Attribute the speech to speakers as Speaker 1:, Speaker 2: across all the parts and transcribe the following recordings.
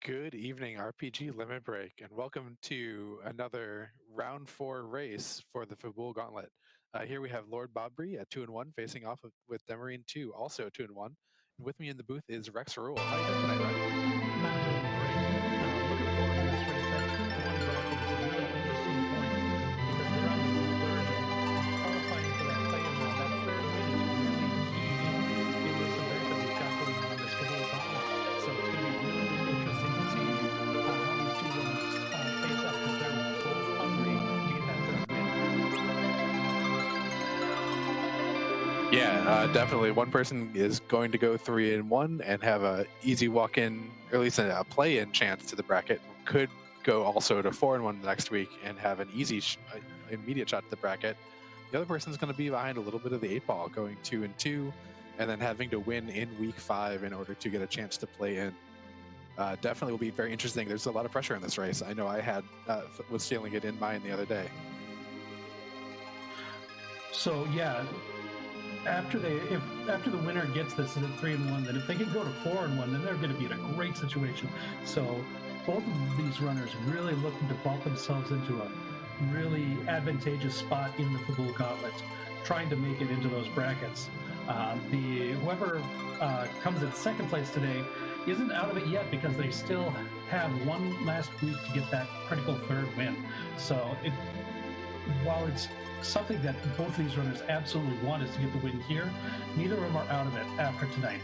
Speaker 1: Good evening, RPG Limit Break, and welcome to another round 4 race for the Fabul Gauntlet. Here we have Lordbobbree at 2-1, facing off with Demerine2, also 2-1. And with me in the booth is Rex Rule. How are you doing tonight, Rex?
Speaker 2: I'm doing great. Looking forward to this race. That 2-1 bracket is a really interesting point because they're on the verge of qualifying for that play-in round. That third win is really key in this event that we've got going on this whole gauntlet. So it's going to be really, really interesting to see how these two runners face up because they're both hungry to get that third win.
Speaker 1: Yeah, definitely. One person is going to go 3-1 and have a easy walk-in, or at least a play-in chance to the bracket. Could go also to 4-1 next week and have an easy, immediate shot to the bracket. The other person's going to be behind a little bit of the 8-ball, going 2-2, and then having to win in week 5 in order to get a chance to play in. Definitely will be very interesting. There's a lot of pressure in this race. I know I was feeling it in mine the other day.
Speaker 2: So yeah, after the winner gets this at 3-1, then if they can go to 4-1, then they're going to be in a great situation. So both of these runners really looking to vault themselves into a really advantageous spot in the Fabul Gauntlet, trying to make it into those brackets. Whoever comes in second place today isn't out of it yet because they still have one last week to get that critical third win. So while it's something that both of these runners absolutely want is to get the win here, neither of them are out of it after tonight.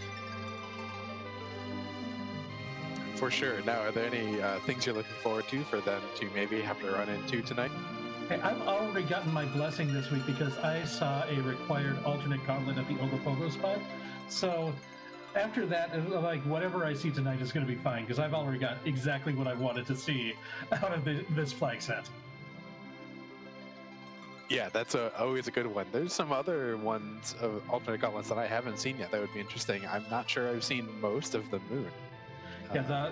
Speaker 1: For sure. Now, are there any things you're looking forward to for them to maybe have to run into tonight?
Speaker 2: Hey, I've already gotten my blessing this week because I saw a required alternate gauntlet at the Ogopogo spot. So after that, like whatever I see tonight is going to be fine because I've already got exactly what I wanted to see out of this flag set.
Speaker 1: Yeah, that's always a good one. There's some other ones of alternate gauntlets that I haven't seen yet that would be interesting. I'm not sure I've seen most of the moon.
Speaker 2: Yeah,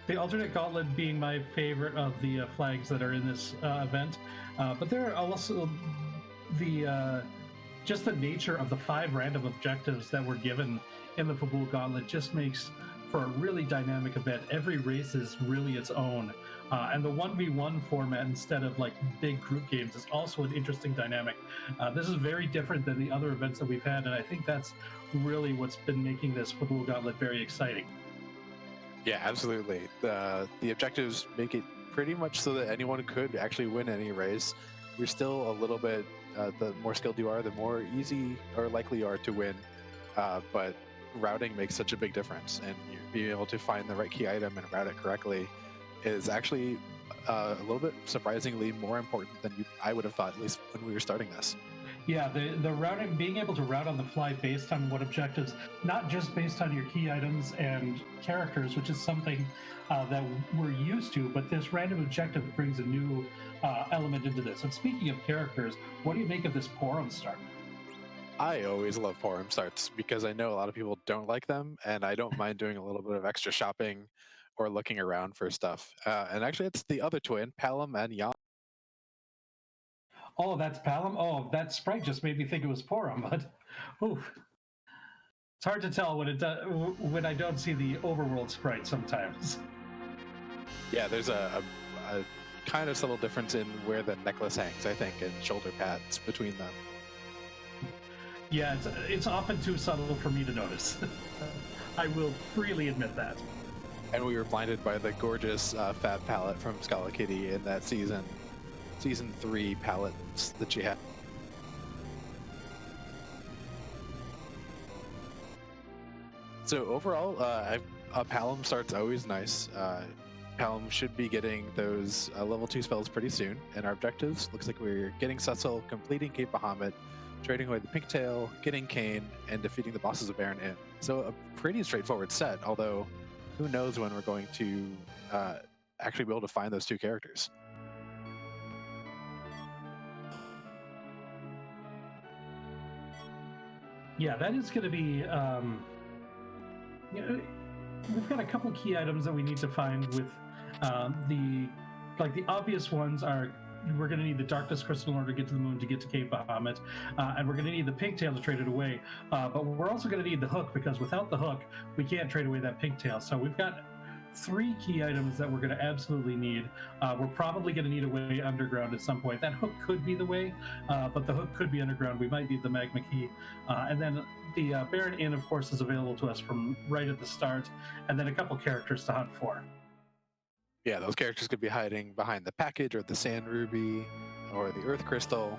Speaker 2: the alternate gauntlet being my favorite of the flags that are in this event. But there are also just the nature of the 5 random objectives that were given in the Fabul Gauntlet just makes for a really dynamic event. Every race is really its own. And the 1v1 format instead of like big group games is also an interesting dynamic. This is very different than the other events that we've had, and I think that's really what's been making this Fabul Gauntlet very exciting.
Speaker 1: Yeah, absolutely. The objectives make it pretty much so that anyone could actually win any race. You're still a little bit, the more skilled you are, the more easy or likely you are to win. But routing makes such a big difference, and you being able to find the right key item and route it correctly is actually a little bit surprisingly more important than I would have thought, at least when we were starting this.
Speaker 2: Yeah, the routing, being able to route on the fly based on what objectives, not just based on your key items and characters, which is something that we're used to, but this random objective brings a new element into this. And speaking of characters, what do you make of this Porum start?
Speaker 1: I always love Porum starts because I know a lot of people don't like them, and I don't mind doing a little bit of extra shopping or looking around for stuff. And actually, it's the other twin, Palom and Yan.
Speaker 2: Oh, that's Palom? Oh, that sprite just made me think it was Porum, but oof. It's hard to tell when I don't see the overworld sprite sometimes.
Speaker 1: Yeah, there's a kind of subtle difference in where the necklace hangs, I think, and shoulder pads between them.
Speaker 2: Yeah, it's often too subtle for me to notice. I will freely admit that.
Speaker 1: And we were blinded by the gorgeous Fab palette from Scala Kitty in that season 3 palettes that she had. So overall, Palom start's always nice. Palom should be getting those level 2 spells pretty soon, and our objectives looks like we're getting Cecil, completing Cape Bahamut, trading away the Pinktail, getting Kane, and defeating the bosses of Baron Inn. So a pretty straightforward set, although who knows when we're going to actually be able to find those 2 characters.
Speaker 2: Yeah, that is going to be... we've got a couple key items that we need to find with the obvious ones are we're going to need the Darkness Crystal in order to get to the moon to get to Cape Bahamut, and we're going to need the Pinktail to trade it away. But we're also going to need the hook because without the hook, we can't trade away that Pinktail. So we've got three key items that we're going to absolutely need. We're probably going to need a way underground at some point. That hook could be the way, but the hook could be underground. We might need the magma key. And then the Baron Inn, of course, is available to us from right at the start, and then a couple characters to hunt for.
Speaker 1: Yeah, those characters could be hiding behind the package or the sand ruby or the earth crystal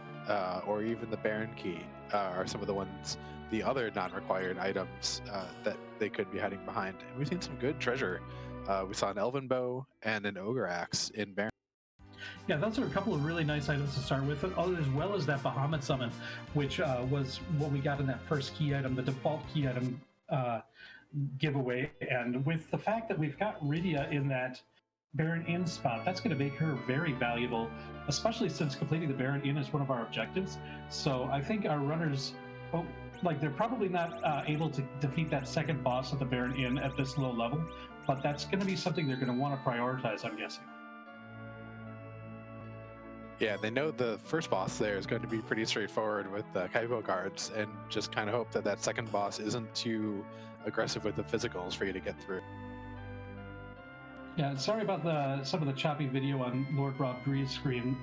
Speaker 1: or even the Baron key are some of the ones, the other non-required items that they could be hiding behind. And we've seen some good treasure. We saw an elven bow and an ogre axe in Baron.
Speaker 2: Yeah, those are a couple of really nice items to start with, as well as that Bahamut summon, which was what we got in that first key item, the default key item giveaway. And with the fact that we've got Rydia in that Baron Inn spot, that's going to make her very valuable, especially since completing the Baron Inn is one of our objectives. So I think our runners, they're probably not able to defeat that second boss of the Baron Inn at this low level, but that's going to be something they're going to want to prioritize, I'm guessing.
Speaker 1: Yeah, they know the first boss there is going to be pretty straightforward with the Kaipo guards, and just kind of hope that that second boss isn't too aggressive with the physicals for you to get through.
Speaker 2: Yeah, sorry about some of the choppy video on Lordbobbree's screen,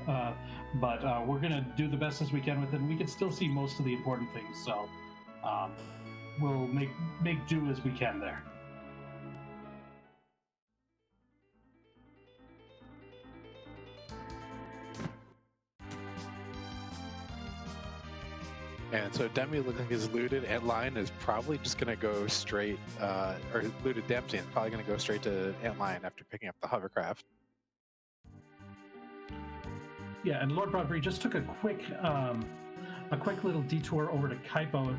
Speaker 2: but we're going to do the best as we can with it, and we can still see most of the important things, so we'll make do as we can there.
Speaker 1: And so Demi looking his looted antlion is probably just going to go straight, or looted Dempsey is probably going to go straight to antlion after picking up the hovercraft.
Speaker 2: Yeah, and Lordbobbree just took a quick little detour over to Kaipo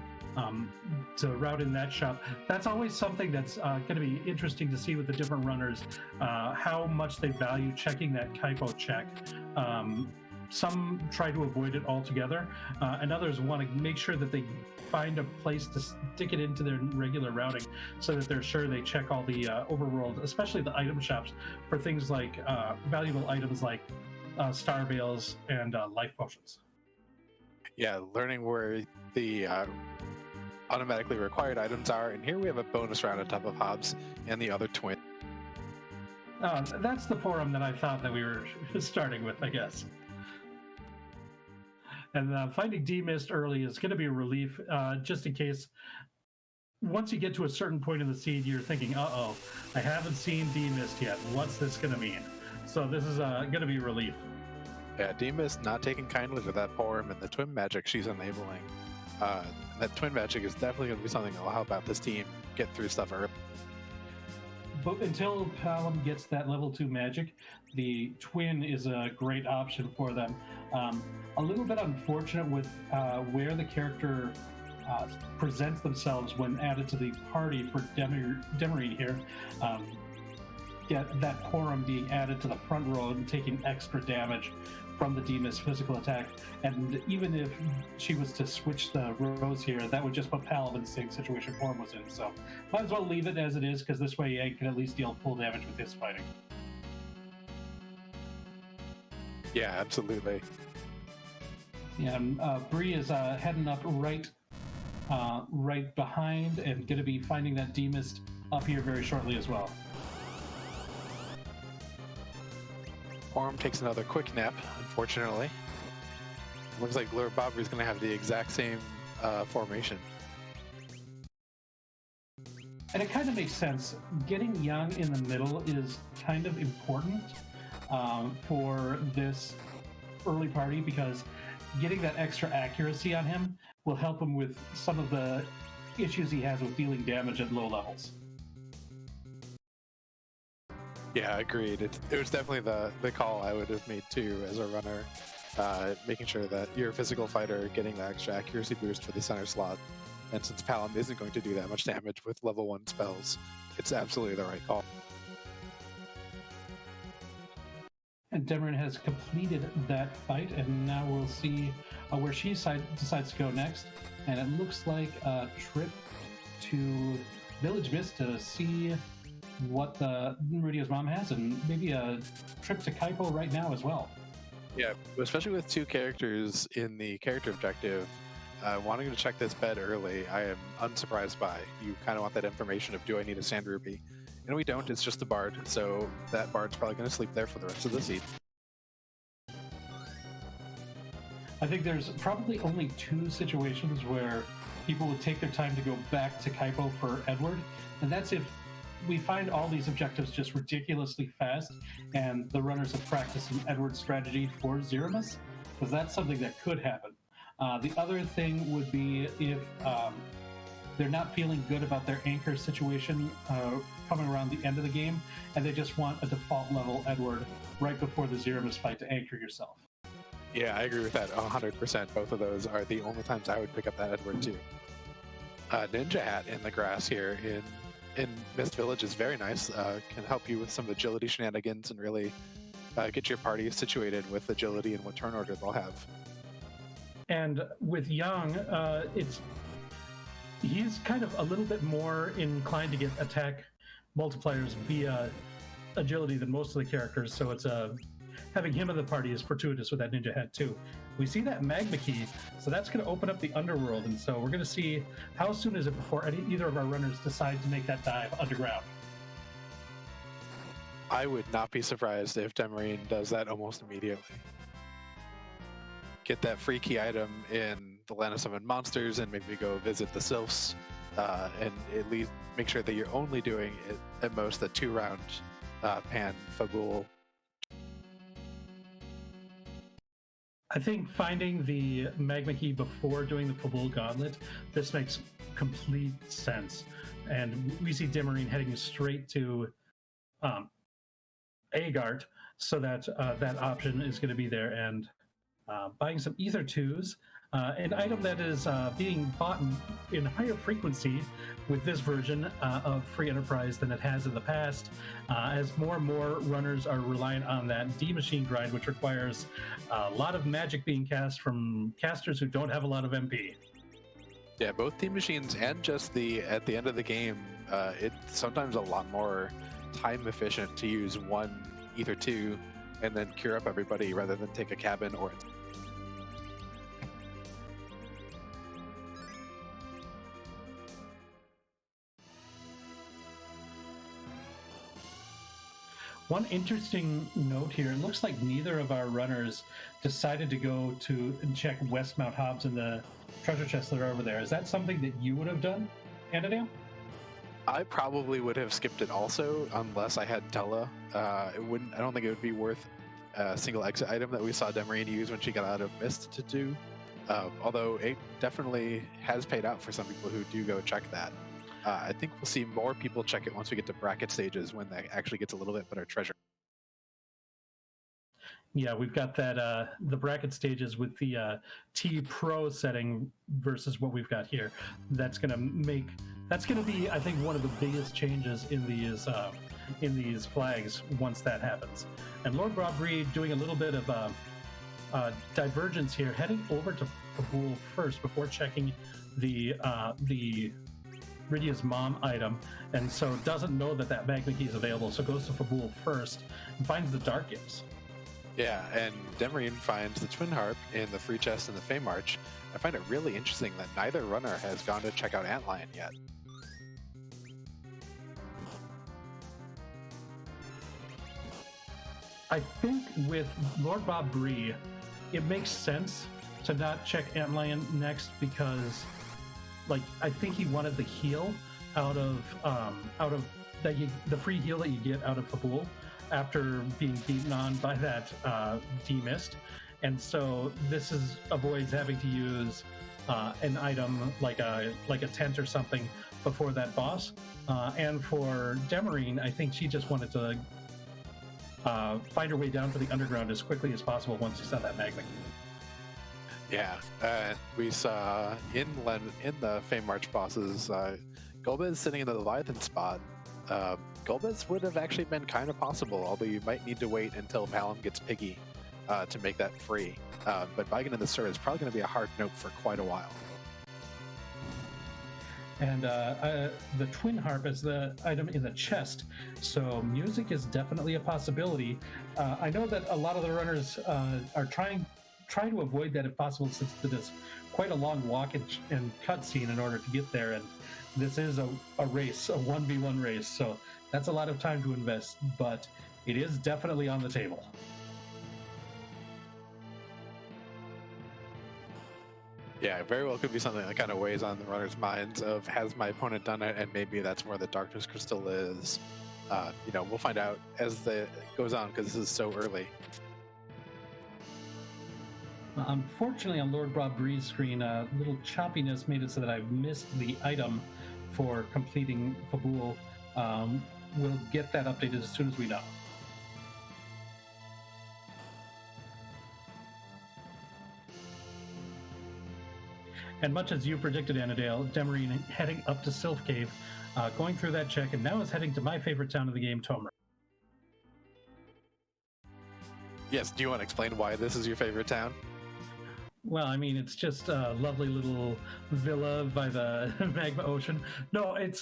Speaker 2: to route in that shop. That's always something that's going to be interesting to see with the different runners, how much they value checking that Kaipo check. Some try to avoid it altogether, and others want to make sure that they find a place to stick it into their regular routing so that they're sure they check all the overworld, especially the item shops, for things like valuable items like star bales and life potions.
Speaker 1: Yeah, learning where the automatically required items are, and here we have a bonus round on top of Hobbs and the other twin.
Speaker 2: That's the forum that I thought that we were starting with, I guess. And finding D-Mist early is going to be a relief, just in case. Once you get to a certain point in the seed, you're thinking, uh-oh, I haven't seen D-Mist yet. What's this going to mean? So this is going to be a relief.
Speaker 1: Yeah, D-Mist not taking kindly to that poem and the twin magic she's enabling. That twin magic is definitely going to be something that will help out this team get through stuff early.
Speaker 2: But until Palom gets that level 2 magic, the twin is a great option for them. A little bit unfortunate with where the character presents themselves when added to the party for Demerine here. Get that quorum being added to the front row and taking extra damage from the D-Mist physical attack. And even if she was to switch the rows here, that would just put Palom in the same situation Quorum was in. So might as well leave it as it is, because this way Egg can at least deal full damage with his fighting.
Speaker 1: Yeah, absolutely.
Speaker 2: Yeah, Bree is heading up right behind and going to be finding that D-Mist up here very shortly as well.
Speaker 1: Quorum takes another quick nap, unfortunately. Looks like Lordbobbree is going to have the exact same formation.
Speaker 2: And it kind of makes sense. Getting Young in the middle is kind of important for this early party, because getting that extra accuracy on him will help him with some of the issues he has with dealing damage at low levels.
Speaker 1: Yeah, agreed. It was definitely the call I would have made too as a runner, making sure that you're a physical fighter getting that extra accuracy boost for the center slot. And since Palom isn't going to do that much damage with level 1 spells, it's absolutely the right call.
Speaker 2: And Demerine has completed that fight, and now we'll see where she decides to go next. And it looks like a trip to Village Mist to see what the Rudia's mom has, and maybe a trip to Kaipo right now as well.
Speaker 1: Yeah, especially with 2 characters in the character objective, wanting to check this bed early, I am unsurprised by. You kind of want that information of, do I need a Sand Rupee? And we don't, it's just the Bard, so that Bard's probably going to sleep there for the rest of the season.
Speaker 2: I think there's probably only 2 situations where people would take their time to go back to Kaipo for Edward, and that's if we find all these objectives just ridiculously fast and the runners have practiced an Edward strategy for Zeramus, because that's something that could happen. The other thing would be if they're not feeling good about their anchor situation coming around the end of the game, and they just want a default level Edward right before the Zeramus fight to anchor yourself.
Speaker 1: Yeah, I agree with that 100%. Both of those are the only times I would pick up that Edward too. Ninja Hat in the grass here in Mist Village is very nice. Can help you with some agility shenanigans and really get your party situated with agility and what turn order they'll have.
Speaker 2: And with Yang, he's kind of a little bit more inclined to get attack multipliers via agility than most of the characters, so it's having him in the party is fortuitous with that Ninja Hat too. We see that Magma Key, so that's going to open up the underworld, and so we're going to see how soon is it before either of our runners decide to make that dive underground.
Speaker 1: I would not be surprised if Demerine does that almost immediately. Get that free key item in the Land of Summoned Monsters and maybe go visit the Sylphs, and at least make sure that you're only doing it at most a 2-round pan Fabul.
Speaker 2: I think finding the Magma Key before doing the Fabul Gauntlet, this makes complete sense. And we see Demerine heading straight to Agart, so that that option is going to be there. And buying some Ether 2s, an item that is being bought in higher frequency with this version of Free Enterprise than it has in the past, as more and more runners are reliant on that D-Machine grind, which requires a lot of magic being cast from casters who don't have a lot of MP.
Speaker 1: Yeah, both D-Machines and just at the end of the game, it's sometimes a lot more time efficient to use one Ether 2 and then cure up everybody rather than take a cabin or
Speaker 2: One interesting note here, it looks like neither of our runners decided to go to check West Mount Hobbs and the treasure chests that are over there. Is that something that you would have done, Annadale?
Speaker 1: I probably would have skipped it also, unless I had Della. I don't think it would be worth a single exit item that we saw Demerine use when she got out of Mist to do. Although it definitely has paid out for some people who do go check that. I think we'll see more people check it once we get to bracket stages, when that actually gets a little bit better treasure.
Speaker 2: Yeah, we've got that the bracket stages with the T Pro setting versus what we've got here. That's gonna be, I think, one of the biggest changes in these flags once that happens. And Lordbobbree doing a little bit of divergence here, heading over to Fabul first before checking the Rydia's mom item, and so doesn't know that Magma Key is available, so goes to Fabul first and finds the Dark Gifts.
Speaker 1: Yeah, and Demerine finds the Twin Harp in the free chest and the Fey March. I find it really interesting that neither runner has gone to check out Antlion yet.
Speaker 2: I think with Lordbobbree, it makes sense to not check Antlion next because, like, I think he wanted the heal out of the free heal that you get out of Fabul after being beaten on by that D-Mist, and so this avoids having to use an item like a tent or something before that boss. And for Demerine, I think she just wanted to find her way down to the underground as quickly as possible once she saw that Magma Key.
Speaker 1: Yeah, we saw in the Fame March bosses, Golbez sitting in the Leviathan spot. Golbez would have actually been kind of possible, although you might need to wait until Palom gets piggy to make that free. But Bigan in the Sur is probably going to be a hard note for quite a while.
Speaker 2: And the Twin Harp is the item in the chest, so music is definitely a possibility. I know that a lot of the runners are trying to avoid that if possible, since it is quite a long walk and cutscene in order to get there, and this is a race, a 1v1 race, so that's a lot of time to invest, but it is definitely on the table.
Speaker 1: Yeah, it very well could be something that kind of weighs on the runner's minds of, has my opponent done it, and maybe that's where the Darkness Crystal is. We'll find out as it goes on, because this is so early.
Speaker 2: Unfortunately, on Lordbobbree's screen, a little choppiness made it so that I've missed the item for completing Fabul. We'll get that updated as soon as we know. And much as you predicted, Annadale, Demerine heading up to Sylph Cave, going through that check, and now is heading to my favorite town of the game, Tomra.
Speaker 1: Yes, do you want to explain why this is your favorite town?
Speaker 2: Well, I mean, it's just a lovely little villa by the magma ocean. No, it's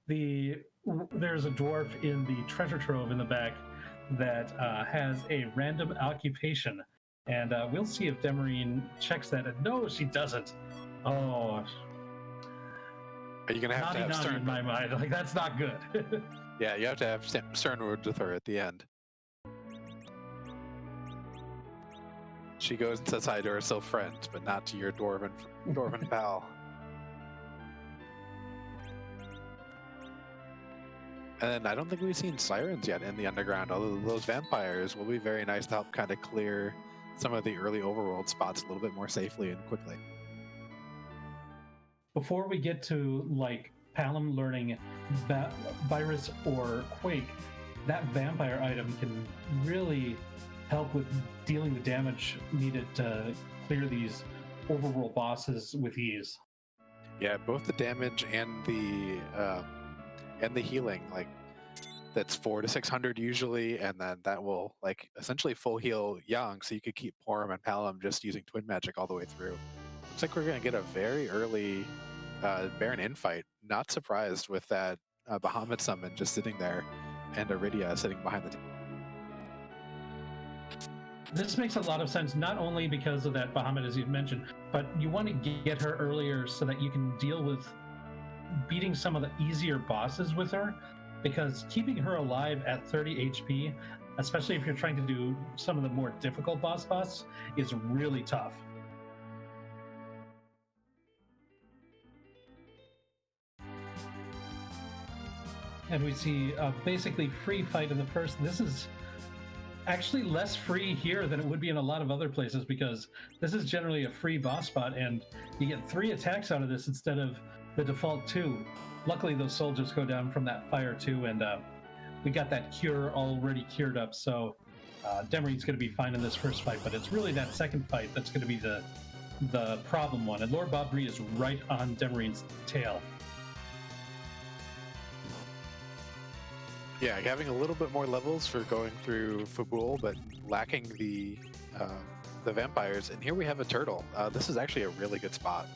Speaker 2: there's a dwarf in the treasure trove in the back that has a random occupation, and we'll see if Demerine checks that. And no, she doesn't. Oh,
Speaker 1: are you gonna have to have stern
Speaker 2: in my mind? Like, that's not good.
Speaker 1: Yeah, you have to have stern words with her at the end. She goes and says hi to her Sylph friend, but not to your dwarven pal. And then I don't think we've seen sirens yet in the underground, although those vampires will be very nice to help kind of clear some of the early overworld spots a little bit more safely and quickly.
Speaker 2: Before we get to, like, Palom learning that virus or quake, that vampire item can really help with dealing the damage needed to clear these overworld bosses with ease.
Speaker 1: Yeah, both the damage and the healing, like, that's 400 to 600 usually, and then that will, like, essentially full heal Yang, so you could keep Porum and Palom just using twin magic all the way through. Looks like we're gonna get a very early Baron infight. Not surprised with that Bahamut summon just sitting there, and Iridia sitting behind the
Speaker 2: This makes a lot of sense, not only because of that Bahamut, as you've mentioned, but you want to get her earlier so that you can deal with beating some of the easier bosses with her, because keeping her alive at 30 HP, especially if you're trying to do some of the more difficult boss, is really tough. And we see a basically free fight in the first. This is actually less free here than it would be in a lot of other places, because this is generally a free boss spot, and you get 3 attacks out of this instead of the default 2. Luckily, those soldiers go down from that fire too, and we got that cure already cured up, so Demerine's going to be fine in this first fight, but it's really that second fight that's going to be the problem one, and Lordbobbree is right on Demerine's tail.
Speaker 1: Yeah, having a little bit more levels for going through Fabul, but lacking the vampires. And here we have a turtle. This is actually a really good spot.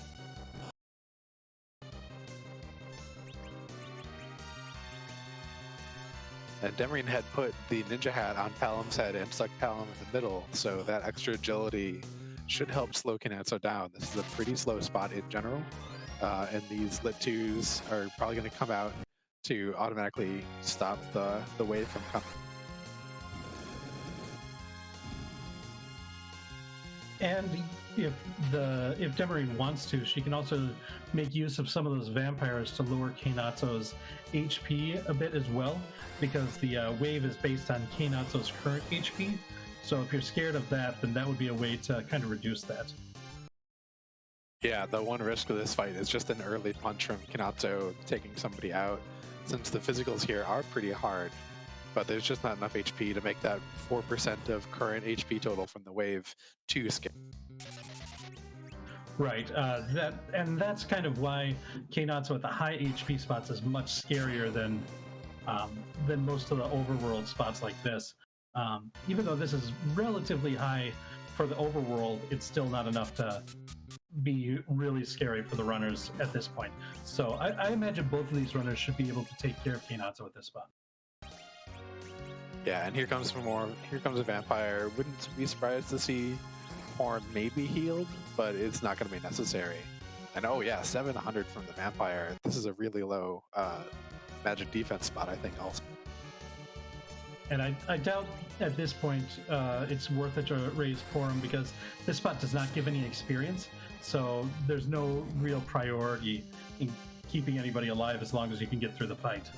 Speaker 1: And Demerine had put the ninja hat on Palom's head and stuck Palom in the middle, so that extra agility should help slow Kinatsu down. This is a pretty slow spot in general, and these Lit 2s are probably going to come out to automatically stop the wave from coming.
Speaker 2: And if Demerine wants to, she can also make use of some of those vampires to lower Kinatsu's HP a bit as well, because the wave is based on Kinatsu's current HP. So if you're scared of that, then that would be a way to kind of reduce that.
Speaker 1: Yeah, the one risk of this fight is just an early punch from Kinatsu taking somebody out, since the physicals here are pretty hard, but there's just not enough HP to make that 4% of current HP total from the wave to skip.
Speaker 2: Right, that's kind of why Kinatsu at the high HP spots is much scarier than most of the overworld spots like this. Even though this is relatively high for the overworld, it's still not enough to be really scary for the runners at this point. So I imagine both of these runners should be able to take care of Kinatsu at this spot.
Speaker 1: Yeah, and here comes a vampire. Wouldn't be surprised to see Porn may be healed, but it's not going to be necessary. And oh yeah, 700 from the Vampire. This is a really low magic defense spot, I think, also.
Speaker 2: And I doubt at this point it's worth it to raise Porum because this spot does not give any experience, so there's no real priority in keeping anybody alive as long as you can get through the fight.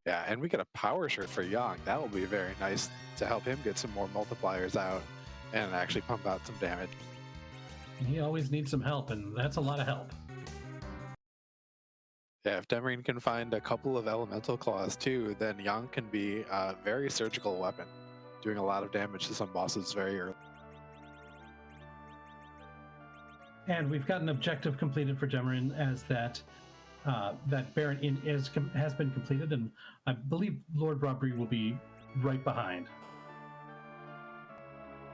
Speaker 1: Yeah, and we get a power shirt for Yang. That will be very nice to help him get some more multipliers out and actually pump out some damage.
Speaker 2: He always needs some help, and that's a lot of help.
Speaker 1: Yeah, if Demerine can find a couple of elemental claws too, then Yang can be a very surgical weapon, doing a lot of damage to some bosses very early.
Speaker 2: And we've got an objective completed for Demerine as that Baron Inn has been completed, and I believe Lordbobbree will be right behind.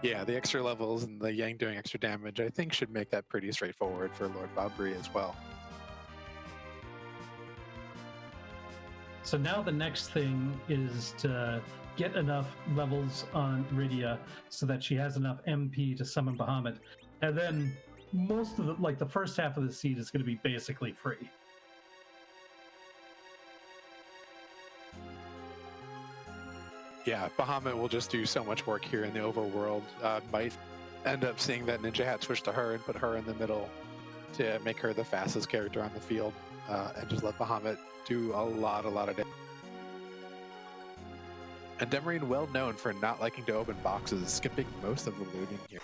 Speaker 1: Yeah, the extra levels and the Yang doing extra damage, I think, should make that pretty straightforward for Lordbobbree as well.
Speaker 2: So now the next thing is to get enough levels on Rydia so that she has enough MP to summon Bahamut, and then most of the first half of the seed is going to be basically free.
Speaker 1: Yeah, Bahamut will just do so much work here in the overworld. Might end up seeing that Ninja Hat switch to her and put her in the middle to make her the fastest character on the field, and just let Bahamut do a lot of damage. And Demerine, well known for not liking to open boxes, skipping most of the looting here.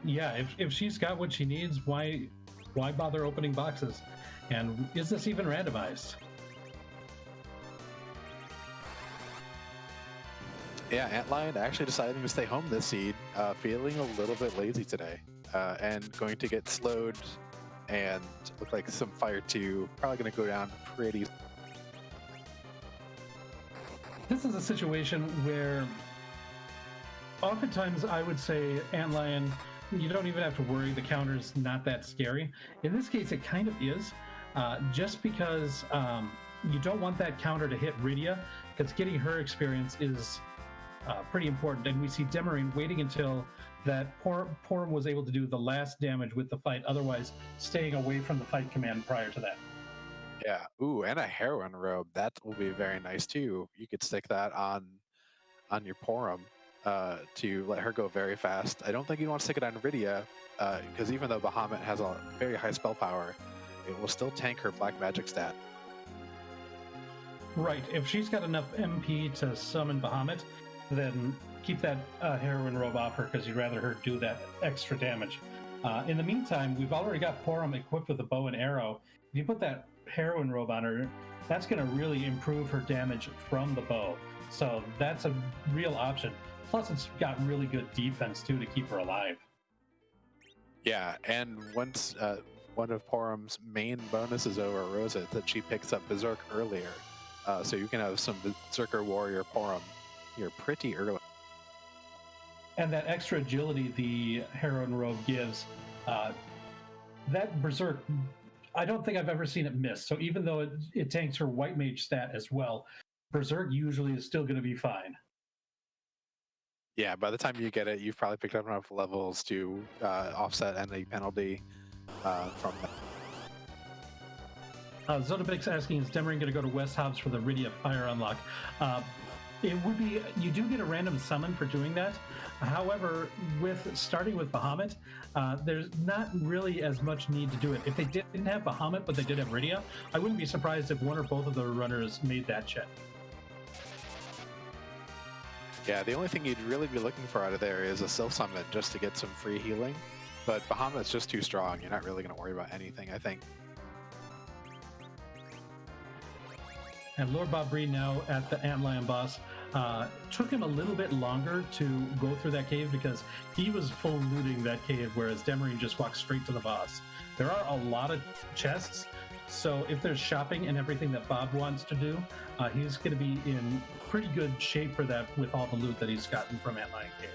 Speaker 2: Yeah, if she's got what she needs, why bother opening boxes? And is this even randomized?
Speaker 1: Yeah, Antlion actually deciding to stay home this seed, feeling a little bit lazy today, and going to get slowed and look like some Fire 2, probably going to go down pretty.
Speaker 2: This is a situation where oftentimes I would say Antlion, you don't even have to worry, the counter's not that scary. In this case, it kind of is, just because you don't want that counter to hit Rydia, because getting her experience is pretty important. And we see Demerine waiting until that Porum was able to do the last damage with the fight, otherwise staying away from the fight command prior to that.
Speaker 1: Yeah, ooh, and a Heroine Robe. That will be very nice too. You could stick that on your Porum to let her go very fast. I don't think you want to stick it on Rydia, because even though Bahamut has a very high spell power, it will still tank her black magic stat.
Speaker 2: Right, if she's got enough MP to summon Bahamut, then keep that Heroine Robe off her, because you'd rather her do that extra damage. In the meantime, we've already got Porum equipped with a bow and arrow. If you put that Heroine Robe on her, that's going to really improve her damage from the bow. So that's a real option. Plus, it's got really good defense, too, to keep her alive.
Speaker 1: Yeah, and once one of Porum's main bonuses over Rosa is that she picks up Berserk earlier. So you can have some Berserker Warrior Porum here pretty early.
Speaker 2: And that extra agility the Heroine Robe gives, that Berserk, I don't think I've ever seen it miss. So even though it tanks her White Mage stat as well, Berserk usually is still going to be fine.
Speaker 1: Yeah, by the time you get it, you've probably picked up enough levels to offset any penalty from that.
Speaker 2: Zodabix asking, is Demerine going to go to West Hobbs for the Rydia Fire unlock? It would be, you do get a random summon for doing that. However, starting with Bahamut, there's not really as much need to do it. If they didn't have Bahamut, but they did have Rydia, I wouldn't be surprised if one or both of the runners made that check.
Speaker 1: Yeah, the only thing you'd really be looking for out of there is a Sylph Summon just to get some free healing. But Bahamut's just too strong. You're not really going to worry about anything, I think.
Speaker 2: And Lordbobbree now at the Antlion boss. Took him a little bit longer to go through that cave because he was full looting that cave, whereas Demerine just walked straight to the boss. There are a lot of chests, so if there's shopping and everything that Bob wants to do, he's going to be in pretty good shape for that with all the loot that he's gotten from Antlion Cave.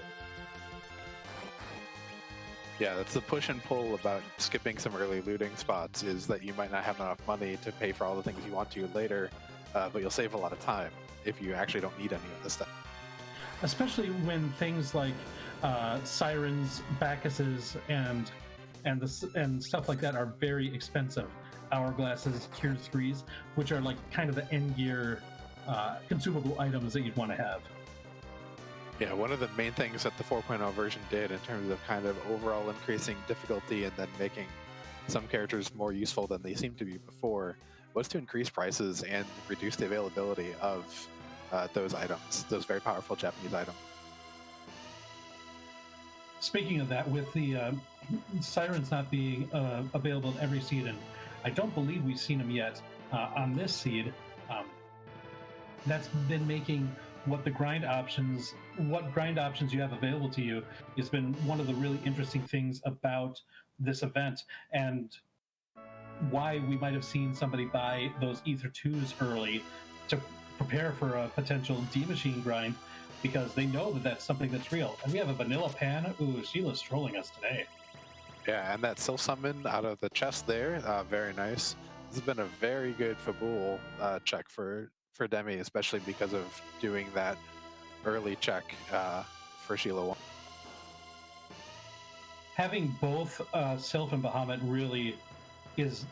Speaker 1: Yeah, that's the push and pull about skipping some early looting spots, is that you might not have enough money to pay for all the things you want to later, but you'll save a lot of time if you actually don't need any of this stuff.
Speaker 2: especially when things like sirens, Bacchuses, and stuff like that are very expensive. Hourglasses, tier 3s, which are like kind of the end gear consumable items that you'd want to have.
Speaker 1: Yeah, one of the main things that the 4.0 version did in terms of kind of overall increasing difficulty and then making some characters more useful than they seemed to be before was to increase prices and reduce the availability of those items, those very powerful Japanese items.
Speaker 2: Speaking of that, with the sirens not being available in every seed, and I don't believe we've seen them yet on this seed, that's been making what grind options you have available to you has been one of the really interesting things about this event, and why we might have seen somebody buy those Ether 2s early to prepare for a potential D-Machine grind, because they know that that's something that's real. And we have a vanilla pan. Ooh, Sheila's trolling us today.
Speaker 1: Yeah, and that Sylph summon out of the chest there, very nice. This has been a very good Fabul check for Demi, especially because of doing that early check for Sheila 1.
Speaker 2: Having both Sylph and Bahamut really is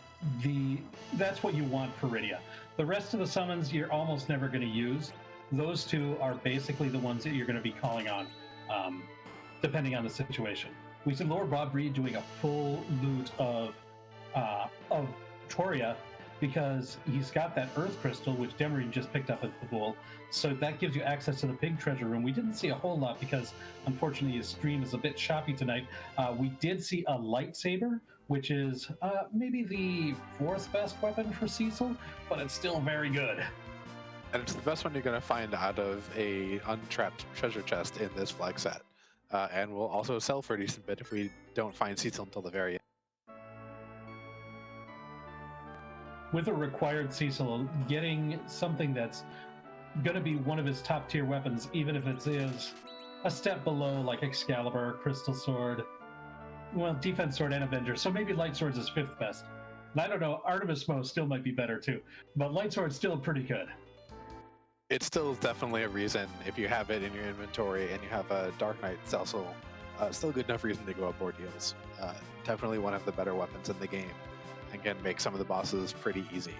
Speaker 2: that's what you want for Rydia. The rest of the summons you're almost never going to use. Those two are basically the ones that you're going to be calling on, depending on the situation. We see Lordbobbree doing a full loot of Toria, because he's got that Earth Crystal, which Demerine just picked up at Fabul. So that gives you access to the big treasure room. We didn't see a whole lot because, unfortunately, his stream is a bit choppy tonight. We did see a lightsaber, which is maybe the 4th best weapon for Cecil, but it's still very good.
Speaker 1: And it's the best one you're going to find out of a untrapped treasure chest in this flag set. And we'll also sell for a decent bit if we don't find Cecil until the very end.
Speaker 2: With a required Cecil, getting something that's going to be one of his top tier weapons, even if it is a step below, like Excalibur, Crystal Sword, well, Defense Sword and Avenger, so maybe Light Sword's his 5th best. And I don't know, Artemis Mo still might be better too, but Light Sword's still pretty good.
Speaker 1: It still is definitely a reason, if you have it in your inventory and you have a Dark Knight Cecil, still a good enough reason to go up board deals. Definitely one of the better weapons in the game. And can make some of the bosses pretty easy.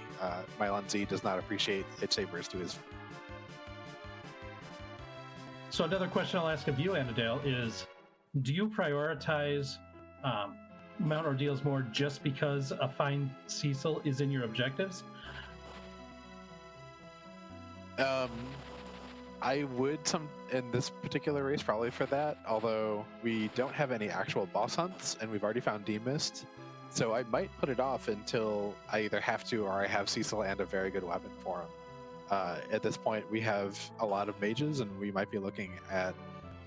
Speaker 1: Mylon Z does not appreciate lightsabers to his...
Speaker 2: So another question I'll ask of you, Annadale, is do you prioritize Mount Ordeals more just because a fine Cecil is in your objectives?
Speaker 1: I would in this particular race probably for that, although we don't have any actual boss hunts and we've already found D-Mist. So I might put it off until I either have to or I have Cecil and a very good weapon for him. At this point, we have a lot of mages, and we might be looking at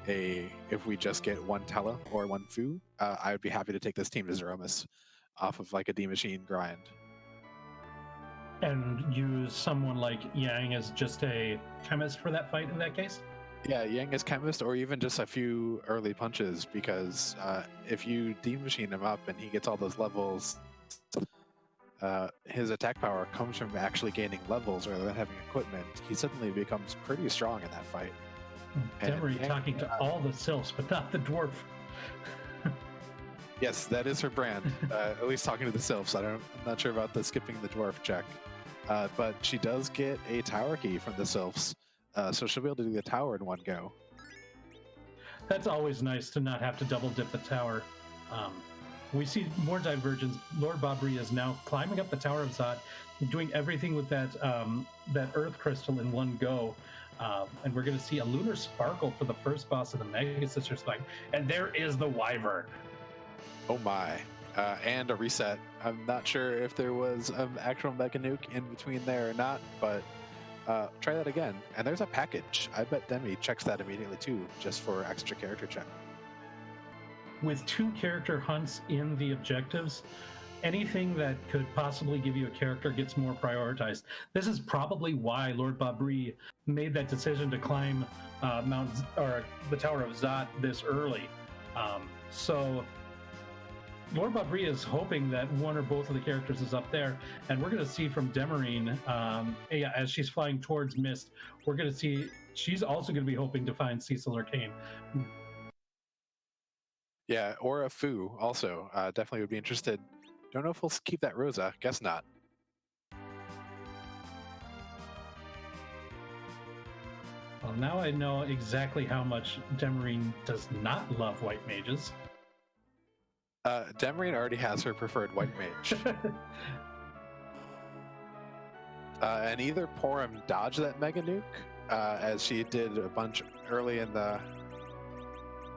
Speaker 1: if we just get one Tella or one Fu, I would be happy to take this team to Zeromus off of like a D-Machine grind.
Speaker 2: And use someone like Yang as just a chemist for that fight in that case?
Speaker 1: Yeah, Yang as chemist, or even just a few early punches, because if you D-Machine him up and he gets all those levels, his attack power comes from actually gaining levels rather than having equipment. He suddenly becomes pretty strong in that fight.
Speaker 2: Demerine talking to all the sylphs, but not the dwarf.
Speaker 1: Yes, that is her brand. At least talking to the sylphs. I'm not sure about the skipping the dwarf check. But she does get a tower key from the sylphs. So she'll be able to do the tower in one go.
Speaker 2: That's always nice to not have to double dip the tower. We see more divergence. Lordbobbree is now climbing up the Tower of Zot, doing everything with that Earth Crystal in one go. And we're going to see a Lunar Sparkle for the first boss of the Mega Sisters fight. And there is the Wyvern.
Speaker 1: Oh my. And a reset. I'm not sure if there was an actual Mega Nuke in between there or not, but try that again. And there's a package. I bet Demi checks that immediately too, just for extra character check.
Speaker 2: With 2 character hunts in the objectives, anything that could possibly give you a character gets more prioritized. This is probably why Lordbobbree made that decision to climb the Tower of Zot this early. So Lordbobbree is hoping that one or both of the characters is up there, and we're going to see from Demerine, as she's flying towards Mist, we're going to see she's also going to be hoping to find Cecil or Kane.
Speaker 1: Yeah, or a Foo also. Definitely would be interested. Don't know if we'll keep that Rosa. Guess not.
Speaker 2: Well, now I know exactly how much Demerine does not love white mages.
Speaker 1: Demerine already has her preferred white mage. And either Porum dodged that Mega Nuke, as she did a bunch early in the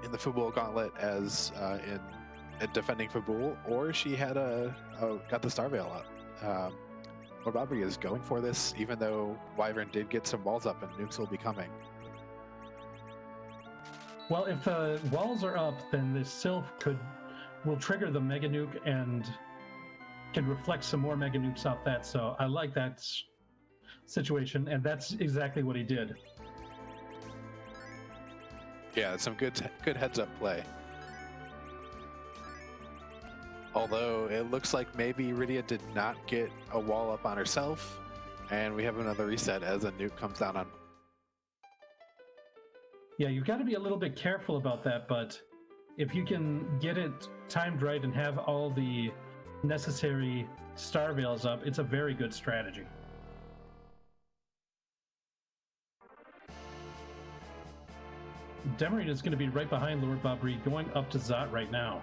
Speaker 1: Fabul Gauntlet as in defending Fabul, or she had got the Star Veil up. Lordbobbree is going for this, even though Wyvern did get some walls up and nukes will be coming.
Speaker 2: Well, if the walls are up, then this Sylph will trigger the Mega Nuke and can reflect some more Mega Nukes off that. So I like that situation, and that's exactly what he did.
Speaker 1: Yeah, some good heads up play. Although it looks like maybe Iridia did not get a wall up on herself, and we have another reset as a nuke comes down on.
Speaker 2: Yeah, you've got to be a little bit careful about that, but if you can get it timed right and have all the necessary Star Veils up, it's a very good strategy. Demerine is going to be right behind Lordbobbree, going up to Zot right now.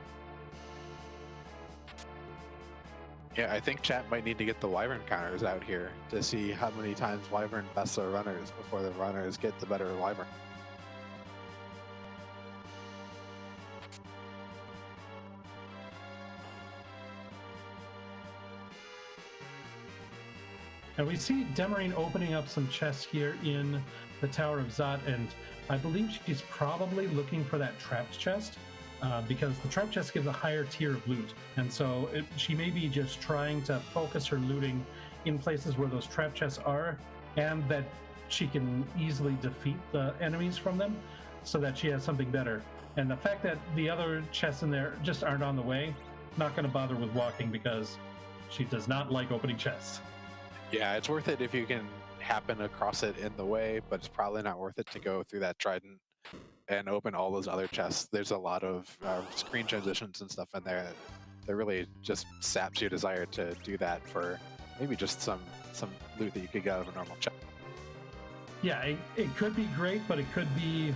Speaker 1: Yeah, I think chat might need to get the Wyvern counters out here to see how many times Wyvern bests their runners before the runners get the better Wyvern.
Speaker 2: And we see Demerine opening up some chests here in the Tower of Zot, and I believe she's probably looking for that trapped chest, because the trapped chest gives a higher tier of loot. And so she may be just trying to focus her looting in places where those trapped chests are, and that she can easily defeat the enemies from them, so that she has something better. And the fact that the other chests in there just aren't on the way, not going to bother with walking, because she does not like opening chests.
Speaker 1: Yeah, it's worth it if you can happen across it in the way, but it's probably not worth it to go through that trident and open all those other chests. There's a lot of screen transitions and stuff in there that really just saps your desire to do that for maybe just some loot that you could get out of a normal chest.
Speaker 2: Yeah, it could be great, but it could be,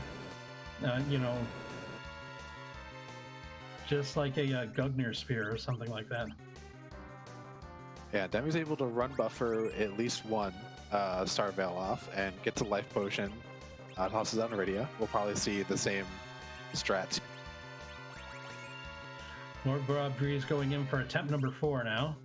Speaker 2: just like a Gugnir Spear or something like that.
Speaker 1: Yeah, Demi's able to run buffer at least one Star Veil off and gets a life potion. Tosses on Iridia. We'll probably see the same strats.
Speaker 2: Lordbobbree is going in for attempt number 4 now.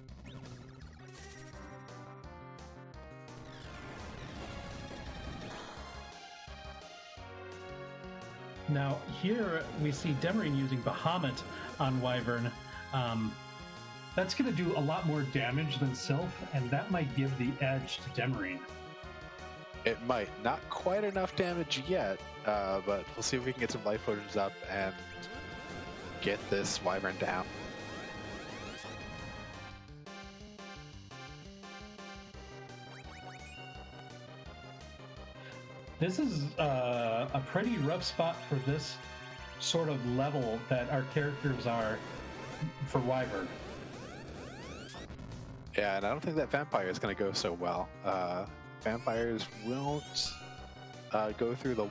Speaker 2: Now here we see Demerine using Bahamut on Wyvern. That's going to do a lot more damage than Sylph, and that might give the edge to Demerine.
Speaker 1: It might. Not quite enough damage yet, but we'll see if we can get some life potions up and get this Wyvern down.
Speaker 2: This is a pretty rough spot for this sort of level that our characters are for Wyvern.
Speaker 1: Yeah, and I don't think that vampire is going to go so well. Vampires won't go through the...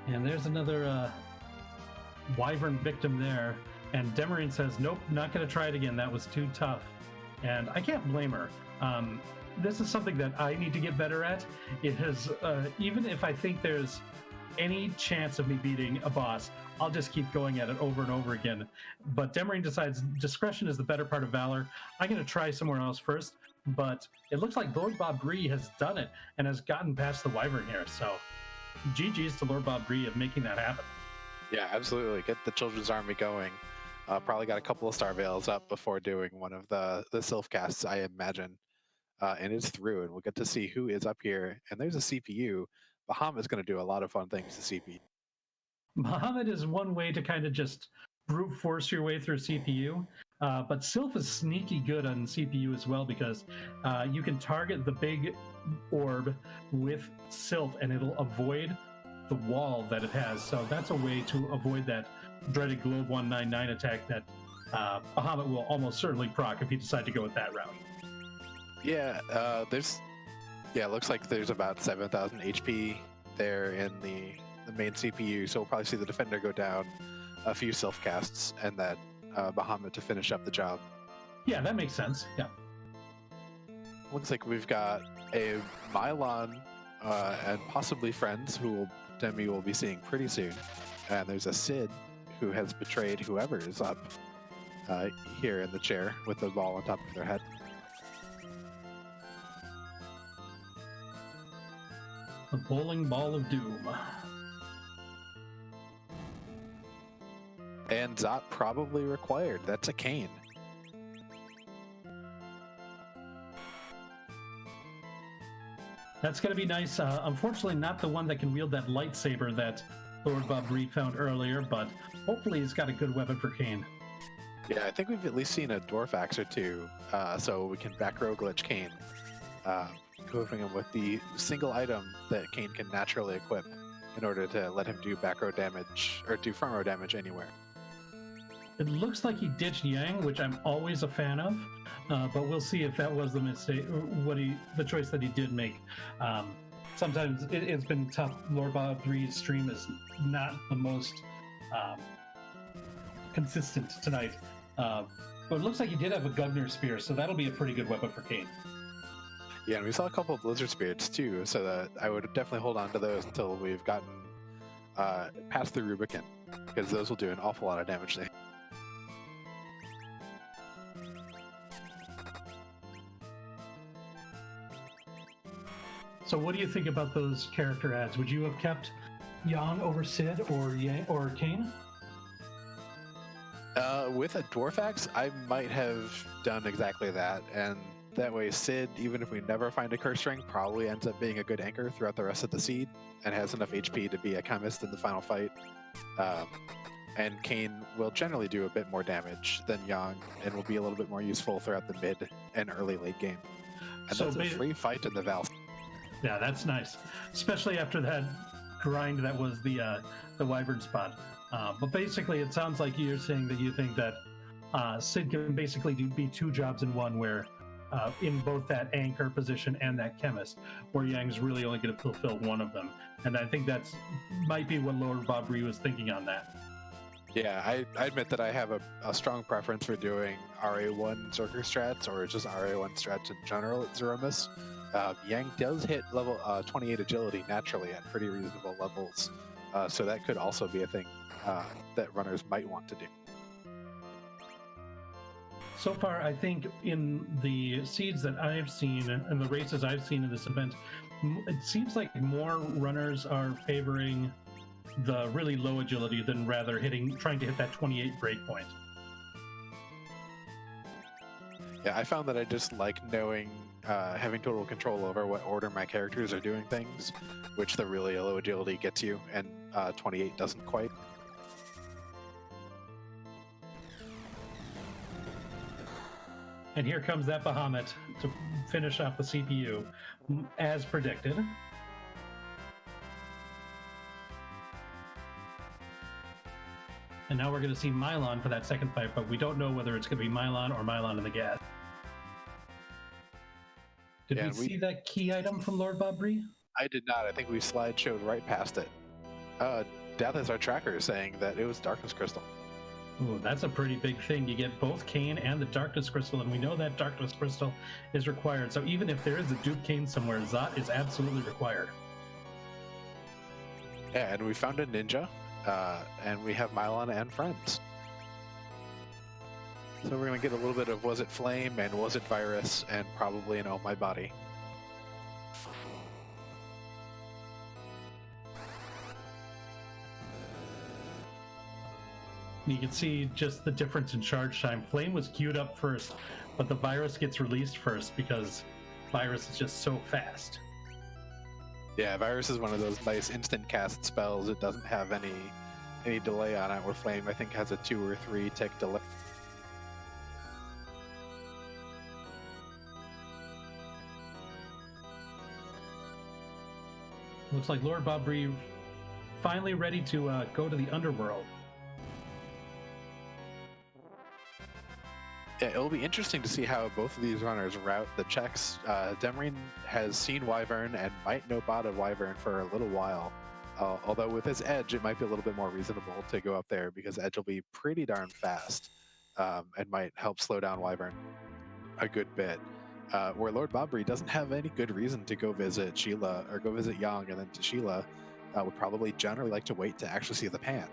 Speaker 2: And there's another Wyvern victim there. And Demerine says, nope, not going to try it again. That was too tough. And I can't blame her. This is something that I need to get better at. It has, even if I think there's any chance of me beating a boss, I'll just keep going at it over and over again. But Demerine decides discretion is the better part of valor. I'm going to try somewhere else first. But it looks like Lordbobbree has done it and has gotten past the Wyvern here. So GG's to Lordbobbree of making that happen.
Speaker 1: Yeah, absolutely. Get the Children's Army going. Probably got a couple of Star Veils up before doing one of the Sylph casts, I imagine. And it's through, and we'll get to see who is up here. And there's a CPU. Bahamut is going to do a lot of fun things to CPU.
Speaker 2: Bahamut is one way to kind of just brute force your way through CPU. But Sylph is sneaky good on CPU as well because you can target the big orb with Sylph and it'll avoid the wall that it has. So that's a way to avoid that dreaded Globe 199 attack that Bahamut will almost certainly proc if you decide to go with that route.
Speaker 1: Yeah, it looks like there's about 7,000 HP there in the main CPU, so we'll probably see the defender go down, a few Sylph casts, and then Bahamut to finish up the job.
Speaker 2: Yeah, that makes sense. Yeah.
Speaker 1: Looks like we've got a Mylon and possibly friends who Demi will be seeing pretty soon. And there's a Sid who has betrayed whoever is up here in the chair with the ball on top of their head.
Speaker 2: The bowling ball of doom.
Speaker 1: And Zot probably required. That's a Kane.
Speaker 2: That's going to be nice. Unfortunately, not the one that can wield that lightsaber that Lordbobbree found earlier, but hopefully he's got a good weapon for Kane.
Speaker 1: Yeah, I think we've at least seen a Dwarf Axe or two, so we can back row glitch Kane, equipping him with the single item that Kane can naturally equip in order to let him do back row damage, or do front row damage anywhere.
Speaker 2: It looks like he ditched Yang, which I'm always a fan of, but we'll see if that was the mistake, the choice that he did make. Sometimes it's been tough. Lordbobbree's stream is not the most consistent tonight, but it looks like he did have a Gungnir Spear, so that'll be a pretty good weapon for Kane.
Speaker 1: Yeah, and we saw a couple of Blizzard Spirits too, so that I would definitely hold on to those until we've gotten past the Rubicon, because those will do an awful lot of damage there.
Speaker 2: So what do you think about those character ads? Would you have kept Yang over Sid or Kane?
Speaker 1: With a Dwarf Axe, I might have done exactly that, and that way Sid, even if we never find a curse ring, probably ends up being a good anchor throughout the rest of the seed, and has enough HP to be a chemist in the final fight. And Kane will generally do a bit more damage than Yang, and will be a little bit more useful throughout the mid and early late game. And so that's a free fight in the Val.
Speaker 2: Yeah, that's nice, especially after that grind that was the Wyvern spot. But basically, it sounds like you're saying that you think that Sid can basically be two jobs in one, where in both that anchor position and that chemist, where Yang's really only going to fulfill one of them. And I think that's might be what Lordbobbree was thinking on that.
Speaker 1: Yeah, I admit that I have a strong preference for doing RA1 Zerker strats, or just RA1 strats in general at Zeromus. Yang does hit level 28 agility naturally at pretty reasonable levels, so that could also be a thing that runners might want to do.
Speaker 2: So far, I think in the seeds that I've seen and the races I've seen in this event, it seems like more runners are favoring the really low agility than rather trying to hit that 28 breakpoint.
Speaker 1: Yeah, I found that I just like knowing, having total control over what order my characters are doing things, which the really low agility gets you, and 28 doesn't quite.
Speaker 2: And here comes that Bahamut to finish off the CPU, as predicted. And now we're going to see Mylon for that second fight, but we don't know whether it's going to be Mylon or Mylon in the gas. Did we see that key item from Lordbobbree?
Speaker 1: I did not. I think we slideshowed right past it. Death is our tracker saying that it was Darkness Crystal.
Speaker 2: Ooh, that's a pretty big thing. You get both Kane and the Darkness Crystal, and we know that Darkness Crystal is required. So even if there is a dupe Kane somewhere, Zot is absolutely required.
Speaker 1: Yeah, and we found a ninja, and we have Mylon and friends. So we're going to get a little bit of was it flame and was it virus, and probably an oh my body.
Speaker 2: You can see just the difference in charge time. Flame was queued up first, but the virus gets released first because virus is just so fast.
Speaker 1: Yeah, virus is one of those nice instant cast spells. It doesn't have any delay on it, where flame I think has a 2 or 3 tick delay.
Speaker 2: looks like Lordbobbree finally ready to go to the underworld.
Speaker 1: Yeah, it'll be interesting to see how both of these runners route the checks. Demerine has seen Wyvern and might know botted Wyvern for a little while. Although with his Edge, it might be a little bit more reasonable to go up there because Edge will be pretty darn fast and might help slow down Wyvern a good bit. Where Lordbobbree doesn't have any good reason to go visit Sheila or go visit Yang and then to Sheila, would probably generally like to wait to actually see the pan.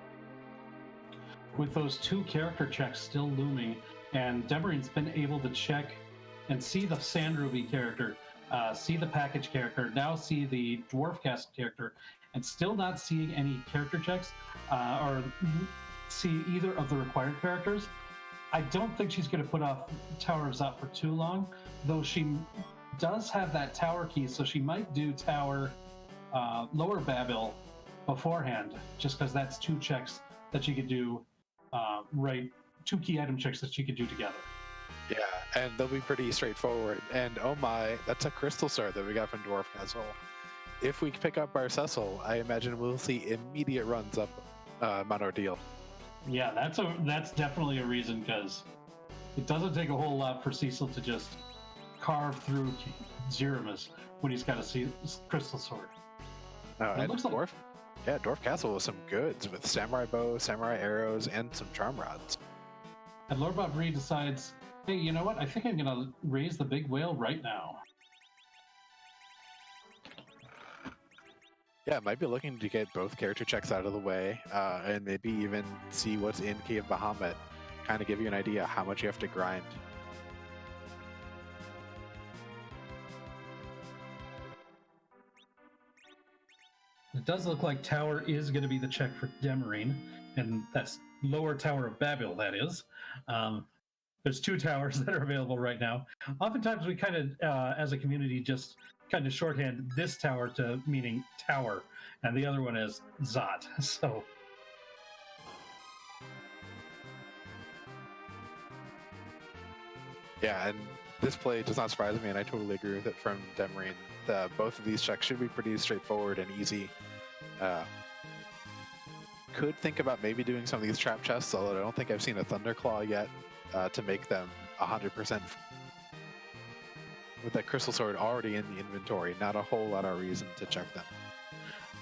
Speaker 2: With those 2 character checks still looming, and Demerine's been able to check and see the Sand Ruby character, see the package character, now see the Dwarf Cast character, and still not seeing any character checks or see either of the required characters. I don't think she's going to put off Tower of Zot for too long, though she does have that tower key, so she might do Tower Lower Babel beforehand, just because that's 2 checks that she could do, right? 2 key item checks that she could do together.
Speaker 1: Yeah, and they'll be pretty straightforward. And oh my, that's a crystal sword that we got from Dwarf Castle. If we pick up our Cecil, I imagine we'll see immediate runs up Mount Ordeal.
Speaker 2: Yeah, that's definitely a reason, because it doesn't take a whole lot for Cecil to just carve through Zeramus when he's got a crystal sword.
Speaker 1: And Dwarf, Dwarf Castle with some goods with samurai bow, samurai arrows, and some charm rods.
Speaker 2: And Lordbobbree decides, hey, you know what? I think I'm going to raise the big whale right now.
Speaker 1: Yeah, might be looking to get both character checks out of the way, and maybe even see what's in Cave Bahamut. Kind of give you an idea how much you have to grind.
Speaker 2: It does look like Tower is going to be the check for Demerine, and that's Lower Tower of Babel, that is. There's 2 towers that are available right now. Oftentimes we kind of, as a community, just kind of shorthand this tower to meaning tower, and the other one is Zot. So
Speaker 1: yeah, and this play does not surprise me, and I totally agree with it from Demerine. Both of these checks should be pretty straightforward and easy. Could think about maybe doing some of these trap chests, although I don't think I've seen a Thunderclaw yet to make them 100%. With that crystal sword already in the inventory, not a whole lot of reason to check them.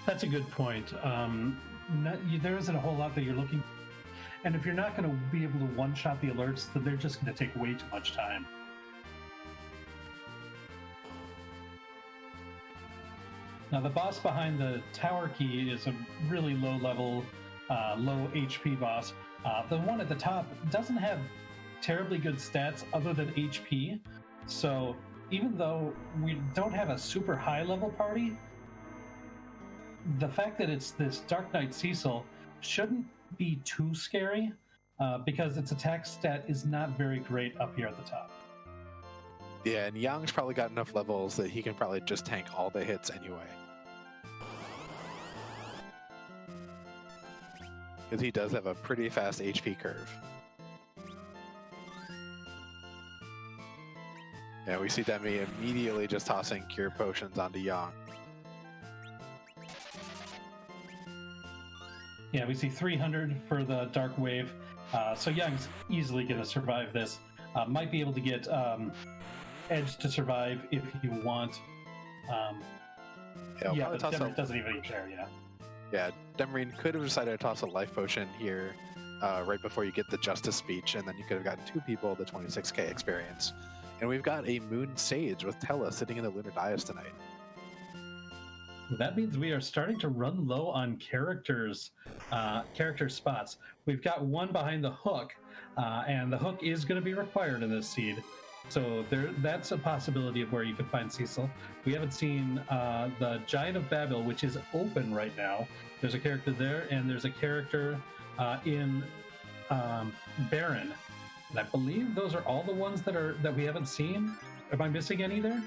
Speaker 2: that's a good point. There isn't a whole lot that you're looking for. And if you're not going to be able to one-shot the alerts, then they're just going to take way too much time. Now, the boss behind the tower key is a really low-level, low HP boss. The one at the top doesn't have terribly good stats other than HP. So even though we don't have a super high-level party, the fact that it's this Dark Knight Cecil shouldn't be too scary because its attack stat is not very great up here at the top.
Speaker 1: Yeah, and Yang's probably got enough levels that he can probably just tank all the hits anyway. Because he does have a pretty fast HP curve. Yeah, we see Demi immediately just tossing cure potions onto Yang.
Speaker 2: Yeah, we see 300 for the Dark Wave. So Yang's easily going to survive this. Might be able to get Edge to survive if you want. But Demerine doesn't even care, yeah.
Speaker 1: Yeah, Demerine could have decided to toss a life potion here right before you get the Justice speech, and then you could have gotten 2 people the 26k experience. And we've got a Moon Sage with Tella sitting in the Lunar Dais tonight.
Speaker 2: That means we are starting to run low on character spots. We've got 1 behind the hook, and the hook is going to be required in this seed. So that's a possibility of where you could find Cecil. We haven't seen the Giant of Babel, which is open right now. There's a character there, and there's a character in Baron. And I believe those are all the ones that we haven't seen. Am I missing any there?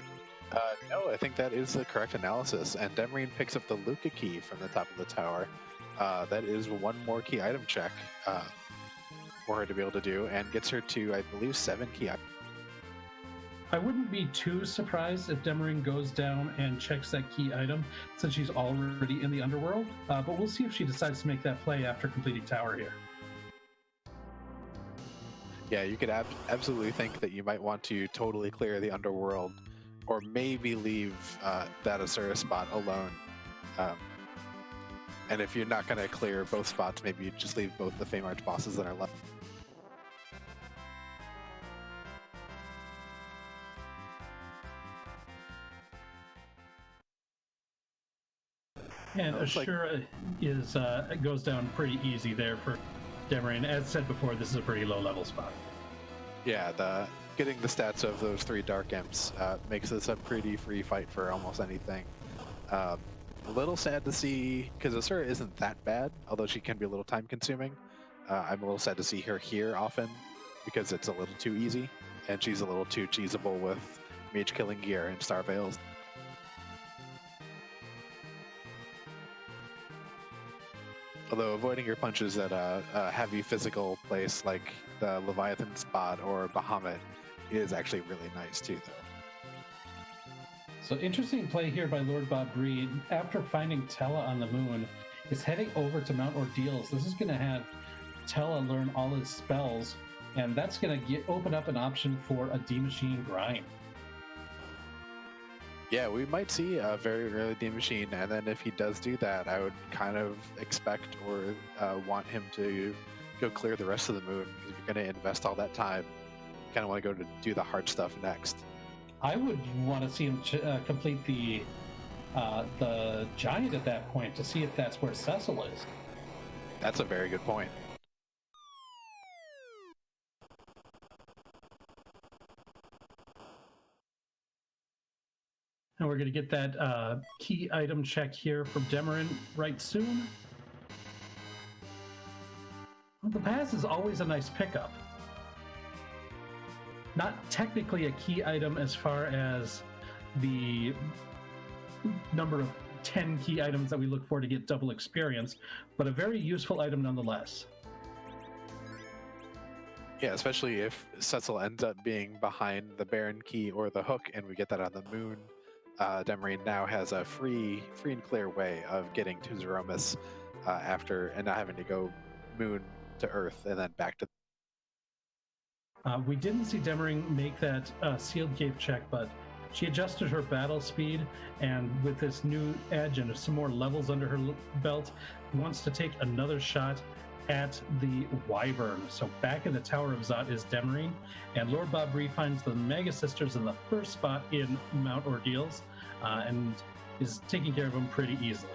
Speaker 1: No, I think that is the correct analysis. And Demerine picks up the Luca key from the top of the tower. That is 1 more key item check for her to be able to do, and gets her to, I believe, 7 key items.
Speaker 2: I wouldn't be too surprised if Demerine goes down and checks that key item since she's already in the underworld, but we'll see if she decides to make that play after completing tower here.
Speaker 1: Yeah, you could absolutely think that you might want to totally clear the underworld, or maybe leave that Asura spot alone. And if you're not going to clear both spots, maybe you just leave both the Fame Arch bosses that are left.
Speaker 2: And Asura is goes down pretty easy there for Demerine. As said before, this is a pretty low level spot.
Speaker 1: Yeah, getting the stats of those 3 Dark Imps makes this a pretty free fight for almost anything. A little sad to see, because Asura isn't that bad, although she can be a little time consuming. I'm a little sad to see her here often, because it's a little too easy, and she's a little too cheesable with Mage Killing Gear and Star Veils. Although avoiding your punches at a heavy physical place like the Leviathan spot or Bahamut is actually really nice too, though.
Speaker 2: So interesting play here by Lordbobbree. After finding Tella on the moon, is heading over to Mount Ordeals. This is going to have Tella learn all his spells, and that's going to open up an option for a D-Machine grind.
Speaker 1: Yeah, we might see a very early D-Machine, and then if he does do that, I would kind of expect or want him to go clear the rest of the moon. If you're going to invest all that time, you kind of want to go to do the hard stuff next.
Speaker 2: I would want to see him complete the giant at that point to see if that's where Cecil is.
Speaker 1: That's a very good point.
Speaker 2: And we're going to get that key item check here from Demerine right soon. Well, the pass is always a nice pickup. Not technically a key item as far as the number of 10 key items that we look for to get double experience, but a very useful item nonetheless.
Speaker 1: Yeah, especially if Cecil ends up being behind the Baron key or the hook and we get that on the moon. Demerine now has a free and clear way of getting to Zeromus after and not having to go moon to Earth and then back to.
Speaker 2: We didn't see Demerine make that sealed gate check, but she adjusted her battle speed, and with this new edge and some more levels under her belt, wants to take another shot at the Wyvern. So back in the Tower of Zot is Demerine, and Lordbobbree finds the Mega Sisters in the first spot in Mount Ordeals, and is taking care of them pretty easily.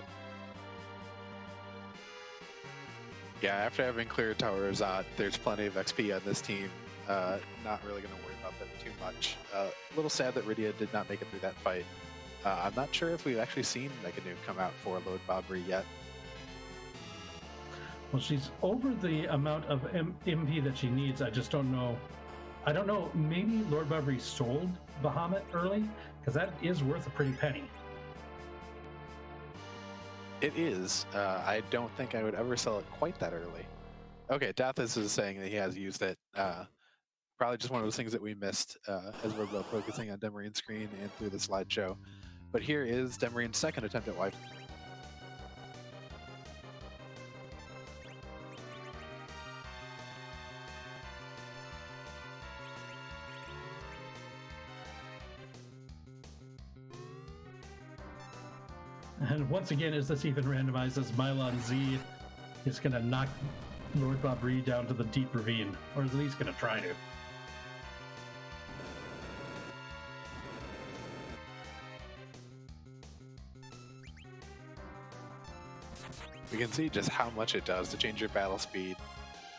Speaker 1: Yeah, after having cleared Tower of Zot, there's plenty of XP on this team. Not really going to worry about them too much. A little sad that Rydia did not make it through that fight. I'm not sure if we've actually seen Mega Nuke come out for Lordbobbree yet.
Speaker 2: Well, she's over the amount of MP that she needs. I just don't know. I don't know. Maybe Lordbobbree sold Bahamut early, because that is worth a pretty penny.
Speaker 1: It is. I don't think I would ever sell it quite that early. Okay, Dathis is saying that he has used it. Probably just one of those things that we missed as we're both focusing on Demarine's screen and through the slideshow. But here is Demarine's second attempt at wipe.
Speaker 2: And once again, is this even randomized as Mylon Z is going to knock Lordbobbree down to the deep ravine, or is at least going to try to.
Speaker 1: We can see just how much it does to change your battle speed,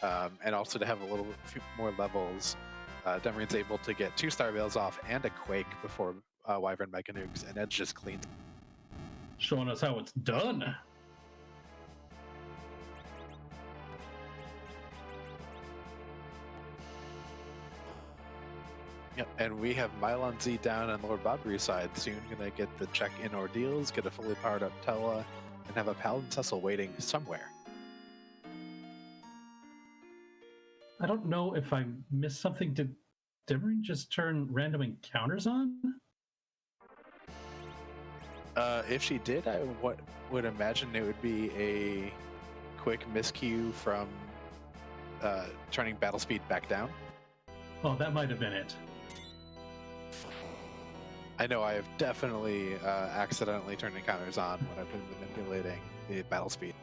Speaker 1: and also to have a little few more levels. Demarine's able to get 2 Star Veils off and a Quake before Wyvern Mega Nukes, and Edge just cleans.
Speaker 2: Showing us how it's done.
Speaker 1: Yep, and we have Mylon Z down on Lordbobbree's side. Soon gonna get the check in Ordeals, get a fully powered up Tella, and have a Paladin Cecil waiting somewhere.
Speaker 2: I don't know if I missed something. Did Demerine just turn random encounters on?
Speaker 1: If she did, I would imagine it would be a quick miscue from turning battle speed back down.
Speaker 2: Oh, that might have been it.
Speaker 1: I know I have definitely accidentally turned encounters on when I've been manipulating the battle speed.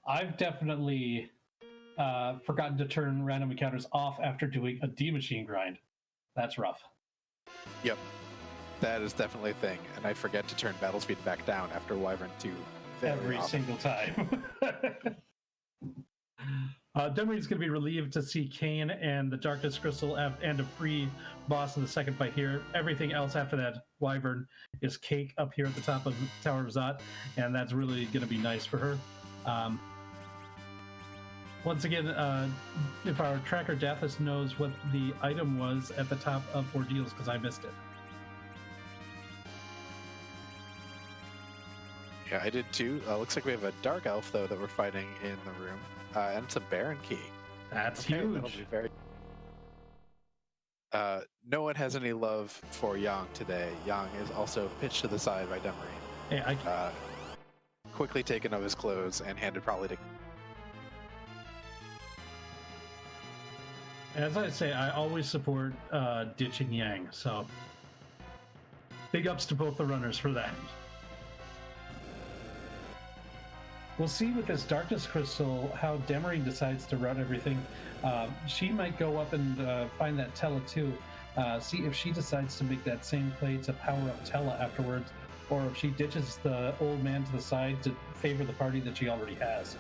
Speaker 2: I've definitely forgotten to turn random encounters off after doing a D-Machine grind. That's rough.
Speaker 1: Yep, that is definitely a thing, and I forget to turn battle speed back down after Wyvern 2.
Speaker 2: Every single time. Demarine's going to be relieved to see Kane and the Darkness Crystal and a free boss in the second fight here. Everything else after that Wyvern is cake up here at the top of Tower of Zot, and that's really going to be nice for her. Once again, if our tracker Dathis knows what the item was at the top of Ordeals, because I missed it.
Speaker 1: Yeah, I did too. Looks like we have a Dark Elf, though, that we're fighting in the room. And it's a Baron Key.
Speaker 2: That's
Speaker 1: okay,
Speaker 2: huge.
Speaker 1: That'll be very... no one has any love for Yang today. Yang is also pitched to the side by Demerine.
Speaker 2: Hey,
Speaker 1: quickly taken of his clothes and handed probably to...
Speaker 2: As I say, I always support ditching Yang, so big ups to both the runners for that. We'll see with this Darkness Crystal how Demerine decides to run everything. She might go up and find that Tella too. See if she decides to make that same play to power up Tella afterwards, or if she ditches the old man to the side to favor the party that she already has.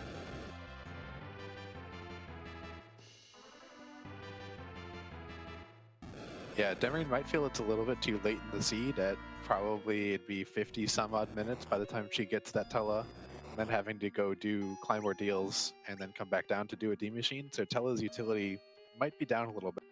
Speaker 1: Yeah, Demerine might feel it's a little bit too late in the seed. At probably it'd be 50 some odd minutes by the time she gets that Tella, and then having to go do climb ordeals and then come back down to do a D machine. So Tella's utility might be down a little bit.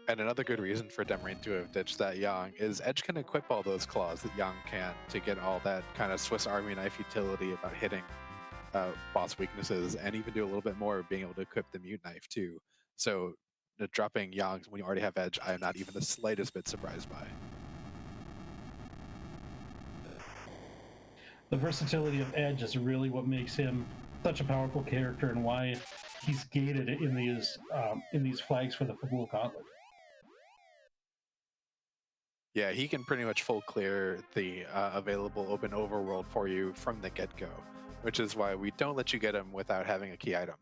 Speaker 1: And another good reason for Demerine to have ditched that Yang is Edge can equip all those claws that Yang can to get all that kind of Swiss Army knife utility about hitting boss weaknesses, and even do a little bit more being able to equip the mute knife too. So dropping Yang when you already have Edge, I am not even the slightest bit surprised by.
Speaker 2: The versatility of Edge is really what makes him such a powerful character, and why he's gated in these flags for the Fabul Gauntlet.
Speaker 1: Yeah, he can pretty much full clear the available open overworld for you from the get-go, which is why we don't let you get him without having a key item.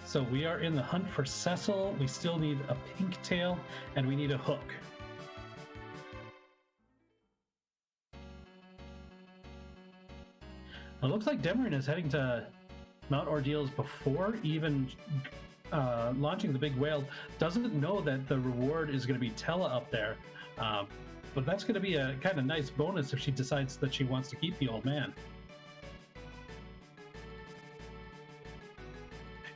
Speaker 2: So we are in the hunt for Cecil. We still need a pink tail, and we need a hook. It looks like Demerine is heading to Mount Ordeals before even launching the big whale. Doesn't know that the reward is going to be Tella up there, but that's going to be a kind of nice bonus if she decides that she wants to keep the old man.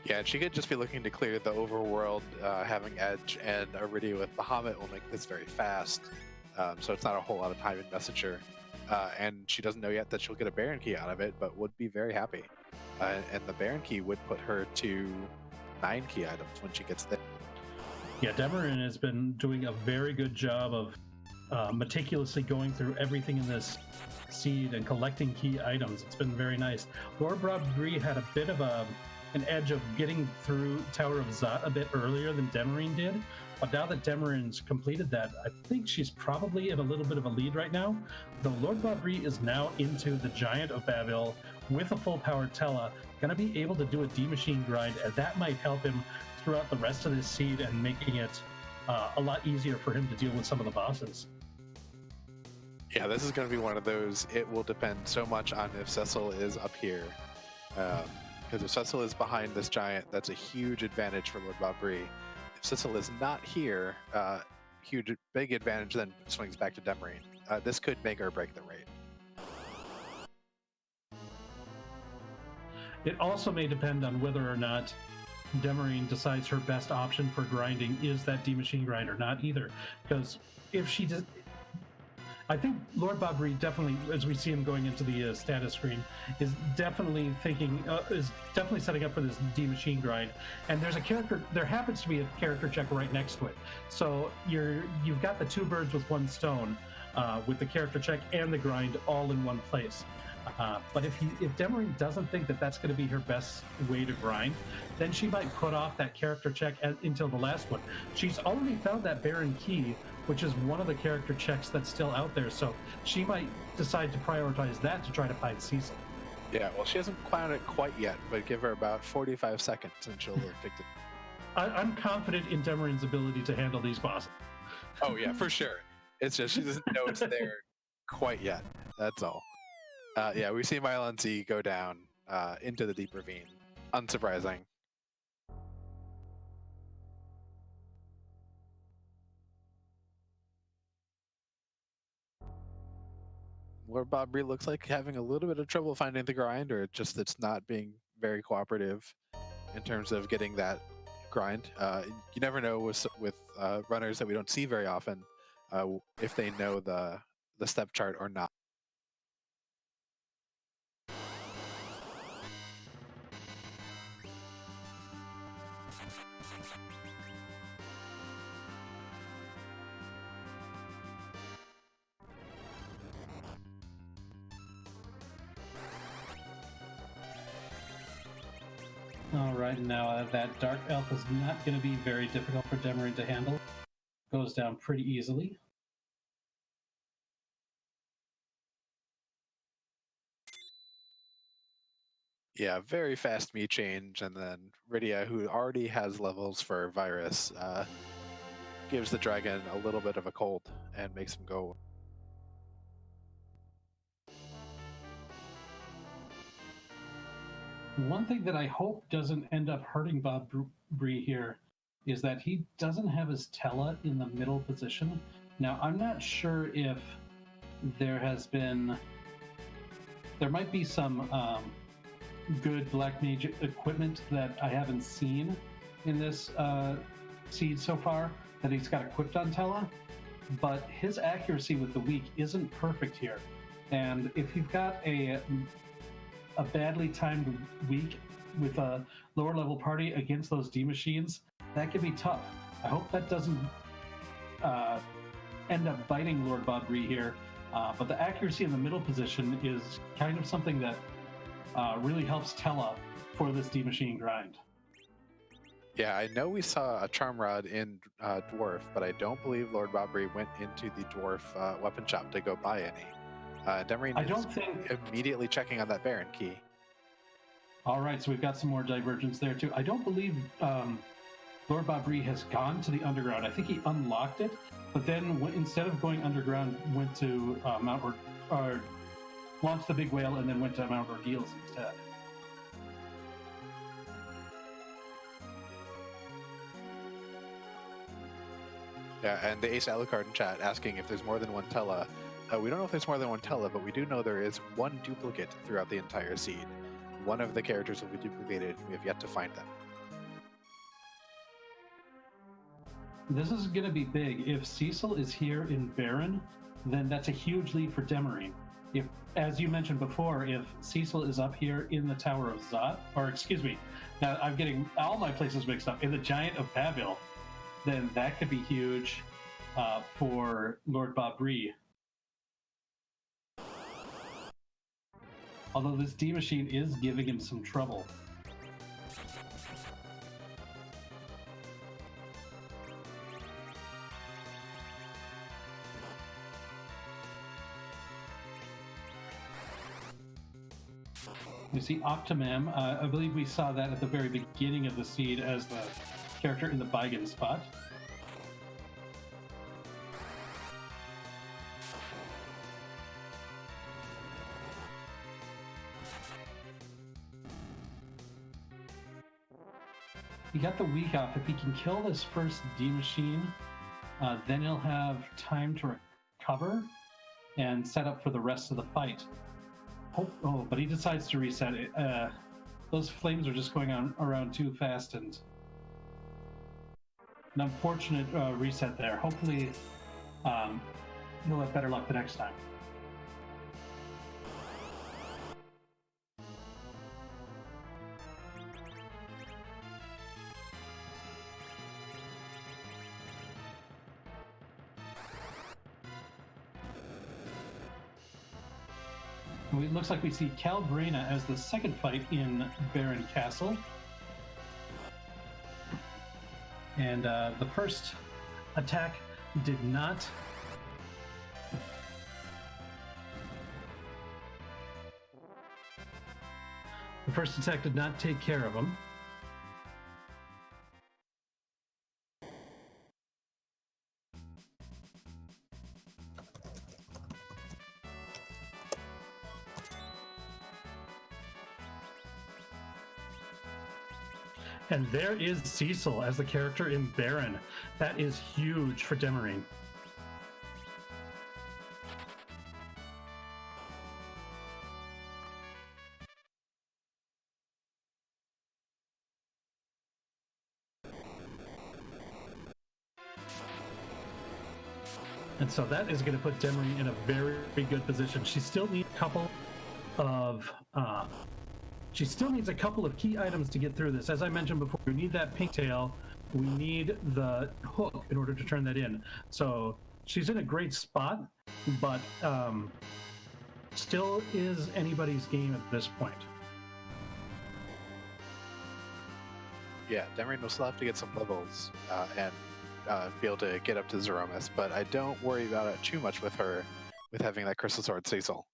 Speaker 1: Yeah, and she could just be looking to clear the overworld. Having Edge and Iridia with Bahamut will make this very fast, so it's not a whole lot of time in Messenger. And she doesn't know yet that she'll get a Baron Key out of it, but would be very happy. And the Baron Key would put her to 9 key items when she gets there.
Speaker 2: Yeah, Demerine has been doing a very good job of meticulously going through everything in this seed and collecting key items. It's been very nice. Lordbobbree had a bit of an edge of getting through Tower of Zot a bit earlier than Demerine did, but now that Demerine's completed that, I think she's probably in a little bit of a lead right now. Though Lordbobbree is now into the Giant of Babel with a full-powered Tella, going to be able to do a D-Machine grind, and that might help him throughout the rest of this seed and making it a lot easier for him to deal with some of the bosses.
Speaker 1: Yeah, this is going to be one of those, it will depend so much on if Cecil is up here. Because if Cecil is behind this giant, that's a huge advantage for Lordbobbree. If Cecil is not here, big advantage then swings back to Demerine. This could make or break the raid.
Speaker 2: It also may depend on whether or not Demerine decides her best option for grinding is that D-Machine grinder, not either. Because if she does, I think Lordbobbree definitely, as we see him going into the status screen, is definitely setting up for this D-Machine grind. And there's a character, there happens to be a character check right next to it. So you've got the two birds with one stone, with the character check and the grind all in one place. But if Demerine doesn't think that that's going to be her best way to grind, then she might put off that character check until the last one. She's already found that Baron Key, which is one of the character checks that's still out there, so she might decide to prioritize that to try to find Cecil.
Speaker 1: Yeah, well, she hasn't found it quite yet, but give her about 45 seconds and she'll have picked it.
Speaker 2: I'm confident in Demerine's ability to handle these bosses.
Speaker 1: Oh, yeah, for sure. It's just she doesn't know it's there quite yet. That's all. Yeah, we see Mylanzi go down into the deep ravine. Unsurprising. Lordbobbree looks like having a little bit of trouble finding the grind, or just it's not being very cooperative in terms of getting that grind. You never know with runners that we don't see very often if they know the step chart or not.
Speaker 2: All right, now that Dark Elf is not going to be very difficult for Demerine to handle. Goes down pretty easily.
Speaker 1: Yeah, very fast me change, and then Rydia, who already has levels for Virus, gives the dragon a little bit of a cold and makes him go.
Speaker 2: One thing that I hope doesn't end up hurting Lordbobbree here is that he doesn't have his Tella in the middle position. Now, I'm not sure if there might be some good Black Mage equipment that I haven't seen in this seed so far that he's got equipped on Tella, but his accuracy with the weak isn't perfect here. And if you've got a badly timed week with a lower level party against those D-Machines, that can be tough. I hope that doesn't end up biting Lordbobbree here, but the accuracy in the middle position is kind of something that really helps Tella for this D-Machine grind.
Speaker 1: Yeah, I know we saw a Charm Rod in Dwarf, but I don't believe Lordbobbree went into the Dwarf weapon shop to go buy any. Demerine is immediately checking on that Baron Key.
Speaker 2: All right, so we've got some more divergence there too. I don't believe Lordbobbree has gone to the underground. I think he unlocked it, but then instead of going underground, went to launched the big whale and then went to Mount Ordeals instead.
Speaker 1: Yeah, and the Ace Alucard in chat asking if there's more than one Tella. We don't know if there's more than one Tella, but we do know there is one duplicate throughout the entire seed. One of the characters will be duplicated. We have yet to find them.
Speaker 2: This is going to be big. If Cecil is here in Baron, then that's a huge lead for Demerine. If, as you mentioned before, if Cecil is up here in the Tower of Zot, or excuse me, now I'm getting all my places mixed up, in the Giant of Fabul, then that could be huge for Lordbobbree. Although this D-Machine is giving him some trouble. We see Octomam. I believe we saw that at the very beginning of the seed as the character in the Beigen spot. He got the weak off. If he can kill this first D-Machine, then he'll have time to recover and set up for the rest of the fight. Oh, but he decides to reset it. those flames are just going on around too fast, and an unfortunate reset there. Hopefully, you'll have better luck the next time. It looks like we see Calbrina as the second fight in Baron Castle. And the first attack did not... The first attack did not take care of him. And there is Cecil as the character in Baron. That is huge for Demerine. And so that is going to put Demerine in a very, very good position. She still needs a couple of key items to get through this. As I mentioned before, we need that pink tail. We need the hook in order to turn that in. So she's in a great spot, but still is anybody's game at this point.
Speaker 1: Yeah, Demerine will still have to get some levels and be able to get up to Zeromus, but I don't worry about it too much with her, with having that Crystal Sword Cecil.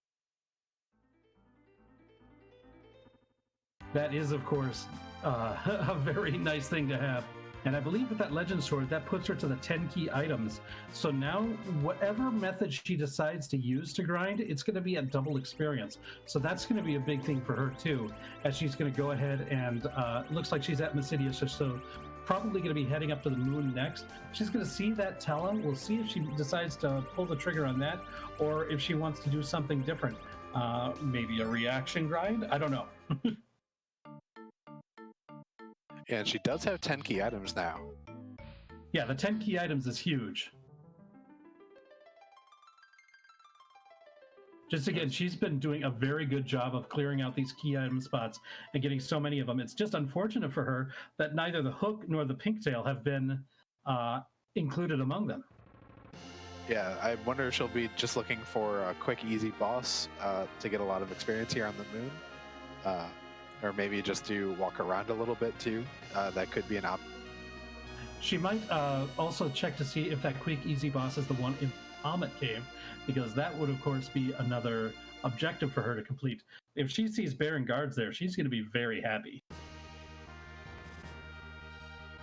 Speaker 2: That is, of course, a very nice thing to have. And I believe with that Legend Sword, that puts her to the 10 key items. So now, whatever method she decides to use to grind, it's going to be a double experience. So that's going to be a big thing for her, too, as she's going to go ahead and looks like she's at Masidius, so probably going to be heading up to the moon next. She's going to see that Tella. We'll see if she decides to pull the trigger on that, or if she wants to do something different. Maybe a reaction grind? I don't know.
Speaker 1: Yeah, and she does have 10 key items now.
Speaker 2: Yeah, the 10 key items is huge. Just again, she's been doing a very good job of clearing out these key item spots and getting so many of them. It's just unfortunate for her that neither the hook nor the pink tail have been included among them.
Speaker 1: Yeah, I wonder if she'll be just looking for a quick, easy boss to get a lot of experience here on the moon. Or maybe just to walk around a little bit too. That could be an option.
Speaker 2: She might also check to see if that quick, easy boss is the one in Bahamut Cave, because that would, of course, be another objective for her to complete. If she sees Baron Guards there, she's going to be very happy.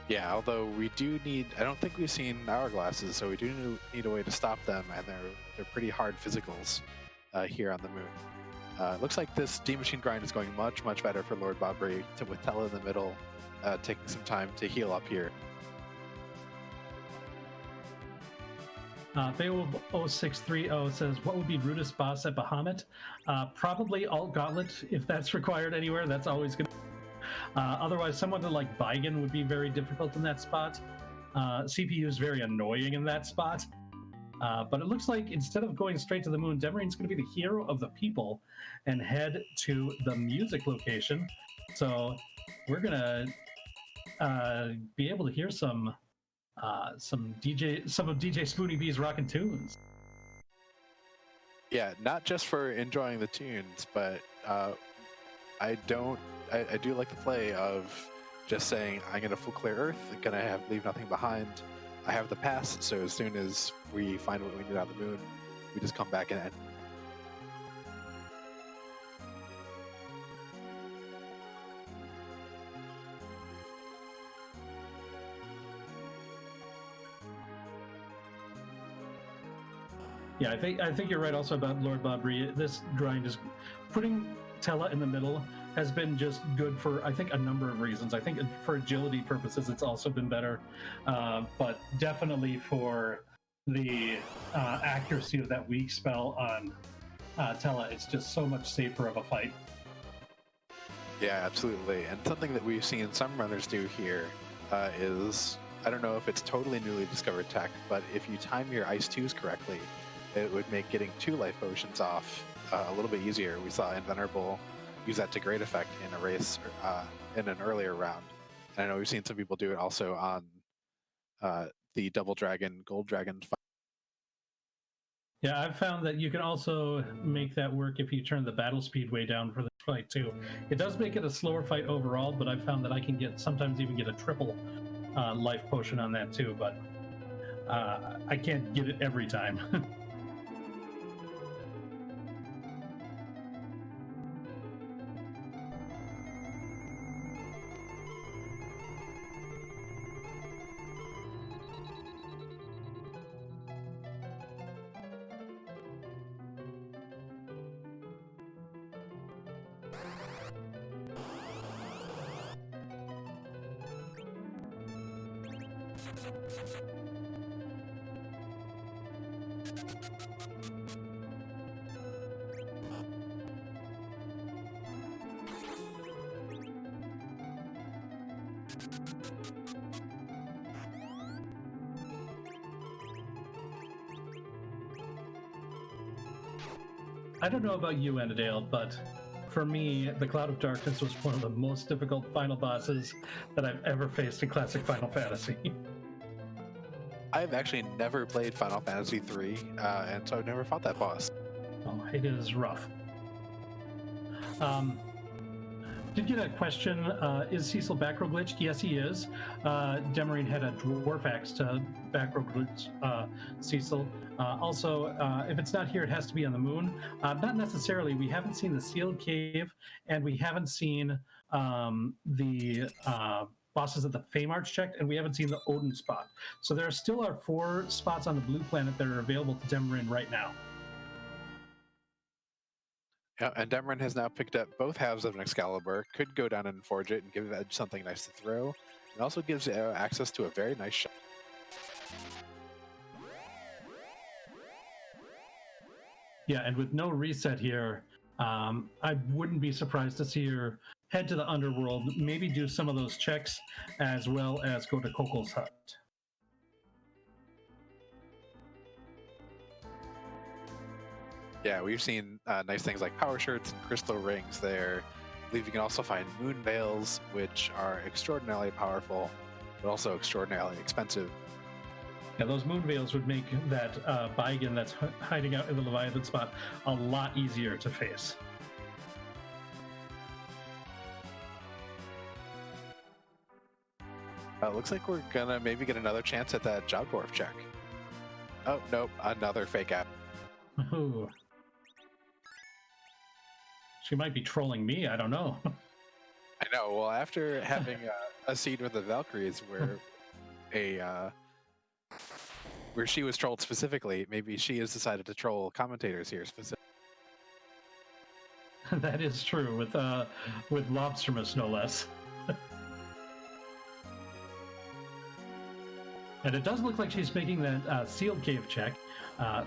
Speaker 1: Yeah, although we do need... I don't think we've seen hourglasses, so we do need a way to stop them, and they're pretty hard physicals here on the moon. Looks like this D-Machine grind is going much, much better for Lordbobbree, with Tella in the middle, taking some time to heal up here.
Speaker 2: Beowulf0630 says, what would be rudest boss at Bahamut? Probably Alt Gauntlet, if that's required anywhere. That's always going to... otherwise, someone like Baigen would be very difficult in that spot. CPU is very annoying in that spot. But it looks like instead of going straight to the moon, Demarine's going to be the hero of the people and head to the music location. So we're going to be able to hear some of DJ Spoony B's rockin' tunes.
Speaker 1: Yeah, not just for enjoying the tunes, but I do like the play of just saying, I'm going to full clear Earth, gonna leave nothing behind. I have the pass, so as soon as we find what we need on the moon, we just come back and end.
Speaker 2: Yeah, I think you're right also about Lordbobbree. This grind is putting Tella in the middle has been just good for, I think, a number of reasons. I think for agility purposes, it's also been better, but definitely for the accuracy of that weak spell on Tella, it's just so much safer of a fight.
Speaker 1: Yeah, absolutely. And something that we've seen some runners do here is, I don't know if it's totally newly discovered tech, but if you time your Ice 2s correctly, it would make getting 2 life potions off a little bit easier. We saw Invenerable use that to great effect in a race in an earlier round. And I know we've seen some people do it also on the Double Dragon, Gold Dragon fight.
Speaker 2: Yeah, I've found that you can also make that work if you turn the battle speed way down for the fight too. It does make it a slower fight overall, but I've found that I can sometimes even get a triple life potion on that too, but I can't get it every time. I don't know about you, Annadale, but for me, the Cloud of Darkness was one of the most difficult final bosses that I've ever faced in classic Final Fantasy.
Speaker 1: I've actually never played Final Fantasy III, and so I've never fought that boss.
Speaker 2: Oh, it is rough. Did get a question, is Cecil back row glitched? Yes, he is. Demerine had a dwarf axe to back row glitch Cecil. Also, if it's not here, it has to be on the moon. Not necessarily. We haven't seen the sealed cave, and we haven't seen the bosses at the Feymarch checked, and we haven't seen the Odin spot. So there still are 4 spots on the blue planet that are available to Demerine right now.
Speaker 1: Yeah, and Demerine has now picked up both halves of an Excalibur, could go down and forge it and give Edge something nice to throw. It also gives access to a very nice shot.
Speaker 2: Yeah, and with no reset here, I wouldn't be surprised to see her head to the underworld, maybe do some of those checks, as well as go to Coco's hut.
Speaker 1: Yeah, we've seen nice things like power shirts and crystal rings there. I believe you can also find moon veils, which are extraordinarily powerful, but also extraordinarily expensive.
Speaker 2: Yeah, those moon veils would make that Baigan that's hiding out in the Leviathan spot a lot easier to face.
Speaker 1: Looks like we're gonna maybe get another chance at that Job Dwarf check. Oh, nope, another fake out.
Speaker 2: Ooh. She might be trolling me, I don't know.
Speaker 1: I know, well, after having a scene with the Valkyries where she was trolled specifically, maybe she has decided to troll commentators here specifically.
Speaker 2: That is true, with Lobstermus, no less. And it does look like she's making that sealed cave check,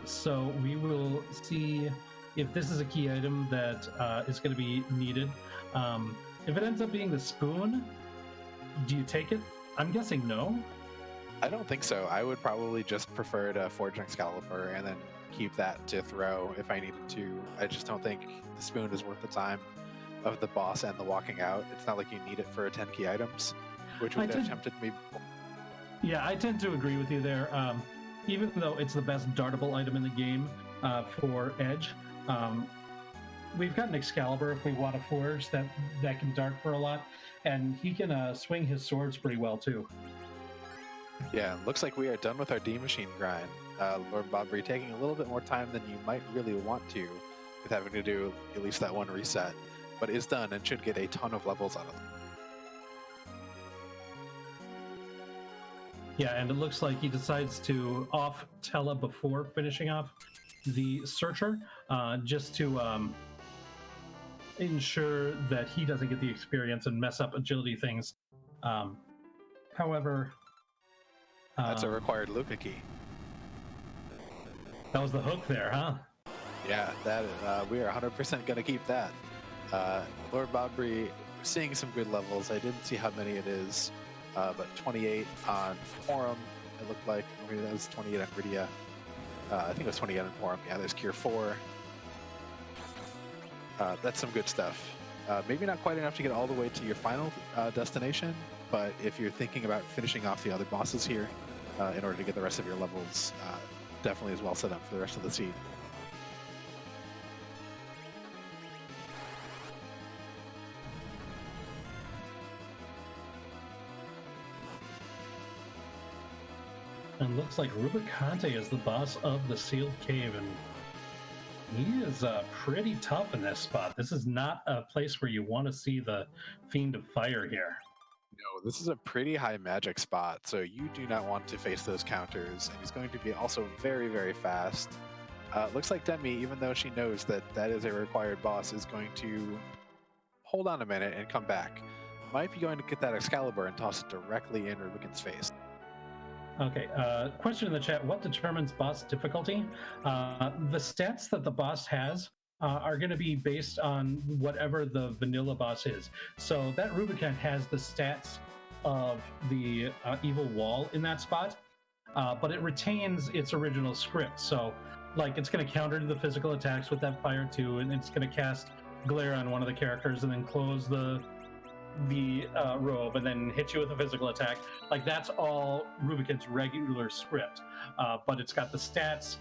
Speaker 2: so we will see if this is a key item that is going to be needed. If it ends up being the spoon, do you take it? I'm guessing no.
Speaker 1: I don't think so. I would probably just prefer to forge an Excalibur and then keep that to throw if I needed to. I just don't think the spoon is worth the time of the boss and the walking out. It's not like you need it for 10 key items, which would have tempted me.
Speaker 2: Yeah, I tend to agree with you there. Even though it's the best dartable item in the game for Edge, we've got an Excalibur if we want to forge that can dart for a lot, and he can swing his swords pretty well too.
Speaker 1: Yeah, looks like we are done with our D Machine grind. Lordbobbree taking a little bit more time than you might really want to, with having to do at least that one reset, but is done and should get a ton of levels out of it.
Speaker 2: Yeah, and it looks like he decides to off Tella before finishing off the Searcher, just to ensure that he doesn't get the experience and mess up agility things. However...
Speaker 1: That's a required Luca key.
Speaker 2: That was the hook there, huh?
Speaker 1: Yeah, that is, we are 100% going to keep that. Lordbobbree seeing some good levels. I didn't see how many it is, but 28 on Forum, it looked like. Or maybe that was 28 on Rydia. I think it was 28 on Forum. Yeah, there's Cure 4. That's some good stuff. Maybe not quite enough to get all the way to your final destination, but if you're thinking about finishing off the other bosses here in order to get the rest of your levels, definitely is well set up for the rest of the seed.
Speaker 2: And looks like Rubicante is the boss of the sealed cave, and he is pretty tough in this spot. This is not a place where you want to see the Fiend of Fire here.
Speaker 1: No, this is a pretty high magic spot, so you do not want to face those counters, and he's going to be also very, very fast. Looks like Demi, even though she knows that that is a required boss, is going to hold on a minute and come back. Might be going to get that Excalibur and toss it directly in Rubican's face.
Speaker 2: Okay, question in the chat: what determines boss difficulty? The stats that the boss has are going to be based on whatever the vanilla boss is. So that Rubicon has the stats of the evil wall in that spot, but it retains its original script. So, like, it's going to counter to the physical attacks with that fire too, and it's going to cast glare on one of the characters and then close the robe and then hit you with a physical attack. Like, that's all Rubican's regular script, but it's got the stats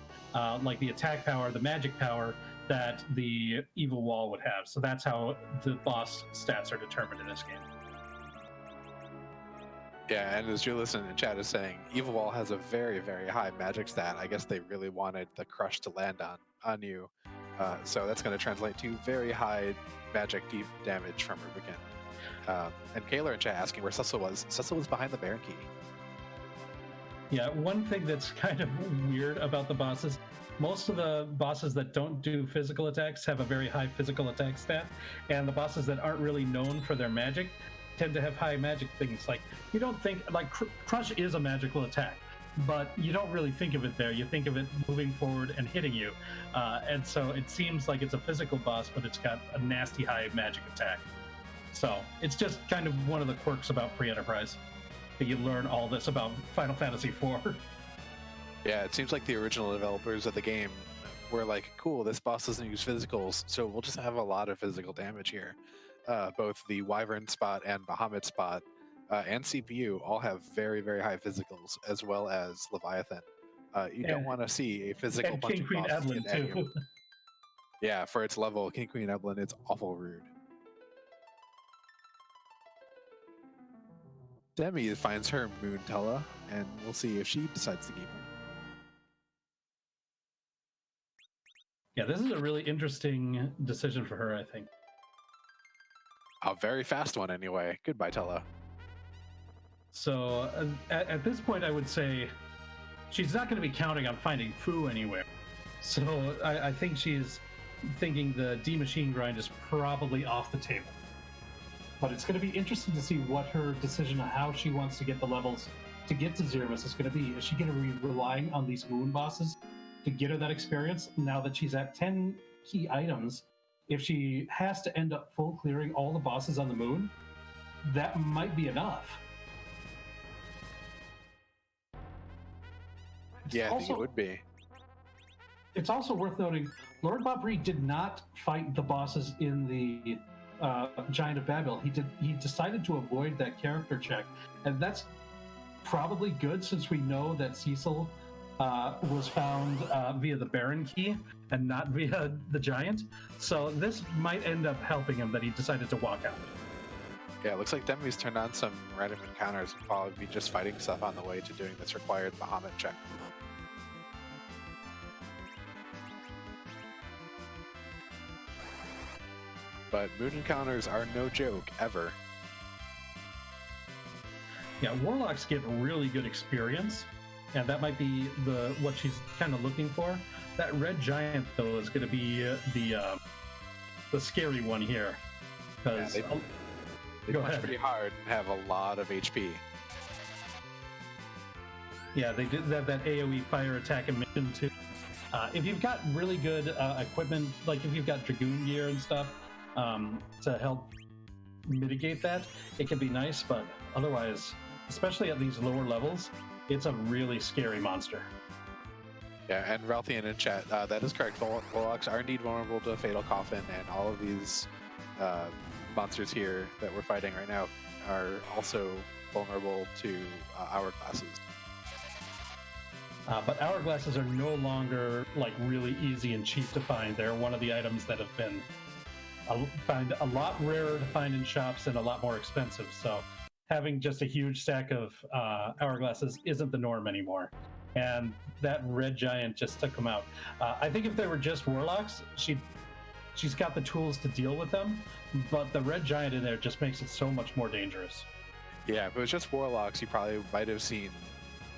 Speaker 2: like the attack power, the magic power that the evil wall would have. So that's how the boss stats are determined in this game.
Speaker 1: Yeah, and as Julius in the chat is saying, Evil Wall has a very, very high magic stat. I guess they really wanted the crush to land on you. So that's going to translate to very high magic deep damage from Rubicon. And Kaylor in chat asking where Cecil was. Cecil was behind the Baron Key.
Speaker 2: Yeah, one thing that's kind of weird about the bosses, most of the bosses that don't do physical attacks have a very high physical attack stat, and the bosses that aren't really known for their magic tend to have high magic things. Like, you don't think, like, Crush is a magical attack, but you don't really think of it there. You think of it moving forward and hitting you. And so it seems like it's a physical boss, but it's got a nasty high magic attack. So it's just kind of one of the quirks about Free Enterprise, that you learn all this about Final Fantasy IV.
Speaker 1: Yeah, it seems like the original developers of the game were like, cool, this boss doesn't use physicals, so we'll just have a lot of physical damage here. Both the Wyvern spot and Bahamut spot and CPU all have very, very high physicals, as well as Leviathan. You don't want to see a physical
Speaker 2: and
Speaker 1: punching
Speaker 2: King Queen
Speaker 1: boss
Speaker 2: Evelyn,
Speaker 1: in any
Speaker 2: too.
Speaker 1: Yeah, for its level, King Queen Evelyn, it's awful rude. Demi finds her Moon Tella, and we'll see if she decides to keep him.
Speaker 2: Yeah, this is a really interesting decision for her, I think.
Speaker 1: A very fast one, anyway. Goodbye, Tella.
Speaker 2: So at this point, I would say she's not going to be counting on finding Fu anywhere. So I think she's thinking the D-Machine grind is probably off the table. But it's going to be interesting to see what her decision on how she wants to get the levels to get to Zermus is going to be. Is she going to be relying on these moon bosses to get her that experience now that she's at 10 key items? If she has to end up full clearing all the bosses on the moon, that might be enough.
Speaker 1: Yeah, I think it would be.
Speaker 2: It's also worth noting, Lordbobbree did not fight the bosses in the Giant of Babel. He decided to avoid that character check, and that's probably good since we know that Cecil was found via the Baron Key and not via the Giant. So this might end up helping him that he decided to walk out.
Speaker 1: Yeah, it looks like Demi's turned on some random encounters and probably be just fighting stuff on the way to doing this required Bahamut check. But moon encounters are no joke, ever.
Speaker 2: Yeah, Warlocks get really good experience, and that might be what she's kind of looking for. That Red Giant, though, is going to be the scary one here.
Speaker 1: Yeah, they punch pretty hard and have a lot of HP. Yeah,
Speaker 2: they did that AoE fire attack emission too. If you've got really good equipment, like if you've got Dragoon gear and stuff to help mitigate that, it can be nice, but otherwise, especially at these lower levels, it's a really scary monster.
Speaker 1: Yeah, and Ralphian in chat, that is correct. Warlocks are indeed vulnerable to Fatal Coffin, and all of these monsters here that we're fighting right now are also vulnerable to hourglasses.
Speaker 2: But hourglasses are no longer like really easy and cheap to find. They're one of the items that have been find a lot rarer to find in shops and a lot more expensive. So having just a huge stack of hourglasses isn't the norm anymore. And that red giant just took them out. I think if they were just warlocks, she's got the tools to deal with them, but the red giant in there just makes it so much more dangerous.
Speaker 1: Yeah, if it was just warlocks, you probably might have seen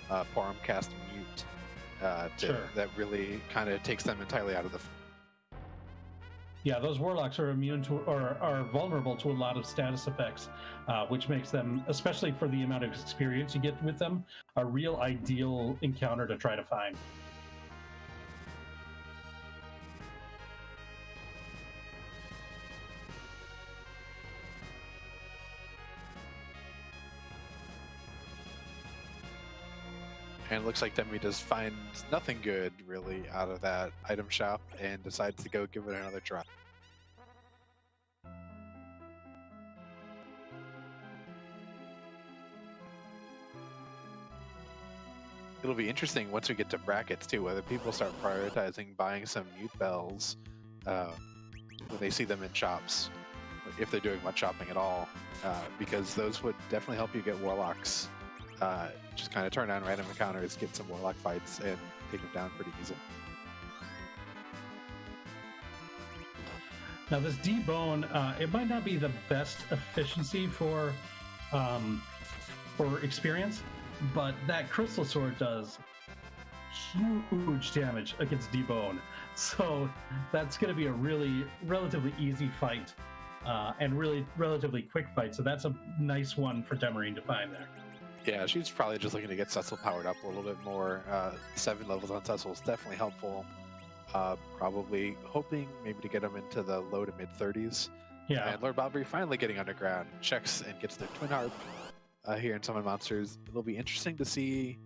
Speaker 1: Porum cast Mute.
Speaker 2: Sure.
Speaker 1: That really kind of takes them entirely out of the.
Speaker 2: Yeah, those warlocks are immune to or are vulnerable to a lot of status effects, which makes them, especially for the amount of experience you get with them, a real ideal encounter to try to find.
Speaker 1: And it looks like Demi just finds nothing good really out of that item shop and decides to go give it another try. It'll be interesting once we get to brackets too, whether people start prioritizing buying some mute bells when they see them in shops, if they're doing much shopping at all, because those would definitely help you get warlocks. Just kind of turn on random encounters, get some warlock fights, and take them down pretty easily.
Speaker 2: Now this debone, it might not be the best efficiency for experience, but that crystal sword does huge damage against debone. So that's going to be a really relatively easy fight, and really relatively quick fight. So that's a nice one for Demerine to find there.
Speaker 1: Yeah, she's probably just looking to get Cecil powered up a little bit more. 7 levels on Cecil is definitely helpful. Probably hoping maybe to get him into the low to mid 30s.
Speaker 2: Yeah.
Speaker 1: And Lordbobbree finally getting underground, checks and gets their Twin Harp here in Summon Monsters. It'll be interesting to see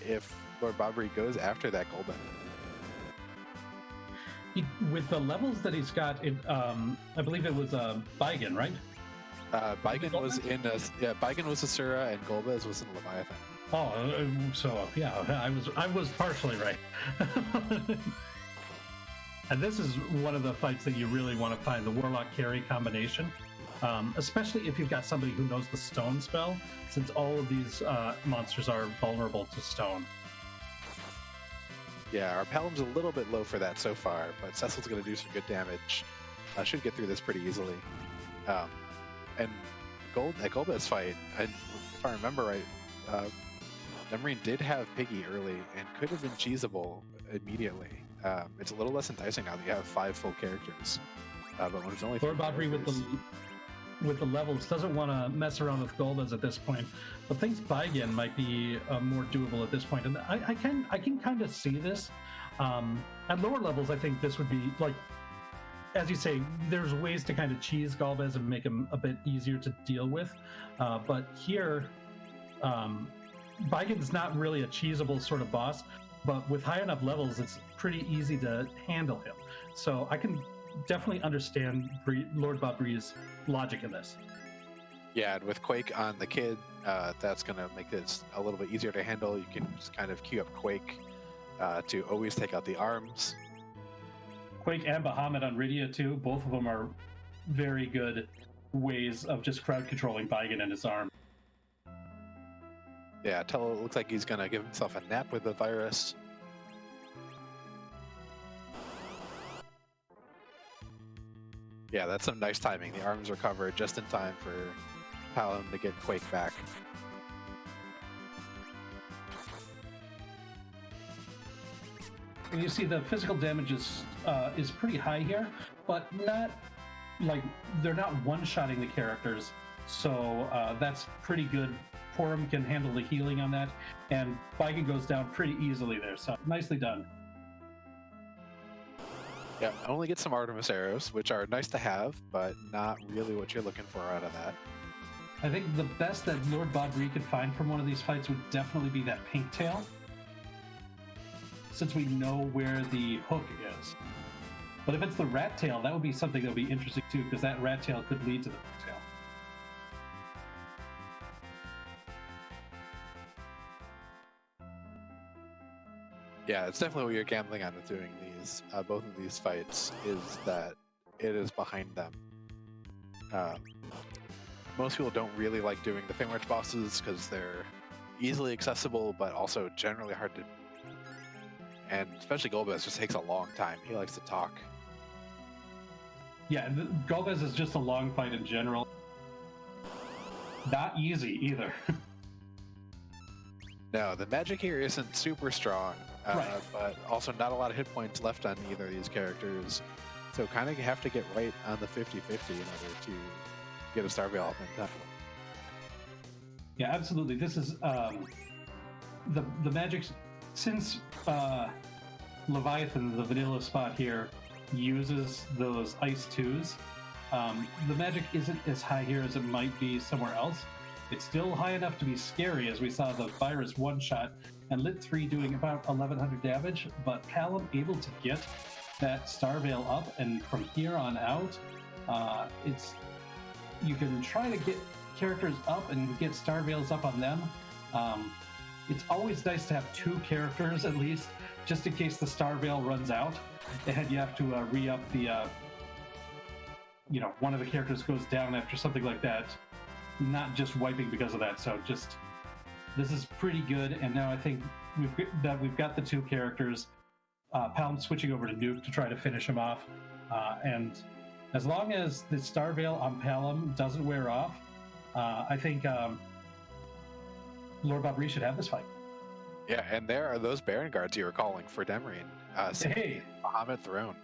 Speaker 1: if Lordbobbree goes after that Golden.
Speaker 2: With the levels that he's got, I believe it was Baigen, right?
Speaker 1: Baigen was in Baigen was Asura and Golbez was in Leviathan.
Speaker 2: Oh, so yeah, I was partially right. And this is one of the fights that you really want to find, the Warlock carry combination, especially if you've got somebody who knows the stone spell, since all of these monsters are vulnerable to stone.
Speaker 1: Yeah, our Pelham's a little bit low for that so far, but Cecil's going to do some good damage. Should get through this pretty easily. And that Golbez fight, if I remember right, Demerine did have Piggy early and could have been cheesable immediately. It's a little less enticing now that you have 5 full characters. But when it's only
Speaker 2: Lordbobbree with the levels doesn't want to mess around with Golbez at this point, but thinks Baigen might be more doable at this point. And I can kind of see this. At lower levels, I think this would be like, as you say, there's ways to kind of cheese Golbez and make him a bit easier to deal with. But here, Baigen's not really a cheesable sort of boss, but with high enough levels, it's pretty easy to handle him. So I can definitely understand Lordbobbree's logic in this.
Speaker 1: Yeah, and with Quake on the kid, that's going to make this a little bit easier to handle. You can just kind of queue up Quake to always take out the arms.
Speaker 2: Quake and Bahamut on Rydia too, both of them are very good ways of just crowd controlling Baigen and his arm.
Speaker 1: Yeah, Tello looks like he's going to give himself a nap with the virus. Yeah, that's some nice timing. The arms are covered just in time for Palom to get Quake back.
Speaker 2: And you see the physical damage is pretty high here, but not like they're not one-shotting the characters, so that's pretty good. Porum can handle the healing on that, and Baigen goes down pretty easily there, so nicely done.
Speaker 1: Yeah, only get some Artemis arrows, which are nice to have, but not really what you're looking for out of that.
Speaker 2: I think the best that Lordbobbree could find from one of these fights would definitely be that pink tail, since we know where the hook is. But if it's the rat tail, that would be something that would be interesting too, because that rat tail could lead to the pink tail.
Speaker 1: Yeah, it's definitely what you're gambling on with doing these. Both of these fights is that it is behind them. Most people don't really like doing the Fame March bosses because they're easily accessible, but also generally hard to. And especially Golbez just takes a long time. He likes to talk.
Speaker 2: Yeah, Golbez is just a long fight in general. Not easy either.
Speaker 1: No, the magic here isn't super strong,
Speaker 2: Right.
Speaker 1: but also not a lot of hit points left on either of these characters. So kind of have to get right on the 50-50 in order to get a Star Veil up in time.
Speaker 2: Yeah, absolutely. This is the magic. Since Leviathan, the vanilla spot here, uses those Ice 2s, the magic isn't as high here as it might be somewhere else. It's still high enough to be scary, as we saw the Virus one-shot and Lit 3 doing about 1100 damage, but Palom able to get that Star Veil up, and from here on out, you can try to get characters up and get Star Veils up on them. It's always nice to have two characters at least, just in case the Star Veil runs out and you have to re-up the, one of the characters goes down after something like that. Not just wiping because of that. So this is pretty good. And now I think we've got the two characters. Palom switching over to Nuke to try to finish him off. And as long as the Star Veil on Palom doesn't wear off, I think Lordbobbree should have this fight.
Speaker 1: Yeah, and there are those Baron guards you were calling for Demerine.
Speaker 2: Hey!
Speaker 1: Bahamut Throne.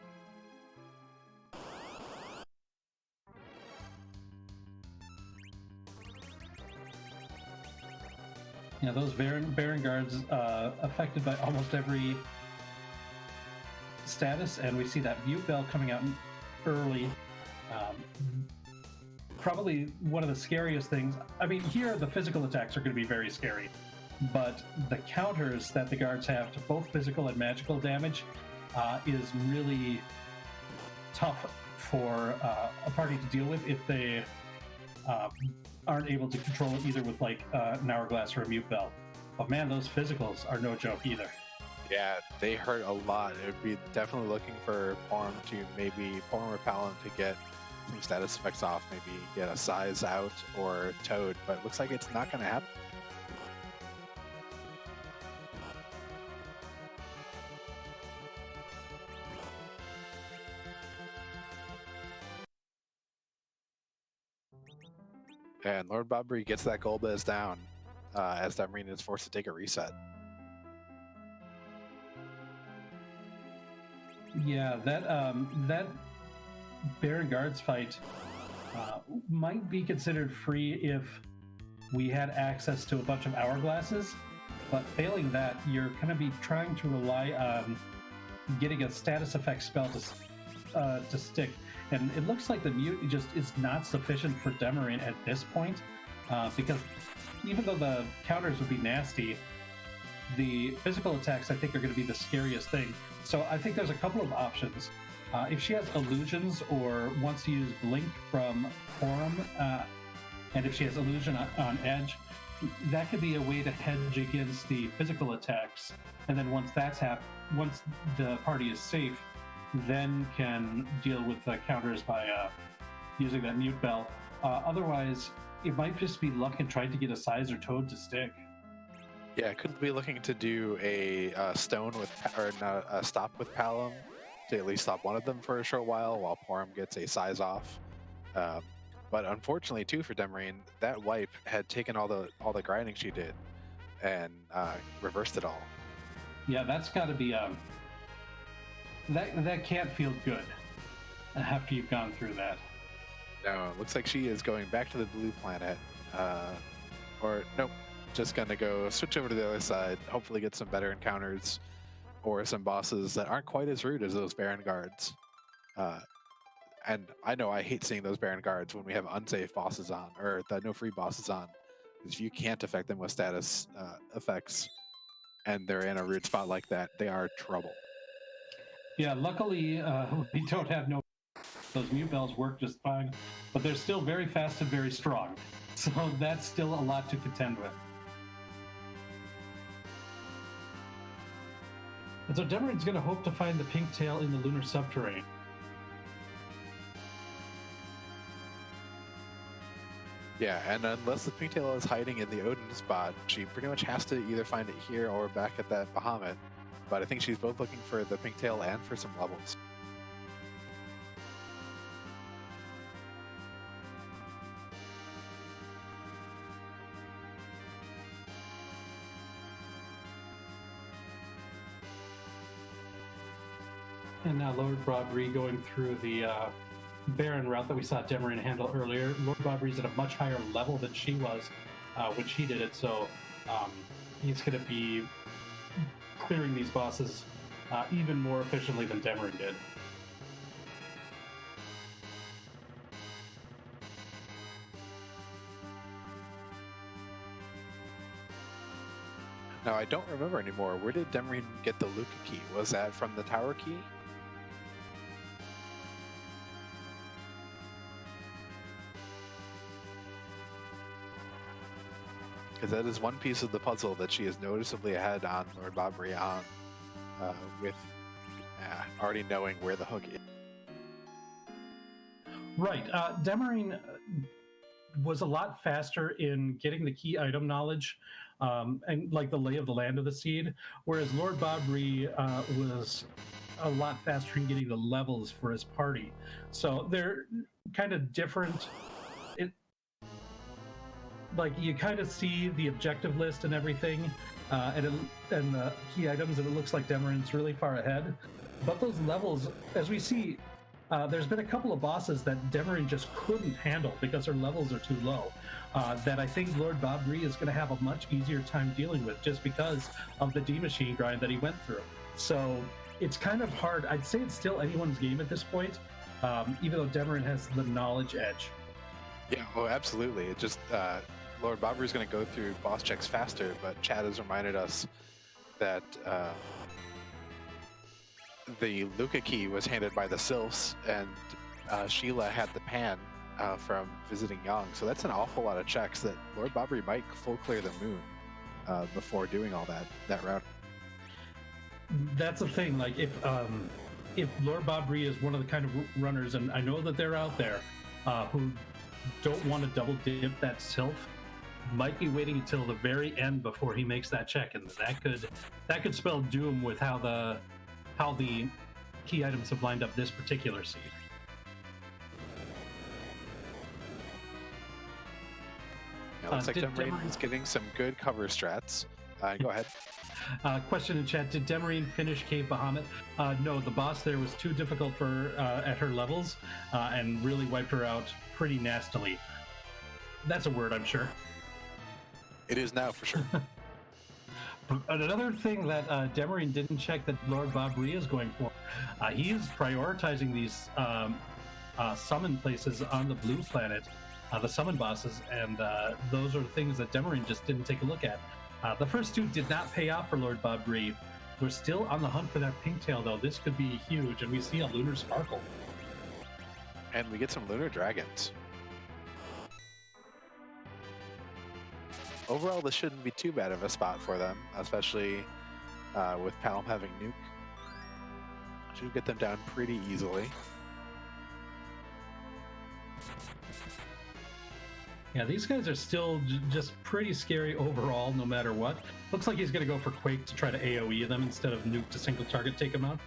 Speaker 2: Yeah, those Baron guards affected by almost every status, and we see that Mute Bell coming out early. Probably one of the scariest things. I mean, here the physical attacks are going to be very scary, but the counters that the guards have to both physical and magical damage is really tough for a party to deal with if they aren't able to control it either with like an Hourglass or a Mute Bell. But man, those physicals are no joke either.
Speaker 1: Yeah, they hurt a lot. It would be definitely looking for Porum or Palom to get some status effects off, maybe get a size out or Toad, but it looks like it's not going to happen. And Lordbobbree gets that Golbez down as Demerine is forced to take a reset.
Speaker 2: Yeah, that Baron Guards fight might be considered free if we had access to a bunch of Hourglasses, but failing that, you're going to be trying to rely on getting a status effect spell to stick. And it looks like the Mute just is not sufficient for Demerine at this point, because even though the counters would be nasty, the physical attacks I think are going to be the scariest thing. So I think there's a couple of options. If she has illusions or wants to use Blink from Porum, and if she has illusion on Edge, that could be a way to hedge against the physical attacks. And then once once the party is safe, then can deal with the counters by using that Mute Bell. Otherwise, it might just be luck and trying to get a Size or Toad to stick.
Speaker 1: Yeah, could be looking to do a stone with, or not, a stop with Palom to at least stop one of them for a short while Porum gets a size off. But unfortunately, too, for Demerine, that wipe had taken all the grinding she did and reversed it all.
Speaker 2: Yeah, that's got to be that can't feel good after you've gone through that.
Speaker 1: No, it looks like she is going back to the blue planet, or nope. Just gonna go switch over to the other side, hopefully get some better encounters or some bosses that aren't quite as rude as those Baron guards. And I know I hate seeing those Baron guards when we have unsafe bosses on, or the no free bosses on. If you can't affect them with status effects and they're in a rude spot like that, they are trouble.
Speaker 2: Yeah, luckily we don't have no. Those mute bells work just fine, but they're still very fast and very strong. So that's still a lot to contend with. And so Demerine's going to hope to find the pink tail in the lunar subterranean.
Speaker 1: Yeah, and unless the pigtail is hiding in the Odin spot, she pretty much has to either find it here or back at that Bahamut. But I think she's both looking for the pigtail and for some levels.
Speaker 2: And now Lordbobbree going through the Baron route that we saw Demerine handle earlier. Lordbobbree's at a much higher level than she was when she did it, so he's going to be clearing these bosses even more efficiently than Demerine did.
Speaker 1: Now, I don't remember anymore. Where did Demerine get the Luca key? Was that from the tower key? Because that is one piece of the puzzle that she is noticeably ahead on Lordbobbree on, with already knowing where the hook is.
Speaker 2: Right. Demerine was a lot faster in getting the key item knowledge and like the lay of the land of the seed, whereas Lordbobbree was a lot faster in getting the levels for his party. So they're kind of different. Like you kind of see the objective list and everything, and the key items, and it looks like Demerine's really far ahead. But those levels, as we see, there's been a couple of bosses that Demerine just couldn't handle because her levels are too low. That I think Lordbobbree is going to have a much easier time dealing with just because of the D machine grind that he went through. So it's kind of hard. I'd say it's still anyone's game at this point, even though Demerine has the knowledge edge.
Speaker 1: Yeah, oh, absolutely. It just Lordbobbree is going to go through boss checks faster, but Chad has reminded us that the Luca key was handed by the Sylphs, and Sheila had the pan from visiting Young. So that's an awful lot of checks that Lordbobbree might full clear the moon before doing all that route.
Speaker 2: That's the thing. Like if Lordbobbree is one of the kind of runners, and I know that they're out there who don't want to double dip that Sylph, might be waiting until the very end before he makes that check, and that could spell doom with how the key items have lined up this particular seed.
Speaker 1: It looks like Demerine is getting some good cover strats. Go ahead.
Speaker 2: Question in chat: did Demerine finish Cave Bahamut? No, the boss there was too difficult for at her levels, and really wiped her out pretty nastily. That's a word, I'm sure.
Speaker 1: It is now for sure.
Speaker 2: Another thing that Demerine didn't check that Lordbobbree is going for, he is prioritizing these summon places on the blue planet, the summon bosses, and those are things that Demerine just didn't take a look at. The first two did not pay off for Lordbobbree. We're still on the hunt for that pigtail, though. This could be huge, and we see a lunar sparkle.
Speaker 1: And we get some lunar dragons. Overall, this shouldn't be too bad of a spot for them, especially with Palm having nuke. Should get them down pretty easily.
Speaker 2: Yeah, these guys are still just pretty scary overall, no matter what. Looks like he's going to go for Quake to try to AoE them instead of nuke to single target take him out.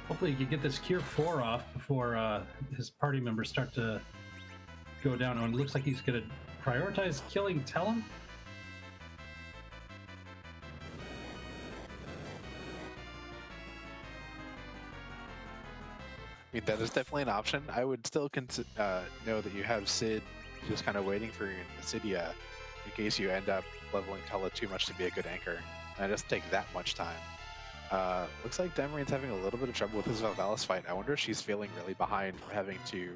Speaker 2: Hopefully he can get this Cure 4 off before his party members start to go down. And it looks like he's going to prioritize killing Talon.
Speaker 1: I mean, that is definitely an option. I would still know that you have Sid just kind of waiting for your Cydia in case you end up leveling Tella too much to be a good anchor. And it doesn't take that much time. Looks like Demarine's having a little bit of trouble with his Valvalis fight. I wonder if she's feeling really behind from having to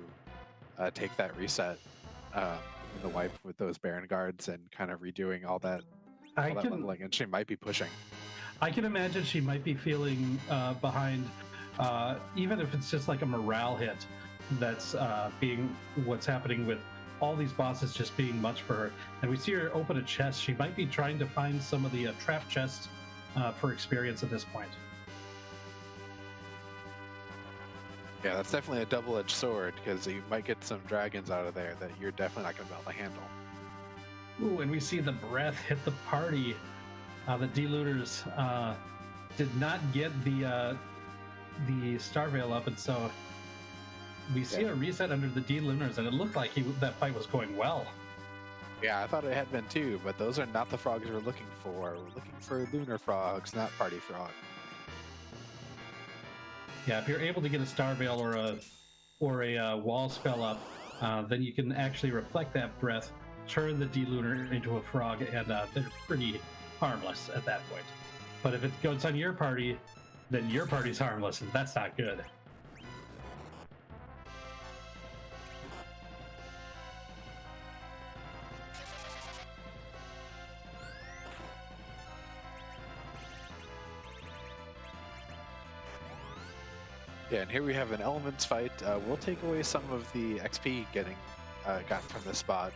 Speaker 1: take that reset in the wipe with those Baron guards and kind of redoing all that leveling, and she might be pushing.
Speaker 2: I can imagine she might be feeling behind, even if it's just like a morale hit. That's being what's happening with all these bosses just being much for her. And we see her open a chest. She might be trying to find some of the trap chests for experience at this point.
Speaker 1: Yeah, that's definitely a double-edged sword, because you might get some dragons out of there that you're definitely not going to be able to handle.
Speaker 2: Ooh, and we see the breath hit the party. The D-looters did not get the Star Veil up, and so we see a reset under the D-looters, and it looked like that fight was going well.
Speaker 1: Yeah, I thought it had been too, but those are not the frogs we're looking for. We're looking for lunar frogs, not party frog.
Speaker 2: Yeah, if you're able to get a Star Veil or a wall spell up, then you can actually reflect that breath, turn the D-Lunar into a frog, and they're pretty harmless at that point. But if it goes on your party, then your party's harmless, and that's not good.
Speaker 1: Yeah, and here we have an elements fight. We'll take away some of the XP gotten from this spot,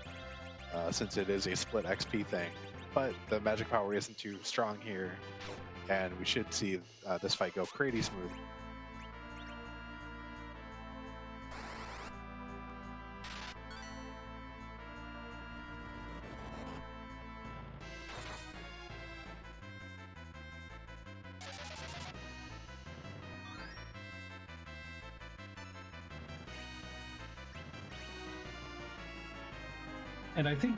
Speaker 1: since it is a split XP thing. But the magic power isn't too strong here, and we should see this fight go pretty smooth.
Speaker 2: And I think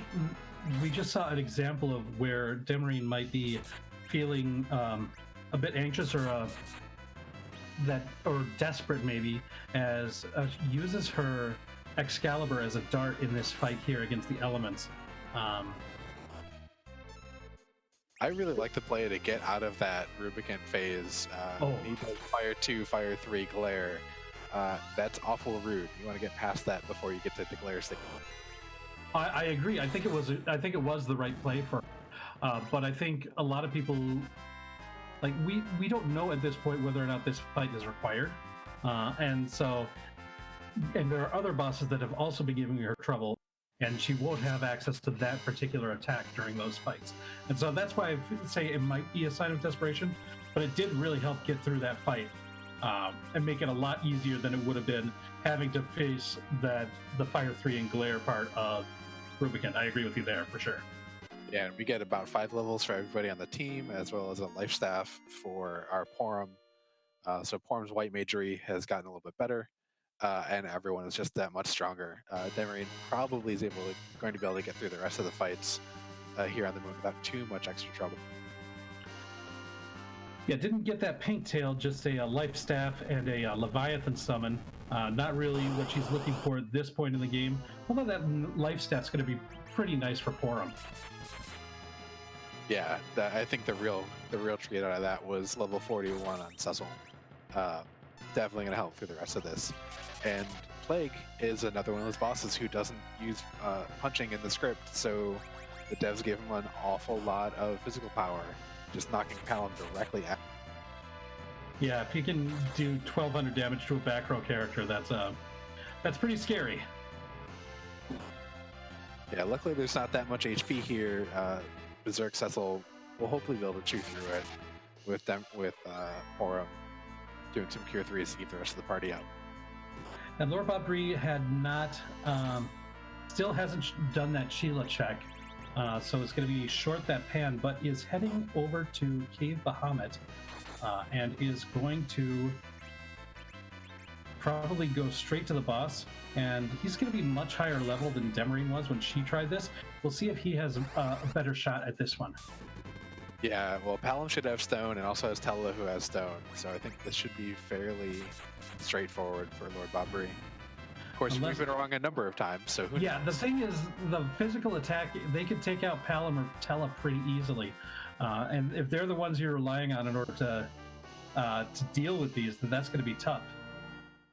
Speaker 2: we just saw an example of where Demerine might be feeling a bit anxious or desperate, maybe, as uses her Excalibur as a dart in this fight here against the elements.
Speaker 1: I really like to play to get out of that Rubicon phase. He does Fire 2, Fire 3, Glare. That's awful rude. You want to get past that before you get to the Glare stick.
Speaker 2: I agree. I think it was the right play for her. But I think a lot of people, like, we don't know at this point whether or not this fight is required. And there are other bosses that have also been giving her trouble, and she won't have access to that particular attack during those fights. And so that's why I say it might be a sign of desperation, but it did really help get through that fight and make it a lot easier than it would have been having to face the Fire 3 and Glare part of Rubicon. I agree with you there for sure.
Speaker 1: Yeah, and we get about 5 levels for everybody on the team, as well as a life staff for our Porum. So Porum's white magery has gotten a little bit better, and everyone is just that much stronger. Demerine probably is going to be able to get through the rest of the fights here on the moon without too much extra trouble.
Speaker 2: Yeah, didn't get that pink tail, just a life staff and a Leviathan summon. Not really what she's looking for at this point in the game, although that life staff's going to be pretty nice for Porum.
Speaker 1: Yeah, I think the real treat out of that was level 41 on Cecil. Definitely going to help through the rest of this. And Plague is another one of those bosses who doesn't use punching in the script, so the devs gave him an awful lot of physical power, just knocking Palom directly at.
Speaker 2: Yeah, if he can do 1,200 damage to a back row character, that's pretty scary.
Speaker 1: Yeah, luckily there's not that much HP here. Berserk Cecil will hopefully be able to chew through it with Porum doing some Cure 3s to keep the rest of the party out.
Speaker 2: And Lordbobbree had not, still hasn't done that Sheila check, so it's going to be short that pan, but is heading over to Cave Bahamut and is going to probably go straight to the boss, and he's going to be much higher level than Demerine was when she tried this. We'll see if he has a better shot at this one.
Speaker 1: Yeah, well, Palom should have stone and also has Tella who has stone, so I think this should be fairly straightforward for Lordbobbree. Of course, we've been wrong a number of times, so who knows?
Speaker 2: The thing is, the physical attack, they could take out Palom or Tella pretty easily. And if they're the ones you're relying on in order to to deal with these, then that's going to be tough.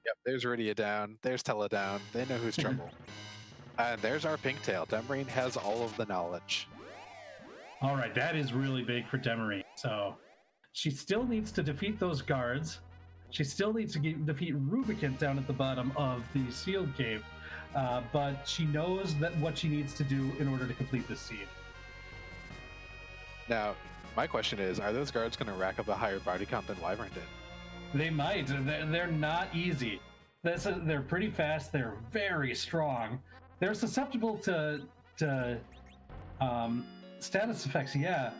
Speaker 1: Yep, there's Rydia down. There's Tella down. They know who's trouble. And there's our Pinktail. Demerine has all of the knowledge.
Speaker 2: All right, that is really big for Demerine. So she still needs to defeat those guards. She still needs to defeat Rubicant down at the bottom of the sealed cave. But she knows that what she needs to do in order to complete this seed.
Speaker 1: Now, my question is, are those guards going to rack up a higher body count than Wyvern did?
Speaker 2: They might. They're not easy. They're pretty fast. They're very strong. They're susceptible to status effects, yeah.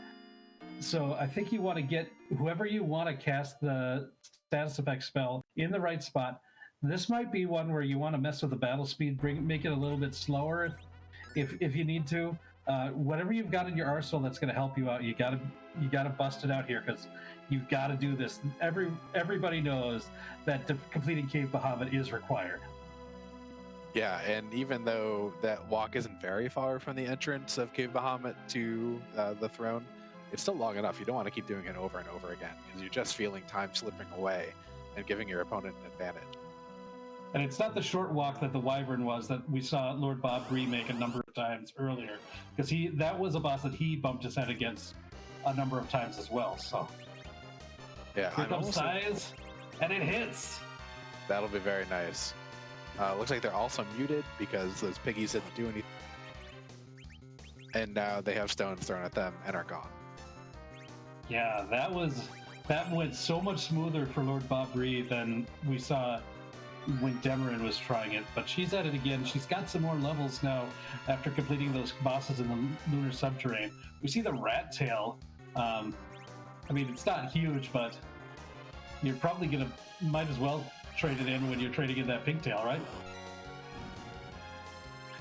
Speaker 2: So I think you want to get whoever you want to cast the status effect spell in the right spot. This might be one where you want to mess with the battle speed, make it a little bit slower if you need to. Whatever you've got in your arsenal that's going to help you out, you gotta bust it out here, because you've got to do this. Everybody knows that completing Cave Bahamut is required.
Speaker 1: Yeah, and even though that walk isn't very far from the entrance of Cave Bahamut to the throne, it's still long enough. You don't want to keep doing it over and over again, because you're just feeling time slipping away and giving your opponent an advantage.
Speaker 2: And it's not the short walk that the Wyvern was that we saw Lordbobbree make a number of times earlier, because that was a boss that he bumped his head against a number of times as well. So
Speaker 1: yeah,
Speaker 2: here comes Size, and it hits.
Speaker 1: That'll be very nice. Looks like they're also muted because those piggies didn't do anything. And now they have stones thrown at them and are gone.
Speaker 2: Yeah, that went so much smoother for Lordbobbree than we saw when Demerine was trying it. But she's at it again. She's got some more levels now after completing those bosses in the lunar subterranean. We see the rat tail. I mean, it's not huge, but you're probably might as well trade it in when you're trading in that pink tail, right?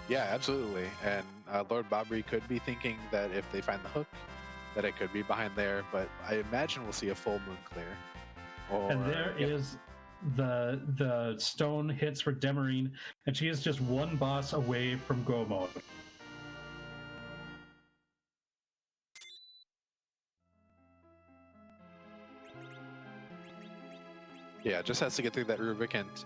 Speaker 1: Yeah, absolutely. And Lordbobbree could be thinking that if they find the hook, that it could be behind there, but I imagine we'll see a full moon clear.
Speaker 2: And there is the stone hits for Demerine, and she is just one boss away from go mode.
Speaker 1: Yeah, just has to get through that Rubicant.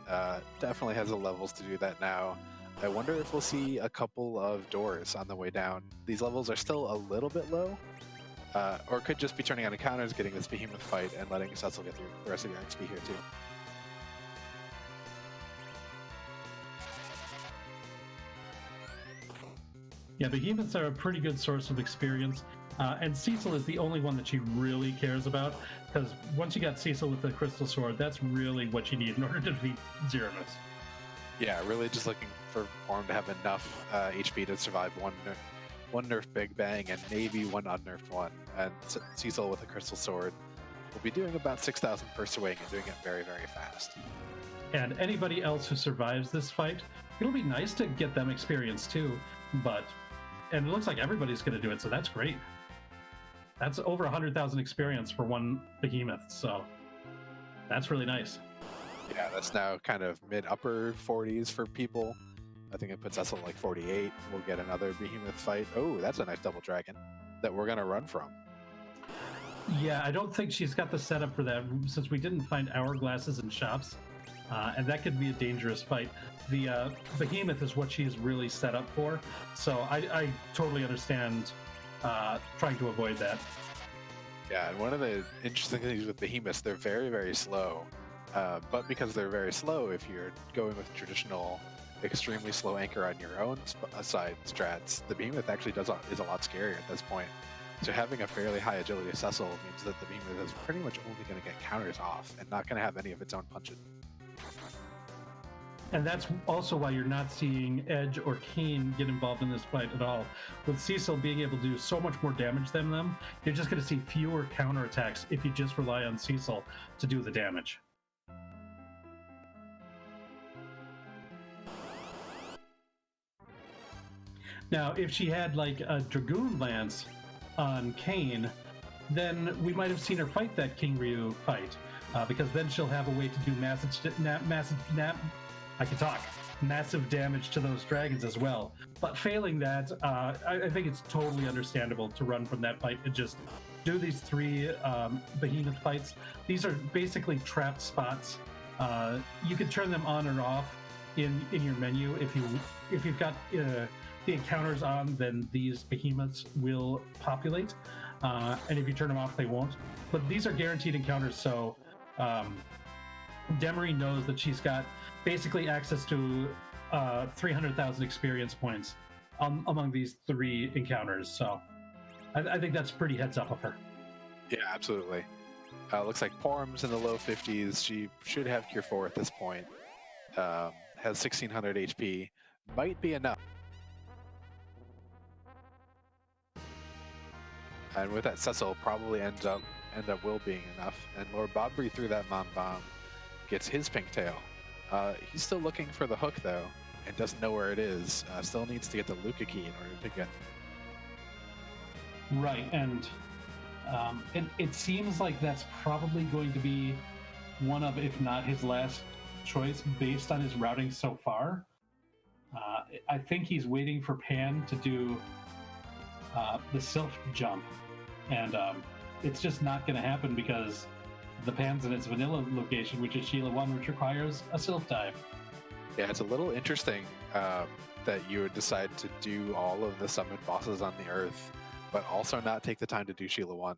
Speaker 1: Definitely has the levels to do that now. I wonder if we'll see a couple of doors on the way down. These levels are still a little bit low, or could just be turning on encounters, getting this behemoth fight, and letting Cecil get through the rest of your XP here too.
Speaker 2: Yeah, behemoths are a pretty good source of experience. And Cecil is the only one that she really cares about, because once you got Cecil with the crystal sword, that's really what you need in order to defeat Zeramus.
Speaker 1: Yeah, really just looking for him to have enough HP to survive one nerf Big Bang and maybe one unnerfed one. And Cecil with a crystal sword will be doing about 6,000 per swing and doing it very, very fast.
Speaker 2: And anybody else who survives this fight, it'll be nice to get them experience too, and it looks like everybody's going to do it, so that's great. That's over 100,000 experience for one behemoth, so that's really nice.
Speaker 1: Yeah, that's now kind of mid-upper 40s for people. I think it puts us on like 48. We'll get another behemoth fight. Oh, that's a nice double dragon that we're going to run from.
Speaker 2: Yeah, I don't think she's got the setup for that, since we didn't find hourglasses in shops, and that could be a dangerous fight. The behemoth is what she's really set up for, so I totally understand trying to avoid that.
Speaker 1: Yeah, and one of the interesting things with behemoths, they're very, very slow. But because they're very slow, if you're going with traditional extremely slow anchor on your own side strats, the behemoth actually is a lot scarier at this point. So having a fairly high agility Cecil means that the behemoth is pretty much only going to get counters off and not going to have any of its own punches.
Speaker 2: And that's also why you're not seeing Edge or Keen get involved in this fight at all. With Cecil being able to do so much more damage than them, you're just going to see fewer counterattacks if you just rely on Cecil to do the damage. Now, if she had like a Dragoon Lance on Kane, then we might have seen her fight that King Ryu fight, because then she'll have a way to do massive damage to those dragons as well. But failing that, I think it's totally understandable to run from that fight and just do these 3 behemoth fights. These are basically trapped spots. You can turn them on or off in your menu. If you've got the encounters on, then these behemoths will populate, and if you turn them off, they won't. But these are guaranteed encounters, so Demerine knows that she's got basically access to 300,000 experience points among these 3 encounters. So I think that's pretty heads up of her.
Speaker 1: Yeah, absolutely. Looks like Porum's in the low 50s. She should have Cure 4 at this point. Has 1600 HP. Might be enough. And with that, Cecil probably end up will being enough. And Lordbobbree threw that Mom Bomb, gets his pink tail. He's still looking for the hook though, and doesn't know where it is. Still needs to get the Luca key in order to get.
Speaker 2: Right, and it seems like that's probably going to be one of, if not his last choice, based on his routing so far. I think he's waiting for Pan to do the Sylph jump, and it's just not going to happen because the Pan's in its vanilla location, which is Sheila 1, which requires a Sylph dive.
Speaker 1: Yeah, it's a little interesting that you would decide to do all of the summoned bosses on the Earth, but also not take the time to do Sheila 1.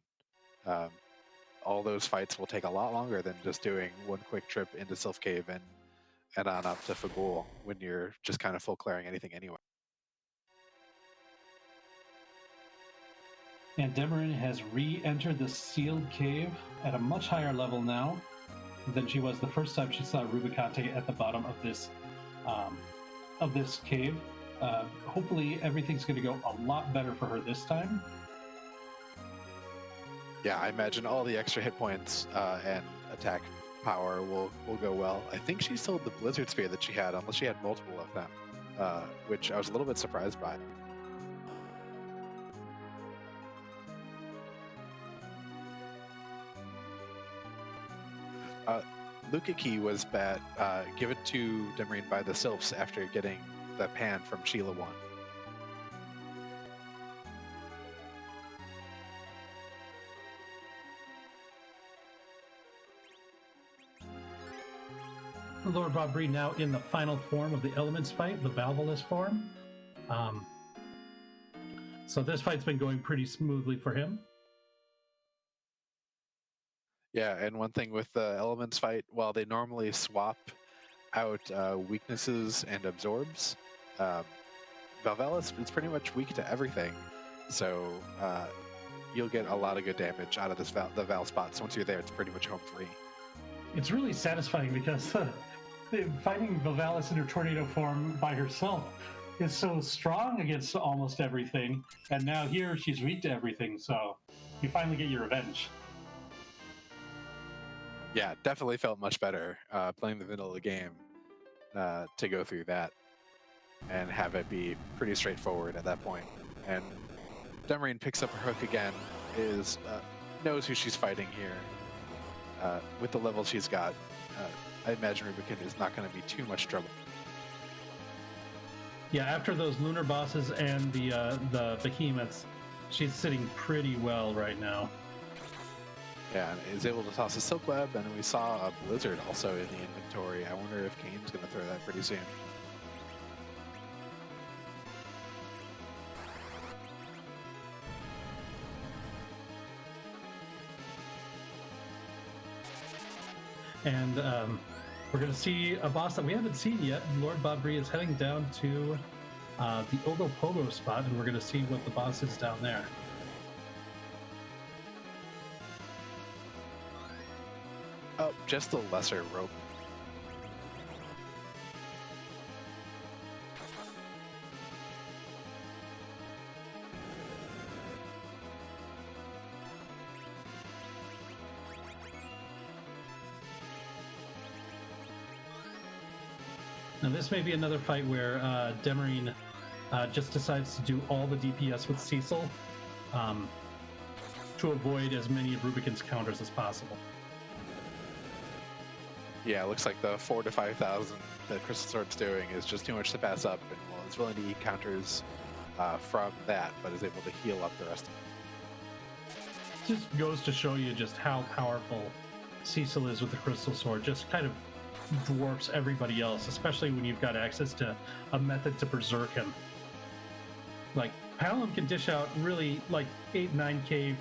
Speaker 1: All those fights will take a lot longer than just doing one quick trip into Sylph Cave and on up to Fabul when you're just kind of full clearing anything anyway.
Speaker 2: And Demerine has re-entered the sealed cave at a much higher level now than she was the first time she saw Rubicante at the bottom of this cave. Hopefully everything's going to go a lot better for her this time.
Speaker 1: Yeah, I imagine all the extra hit points and attack power will go well. I think she sold the Blizzard Spear that she had, unless she had multiple of them, which I was a little bit surprised by. Luca Key was given to Demerine by the Sylphs after getting the Pan from Sheila 1.
Speaker 2: Lordbobbree now in the final form of the Elements fight, the Valvolus form. So this fight's been going pretty smoothly for him.
Speaker 1: Yeah, and one thing with the Elements fight, while they normally swap out weaknesses and absorbs, Valvolus is pretty much weak to everything, so you'll get a lot of good damage out of the Val spots. Once you're there, it's pretty much home free.
Speaker 2: It's really satisfying because fighting Valvolus in her tornado form by herself is so strong against almost everything, and now here she's weak to everything, so you finally get your revenge.
Speaker 1: Yeah, definitely felt much better playing the vanilla game to go through that and have it be pretty straightforward at that point. And Demerine picks up her hook again, knows who she's fighting here. With the level she's got, I imagine Rubicon is not going to be too much trouble.
Speaker 2: Yeah, after those lunar bosses and the behemoths, she's sitting pretty well right now.
Speaker 1: Yeah, and is able to toss a Silk Web, and we saw a Blizzard also in the inventory. I wonder if Kane's going to throw that pretty soon.
Speaker 2: And we're going to see a boss that we haven't seen yet. Lordbobbree is heading down to the Ogopogo spot, and we're going to see what the boss is down there.
Speaker 1: Oh, just the lesser rope.
Speaker 2: Now this may be another fight where Demerine just decides to do all the DPS with Cecil to avoid as many of Rubicon's counters as possible.
Speaker 1: Yeah, it looks like the 4,000 to 5,000 that Crystal Sword's doing is just too much to pass up, and well, is willing to eat counters from that, but is able to heal up the rest of it.
Speaker 2: just goes to show you just how powerful Cecil is with the Crystal Sword. Just kind of dwarfs everybody else, especially when you've got access to a method to berserk him. Like, Palom can dish out really like 8-9k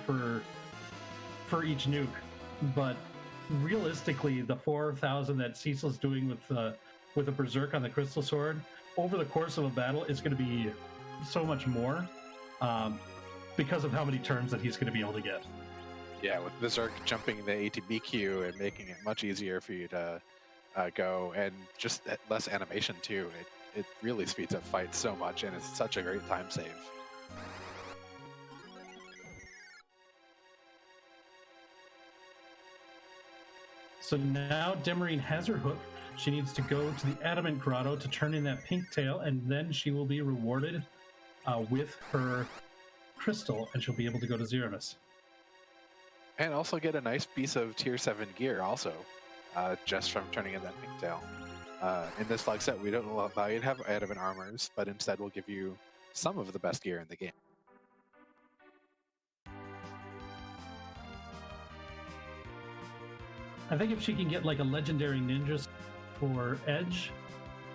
Speaker 2: for each nuke, but realistically, the 4,000 that Cecil's doing with a berserk on the Crystal Sword over the course of a battle is going to be so much more, because of how many turns that he's going to be able to get.
Speaker 1: Yeah, with Berserk jumping the ATB queue and making it much easier for you to go, and just less animation too. It really speeds up fights so much, and it's such a great time save.
Speaker 2: So now Demerine has her hook. She needs to go to the Adamant Grotto to turn in that pink tail, and then she will be rewarded with her crystal, and she'll be able to go to Zeromus.
Speaker 1: And also get a nice piece of tier 7 gear also, just from turning in that pink tail. In this flag set, we don't allow you to have adamant armors, but instead we'll give you some of the best gear in the game.
Speaker 2: I think if she can get like a legendary ninja for Edge,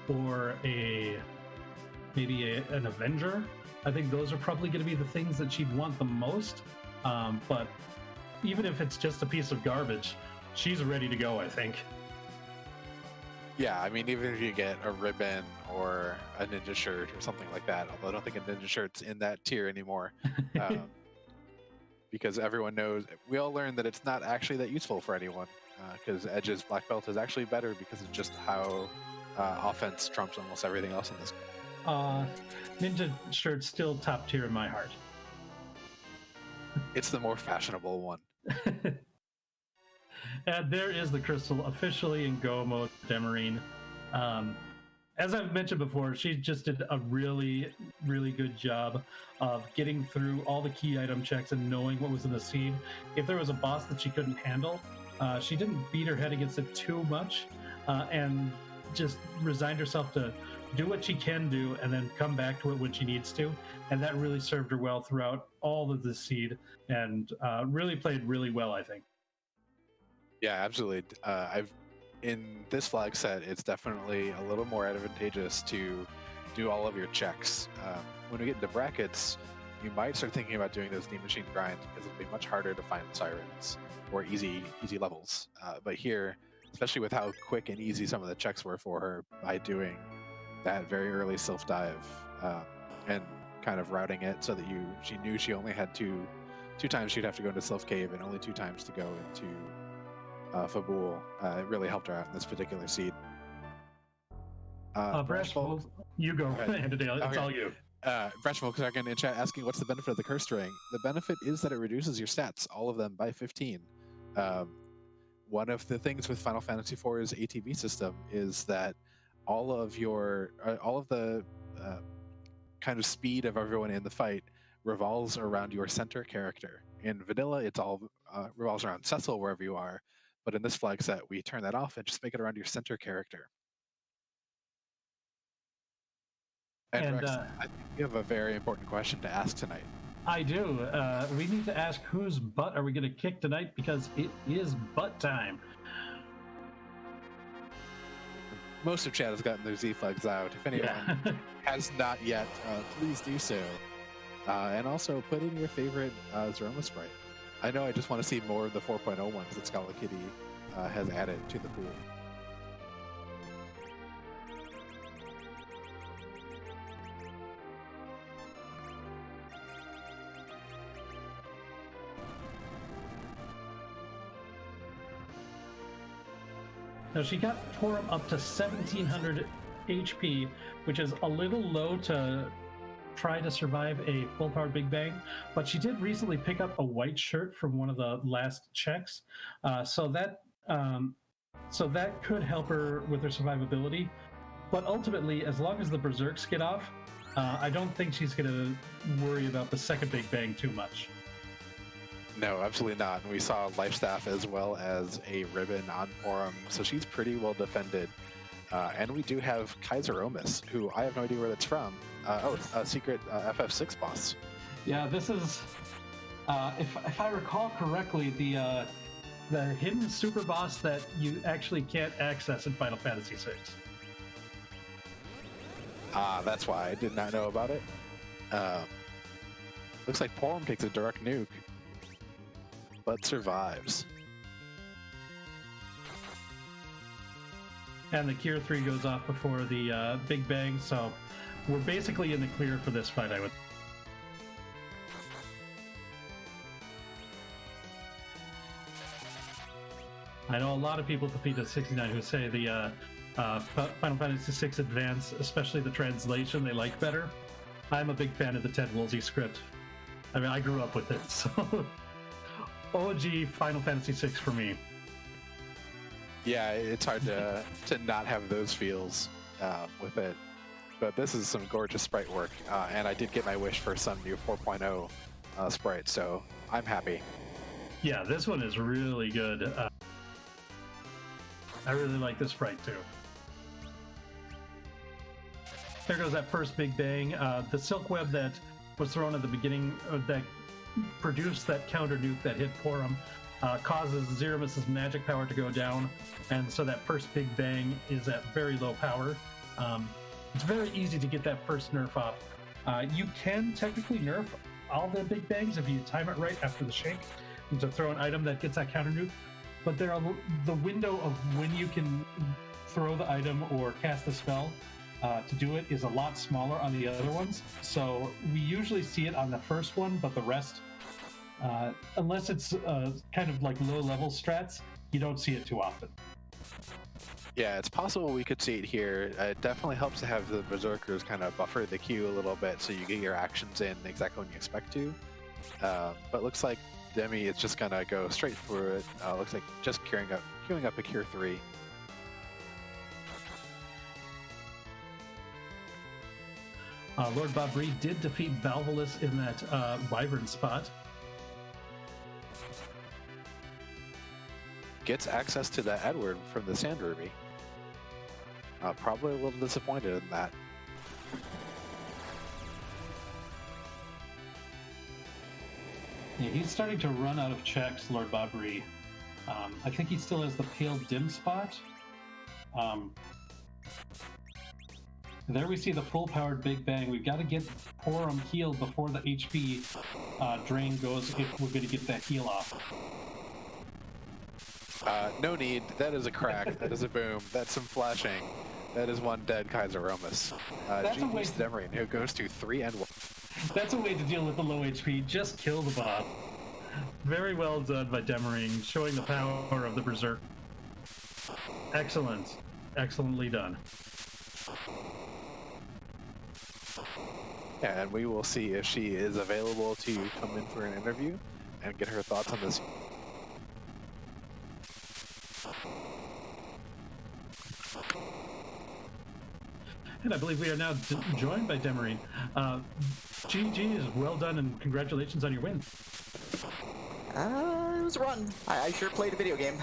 Speaker 2: or maybe an Avenger, I think those are probably going to be the things that she'd want the most. But even if it's just a piece of garbage, she's ready to go, I think.
Speaker 1: Yeah, I mean, even if you get a ribbon or a ninja shirt or something like that, although I don't think a ninja shirt's in that tier anymore, because everyone knows, we all learned that it's not actually that useful for anyone, because Edge's black belt is actually better because of just how offense trumps almost everything else in this game.
Speaker 2: Ninja shirt's still top tier in my heart.
Speaker 1: It's the more fashionable one.
Speaker 2: And there is the crystal officially in go mode, Demerine. As I've mentioned before, she just did a really, really good job of getting through all the key item checks and knowing what was in the seed. If there was a boss that she couldn't handle, she didn't beat her head against it too much, and just resigned herself to do what she can do and then come back to it when she needs to. And that really served her well throughout all of the seed, and really played really well, I think.
Speaker 1: Yeah, absolutely. In this flag set, it's definitely a little more advantageous to do all of your checks. When we get into brackets, you might start thinking about doing those Steam Machine grinds because it'll be much harder to find sirens or easy levels. But here, especially with how quick and easy some of the checks were for her by doing that very early self dive and kind of routing it so that she knew she only had two times she'd have to go into self cave and only 2 times to go into Fabul. It really helped her out in this particular seed.
Speaker 2: Brashful, you go. It's all you.
Speaker 1: Brashful in chat asking, what's the benefit of the curse ring? The benefit is that it reduces your stats, all of them, by 15. One of the things with Final Fantasy IV's ATB system is that all of the kind of speed of everyone in the fight revolves around your center character. In vanilla, it's all revolves around Cecil wherever you are. But in this flag set, we turn that off and just make it around your center character. And Rex, I think you have a very important question to ask tonight.
Speaker 2: I do. We need to ask whose butt are we going to kick tonight, because it is butt time.
Speaker 1: Most of chat has gotten their Z flags out. If anyone has not yet, please do so. And also put in your favorite Zroma sprite. I know I just want to see more of the 4.0 ones that Scala Kitty has added to the pool.
Speaker 2: Now, she got Torum up to 1700 HP, which is a little low to try to survive a full power Big Bang, but she did recently pick up a white shirt from one of the last checks, so that could help her with her survivability. But ultimately, as long as the berserks get off, I don't think she's going to worry about the second Big Bang too much.
Speaker 1: No, absolutely not. And we saw Life Staff as well as a ribbon on Torum, so she's pretty well defended. And we do have Kaiser Omis, who I have no idea where that's from. It's a secret FF6 boss.
Speaker 2: Yeah, this is If I recall correctly, the hidden super boss that you actually can't access in Final Fantasy VI.
Speaker 1: That's why I did not know about it. Looks like Porum takes a direct nuke, but survives.
Speaker 2: And the Cure 3 goes off before the Big Bang, so we're basically in the clear for this fight, I would. I know a lot of people at the 69 who say the Final Fantasy VI Advance, especially the translation, they like better. I'm a big fan of the Ted Woolsey script. I mean, I grew up with it, so OG Final Fantasy VI for me.
Speaker 1: Yeah, it's hard to not have those feels with it. But this is some gorgeous sprite work, and I did get my wish for some new 4.0 sprite, so I'm happy.
Speaker 2: Yeah, this one is really good. I really like this sprite too. There goes that first Big Bang. The silk web that was thrown at the beginning that produced that counter nuke that hit Porum causes Zeramus's magic power to go down, and so that first Big Bang is at very low power. It's very easy to get that first nerf off. You can technically nerf all the Big Bangs if you time it right after the shake and to throw an item that gets that counter nuke, but the window of when you can throw the item or cast the spell to do it is a lot smaller on the other ones. So we usually see it on the first one, but the rest, unless it's kind of like low-level strats, you don't see it too often.
Speaker 1: Yeah, it's possible we could see it here. It definitely helps to have the Berserkers kind of buffer the queue a little bit so you get your actions in exactly when you expect to. But looks like Demi is just gonna go straight for it. Looks like just queuing up a Cure 3.
Speaker 2: Lordbobbree did defeat Valvolus in that Wyvern spot.
Speaker 1: Gets access to that Edward from the Sand Ruby. Probably a little disappointed in that.
Speaker 2: Yeah, he's starting to run out of checks, Lordbobbree. I think he still has the Pale Dim spot. There we see the full-powered Big Bang. We've got to get Porum healed before the HP drain goes if we're going to get that heal off.
Speaker 1: No need. That is a crack. That is a boom. That's some flashing. That is one dead Kaiser Romus. GG's Demerine, who goes to 3-1.
Speaker 2: That's a way to deal with the low HP. Just kill the bot. Very well done by Demerine, showing the power of the Berserk. Excellent. Excellently done.
Speaker 1: Yeah, and we will see if she is available to come in for an interview and get her thoughts on this.
Speaker 2: And I believe we are now joined by Demerine. GG, well done, and congratulations on your win.
Speaker 3: It was a run. I sure played a video game.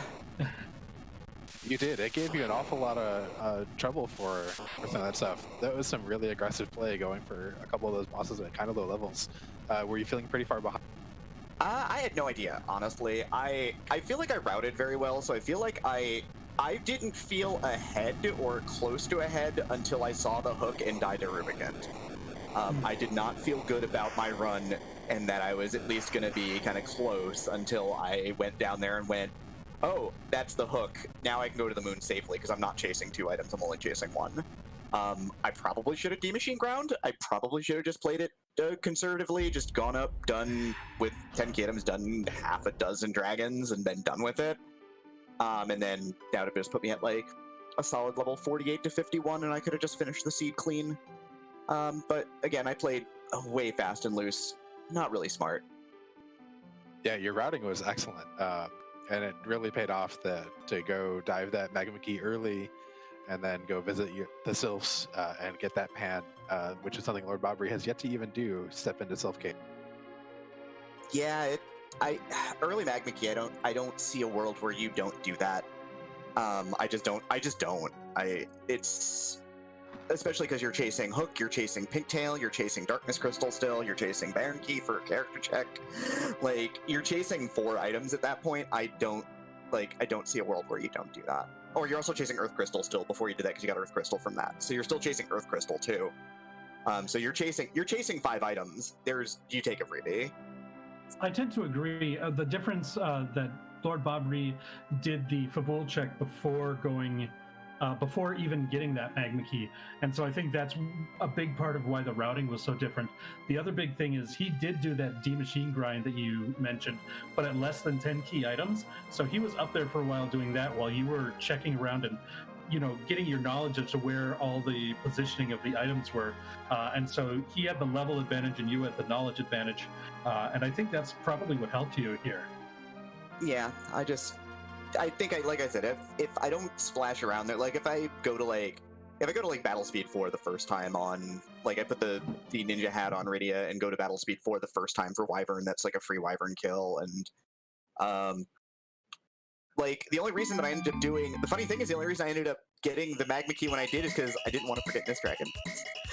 Speaker 1: You did. It gave you an awful lot of trouble for some of that stuff. That was some really aggressive play going for a couple of those bosses at kind of low levels. Were you feeling pretty far behind?
Speaker 3: I had no idea, honestly. I feel like I routed very well, so I feel like I didn't feel ahead or close to ahead until I saw the hook and died to Rubicant. I did not feel good about my run and that I was at least going to be kind of close until I went down there and went, oh, that's the hook. Now I can go to the moon safely because I'm not chasing 2 items. I'm only chasing 1. I probably should have demachine ground. I probably should have just played it conservatively, just gone up, done with 10 items, done half a dozen dragons, and been done with it. And then that would have just put me at like a solid level 48 to 51, and I could have just finished the seed clean. But again, I played way fast and loose. Not really smart.
Speaker 1: Yeah, your routing was excellent. And it really paid off to go dive that Magma Key early and then go visit the Sylphs and get that pan, which is something Lordbobbree has yet to even do, step into Sylph Cave.
Speaker 3: Yeah, early Magma Key, I don't see a world where you don't do that. I just don't. It's especially because you're chasing Hook, you're chasing Pinktail, you're chasing Darkness Crystal still, you're chasing Baron Key for a character check. Like, you're chasing 4 items at that point. I don't see a world where you don't do that. Or you're also chasing Earth Crystal still before you did that because you got Earth Crystal from that. So you're still chasing Earth Crystal too. So you're chasing 5 items. You take a freebie.
Speaker 2: I tend to agree. The difference that Lordbobbree did the Fabul check before even getting that magma key, and so I think that's a big part of why the routing was so different. The other big thing is he did do that D-machine grind that you mentioned, but at less than 10 key items. So he was up there for a while doing that while you were checking around and getting your knowledge as to where all the positioning of the items were. And so he had the level advantage and you had the knowledge advantage. And I think that's probably what helped you here.
Speaker 3: Yeah, I think like I said, if I don't splash around there, like if I go to Battle Speed 4 the first time on, like I put the ninja hat on Rydia and go to Battle Speed 4 the first time for Wyvern, that's like a free Wyvern kill, and like the only reason that I ended up doing, the funny thing is the only reason I ended up getting the magma key when I did is because I didn't want to forget Mist Dragon.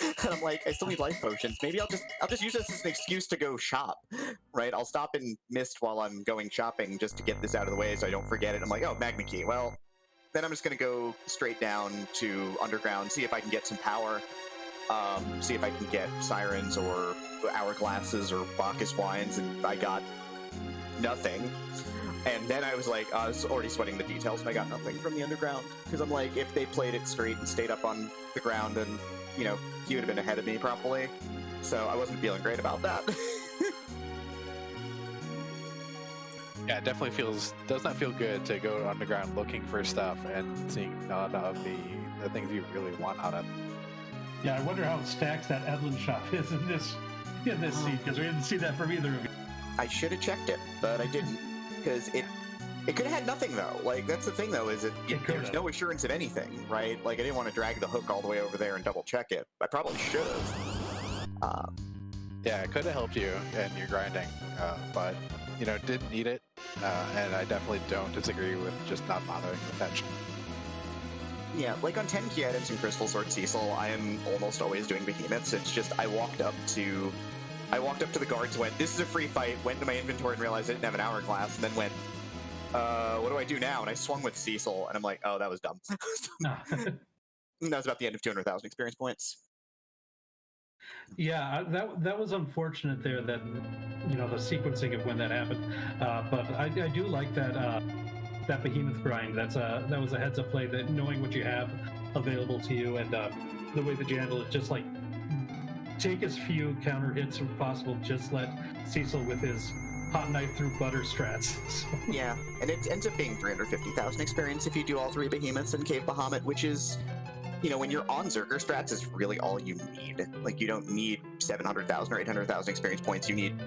Speaker 3: And I'm like, I still need life potions. Maybe I'll just use this as an excuse to go shop, right? I'll stop and Mist while I'm going shopping just to get this out of the way so I don't forget it. I'm like, oh, magma key. Well, then I'm just gonna go straight down to Underground, see if I can get some power, see if I can get Sirens or Hourglasses or Bacchus Wines, and I got nothing. And then I was like, I was already sweating the details, and I got nothing from the Underground. Because I'm like, if they played it straight and stayed up on the ground, then, he would have been ahead of me probably. So I wasn't feeling great about that.
Speaker 1: Yeah, it definitely does not feel good to go underground looking for stuff and seeing none of the things you really want out of it.
Speaker 2: Yeah, I wonder how stacked that Edlin shop is in this seed, because we didn't see that from either of you.
Speaker 3: I should have checked it, but I didn't. Because it could have had nothing, though. Like, that's the thing, though, is there's no assurance of anything, right? Like, I didn't want to drag the hook all the way over there and double check it. I probably should have.
Speaker 1: Yeah, it could have helped you in your grinding, but, didn't need it. And I definitely don't disagree with just not bothering with that shit.
Speaker 3: Yeah, like on 10 key items in Crystal Sword Cecil, I am almost always doing behemoths. It's just I walked up to the guards, went, this is a free fight, went to my inventory and realized I didn't have an hourglass, and then went, what do I do now? And I swung with Cecil, and I'm like, oh, that was dumb. That was about the end of 200,000 experience points.
Speaker 2: Yeah, that was unfortunate there, that, the sequencing of when that happened. But I do like that behemoth grind. That was a heads-up play, that knowing what you have available to you, and the way that you handle it, just like take as few counter hits as possible. Just let Cecil with his hot knife through butter strats. So. Yeah,
Speaker 3: and it ends up being 350,000 experience if you do all 3 behemoths in Cave Bahamut, which is, when you're on Zerker strats, is really all you need. Like, you don't need 700,000 or 800,000 experience points. You need,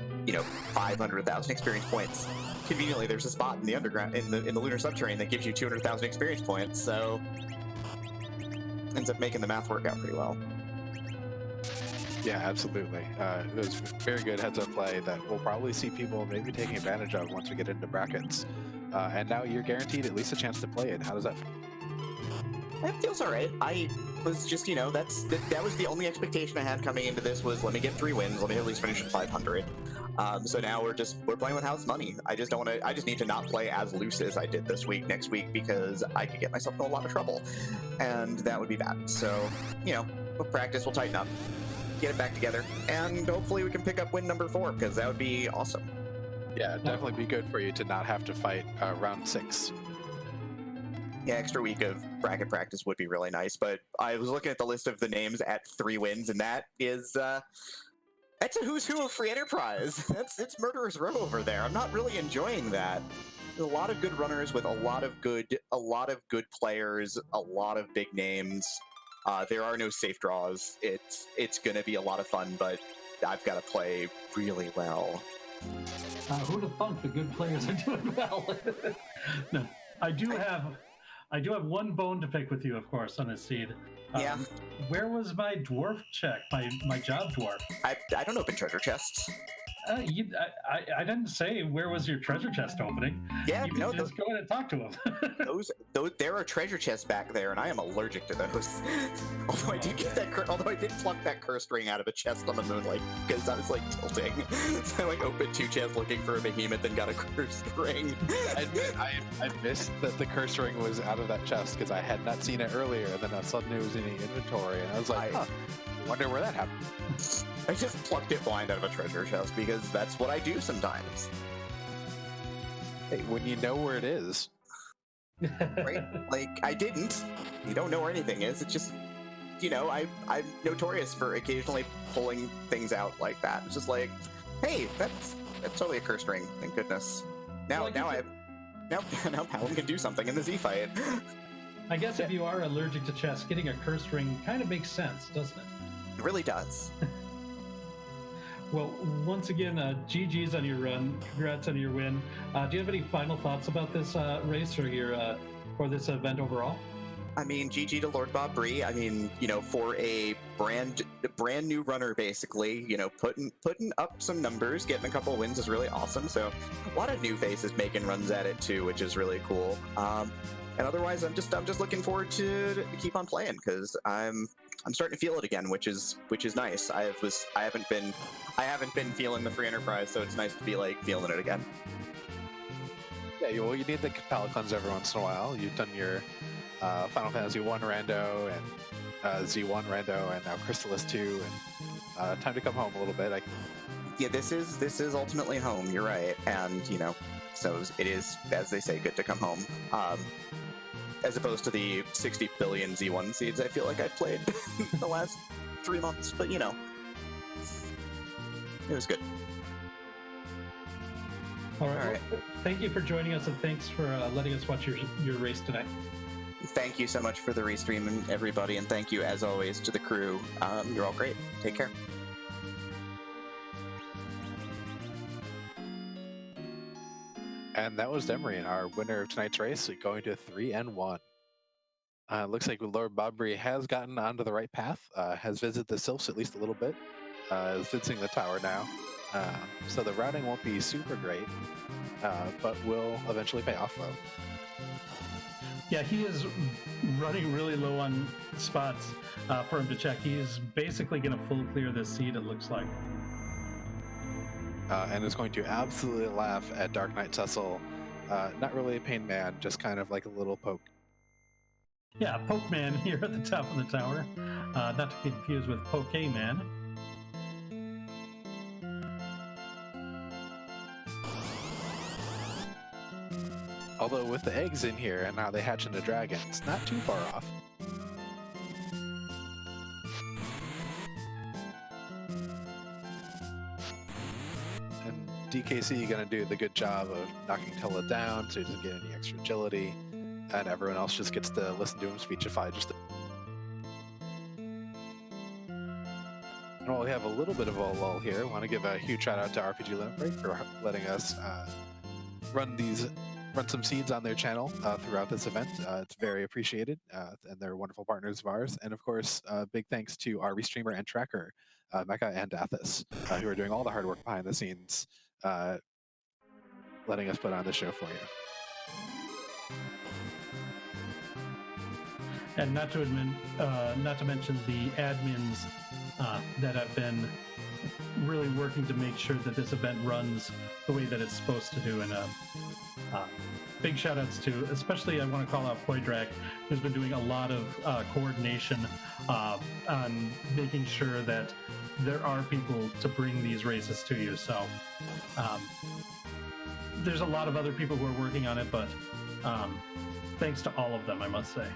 Speaker 3: 500,000 experience points. Conveniently, there's a spot in the underground, in the lunar subterranean, that gives you 200,000 experience points. So, ends up making the math work out pretty well.
Speaker 1: Yeah, absolutely. It was very good heads-up play that we'll probably see people maybe taking advantage of once we get into brackets. And now you're guaranteed at least a chance to play it. How does that feel?
Speaker 3: It feels all right. I was just, that was the only expectation I had coming into this, was let me get 3 wins, let me at least finish at 500. So now we're playing with house money. I just need to not play as loose as I did this week, next week, because I could get myself in a lot of trouble. And that would be bad. So, with practice, we'll tighten up, get it back together, and hopefully we can pick up win number 4, because that would be awesome.
Speaker 1: Yeah, it'd definitely be good for you to not have to fight round 6.
Speaker 3: Yeah, extra week of bracket practice would be really nice, but I was looking at the list of the names at 3 wins, and that is, that's a who's who of free enterprise. It's Murderer's Row over there. I'm not really enjoying that. There's a lot of good runners with a lot of good players, a lot of big names. There are no safe draws. It's gonna be a lot of fun, but I've got to play really well.
Speaker 2: Who'd have thunk the good players are doing well? No, I do have one bone to pick with you, of course, on this seed.
Speaker 3: Yeah.
Speaker 2: Where was my dwarf check? My job dwarf?
Speaker 3: I don't open treasure chests.
Speaker 2: I didn't say where was your treasure chest opening.
Speaker 3: Yeah,
Speaker 2: You can just go in and talk to him.
Speaker 3: those there are treasure chests back there, and I am allergic to those. Although I did get although I did pluck that cursed ring out of a chest on the moonlight because I was like tilting. So I like opened 2 chests looking for a behemoth and got a cursed ring.
Speaker 1: I missed that the curse ring was out of that chest because I had not seen it earlier, and then all of a sudden it was in the inventory, and I was like, I wonder where that happened.
Speaker 3: I just plucked it blind out of a treasure chest because that's what I do sometimes.
Speaker 1: Hey, when you know where it is.
Speaker 3: Right? Like, I didn't. You don't know where anything is. It's just, I'm notorious for occasionally pulling things out like that. It's just like, hey, that's totally a cursed ring. Thank goodness. Now Paladin can do something in the Z fight.
Speaker 2: I guess if you are allergic to chests, getting a cursed ring kind of makes sense, doesn't it?
Speaker 3: It really does.
Speaker 2: Well, once again, GG's on your run. Congrats on your win. Do you have any final thoughts about this race or this event overall?
Speaker 3: I mean, GG to Lordbobbree. I mean, for a brand new runner, basically, putting up some numbers, getting a couple wins is really awesome. So, a lot of new faces making runs at it too, which is really cool. And otherwise, I'm just looking forward to keep on playing because I'm starting to feel it again, which is nice. I haven't been feeling the free enterprise, so it's nice to be like feeling it again.
Speaker 1: Yeah, well, you need the palate cleanse every once in a while. You've done your Final Fantasy 1 rando and Z1 rando, and now Chrysalis 2, and time to come home a little bit.
Speaker 3: Yeah, this is ultimately home. You're right, and so it is, as they say, good to come home. As opposed to the 60 billion Z1 seeds I feel like I've played in the last 3 months, but it was good.
Speaker 2: All right. Well, thank you for joining us, and thanks for letting us watch your race tonight.
Speaker 3: Thank you so much for the restream and everybody, and thank you as always to the crew. You're all great. Take care.
Speaker 1: And that was Demerine, our winner of tonight's race, going to 3-1. Looks like Lordbobbree has gotten onto the right path, has visited the Sylphs at least a little bit, is visiting the tower now. So the routing won't be super great, but will eventually pay off though.
Speaker 2: Yeah, he is running really low on spots for him to check. He's basically going to full clear this seed, it looks like.
Speaker 1: And is going to absolutely laugh at Dark Knight Cecil. Not really a pain man, just kind of like a little poke.
Speaker 2: Yeah, Poke Man here at the top of the tower. Not to be confused with Poke Man.
Speaker 1: Although with the eggs in here and how they hatch into dragons, not too far off. And DKC gonna do the good job of knocking Tilla down so he doesn't get any extra agility, and everyone else just gets to listen to him speechify just. And while we have a little bit of a lull here, I want to give a huge shout out to RPG Limit Break for letting us run some seeds on their channel throughout this event. It's very appreciated, and they're wonderful partners of ours. And of course, big thanks to our restreamer and tracker, Mecca and Dathis, who are doing all the hard work behind the scenes, letting us put on the show for you.
Speaker 2: And not to mention the admins that have been really working to make sure that this event runs the way that it's supposed to do. And big shout outs to, especially I want to call out Poydrak, who's been doing a lot of coordination on making sure that there are people to bring these races to you. So there's a lot of other people who are working on it, but thanks to all of them, I must say.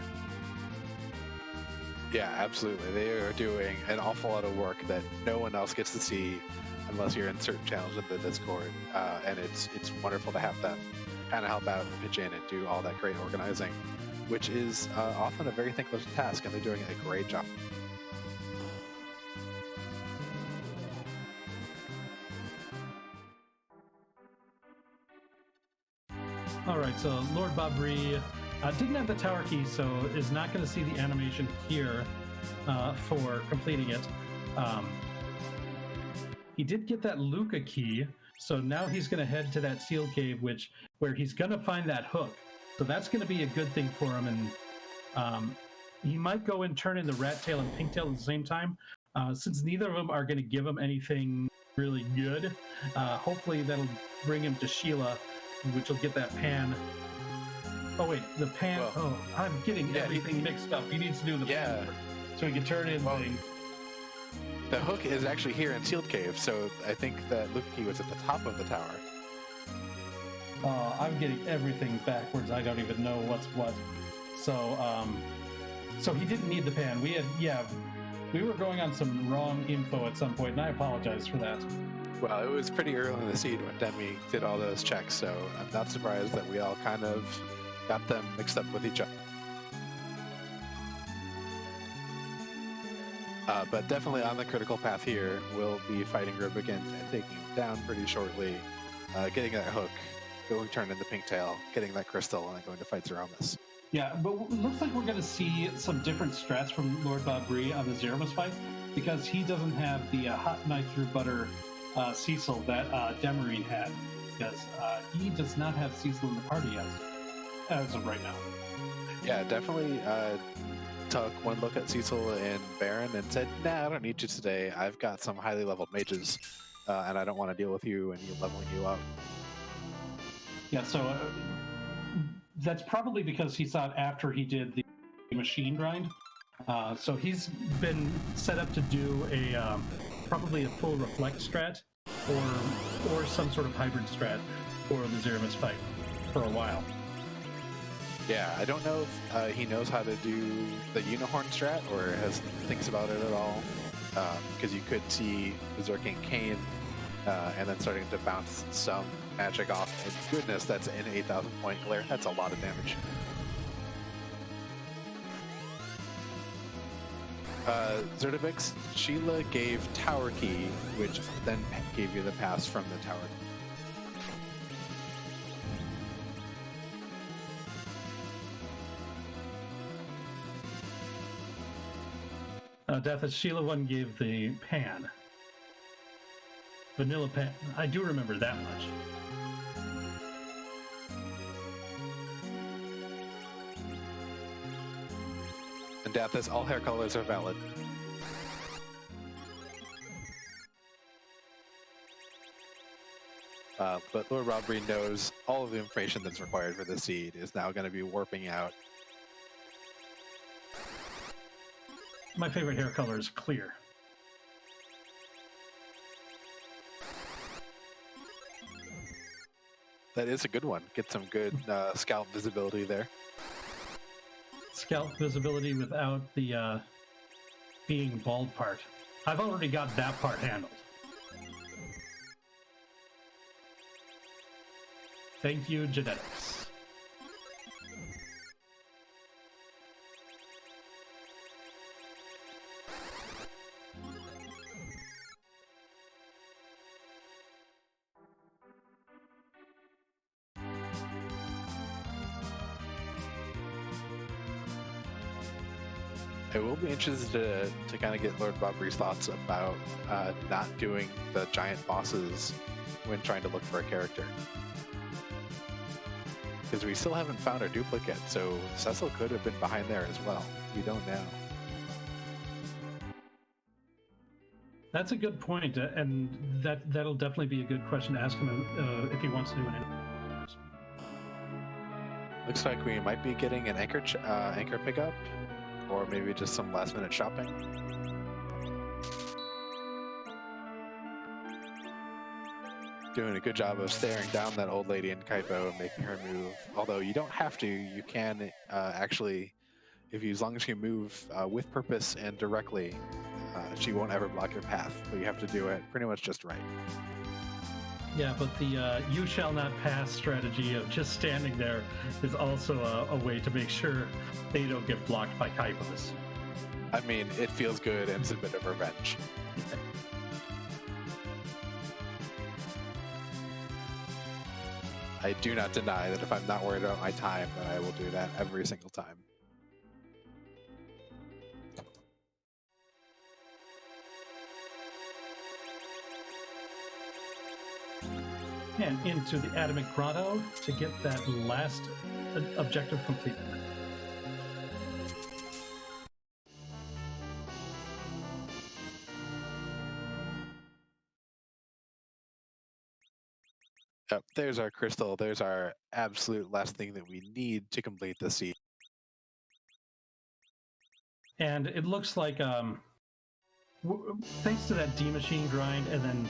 Speaker 1: Yeah, absolutely. They are doing an awful lot of work that no one else gets to see unless you're in certain channels in the Discord. And it's wonderful to have them kind of help out and pitch in and do all that great organizing, which is often a very thankless task, and they're doing a great job.
Speaker 2: All right, so Lordbobbree didn't have the tower key, so is not going to see the animation here for completing it. he did get that Luca key, so now he's going to head to that seal cave, where he's going to find that hook. So that's going to be a good thing for him, and he might go and turn in the rat tail and pink tail at the same time. Since neither of them are going to give him anything really good, hopefully that'll bring him to Sheila, which will get that pan. Oh wait, the pan. Well, I'm getting everything mixed up. He needs to do the pan so he can turn in thing.
Speaker 1: The hook is actually here in Sealed Cave, so I think that Luke Key was at the top of the tower.
Speaker 2: I'm getting everything backwards. I don't even know what's what. So he didn't need the pan. We were going on some wrong info at some point, and I apologize for that.
Speaker 1: Well, it was pretty early in the seed when Demi did all those checks, so I'm not surprised that we all kind of got them mixed up with each other. But definitely on the critical path here, we'll be fighting Rubicon and taking him down pretty shortly, getting that hook, going turn in the pink tail, getting that crystal, and then going to fight Zeromus.
Speaker 2: Yeah, but it looks like we're going to see some different strats from Lordbobbree on the Zeromus fight, because he doesn't have the hot knife through butter Cecil that Demerine had, because he does not have Cecil in the party yet, as of right now.
Speaker 1: Yeah, definitely took one look at Cecil and Baron and said, nah, I don't need you today. I've got some highly leveled mages, and I don't want to deal with you and you leveling you up.
Speaker 2: Yeah, so that's probably because he saw it after he did the machine grind. So he's been set up to do a probably a full reflect strat or some sort of hybrid strat for the Zeromus fight for a while.
Speaker 1: Yeah, I don't know if he knows how to do the Unihorn strat or thinks about it at all, because you could see Berserking Kane and then starting to bounce some magic off. And goodness, that's an 8,000 point glare. That's a lot of damage. Zerdabix, Sheila gave Tower Key, which then gave you the pass from the Tower Key.
Speaker 2: Death, Sheila one gave the pan. Vanilla pan. I do remember that much.
Speaker 1: And Death, all hair colors are valid. But Lordbobbree knows all of the information that's required for the seed is now going to be warping out.
Speaker 2: My favorite hair color is clear.
Speaker 1: That is a good one. Get some good scalp visibility there.
Speaker 2: Scalp visibility without the being bald part. I've already got that part handled. Thank you, genetics.
Speaker 1: I will be interested to kind of get Lordbobbree's thoughts about not doing the giant bosses when trying to look for a character. Because we still haven't found our duplicate, so Cecil could have been behind there as well. We don't know.
Speaker 2: That's a good point, and that'll definitely be a good question to ask him if he wants to do it.
Speaker 1: Looks like we might be getting an anchor pickup, or maybe just some last-minute shopping. Doing a good job of staring down that old lady in Kaipo and making her move. Although you don't have to, you can actually, as long as you move with purpose and directly, she won't ever block your path. But you have to do it pretty much just right.
Speaker 2: Yeah, but the you shall not pass strategy of just standing there is also a way to make sure they don't get blocked by Kaipos.
Speaker 1: I mean, it feels good and it's a bit of revenge. I do not deny that if I'm not worried about my time, then I will do that every single time.
Speaker 2: and into the Adamic Grotto to get that last objective completed.
Speaker 1: Yep, there's our crystal. There's our absolute last thing that we need to complete the seed.
Speaker 2: And it looks like, thanks to that D machine grind, and then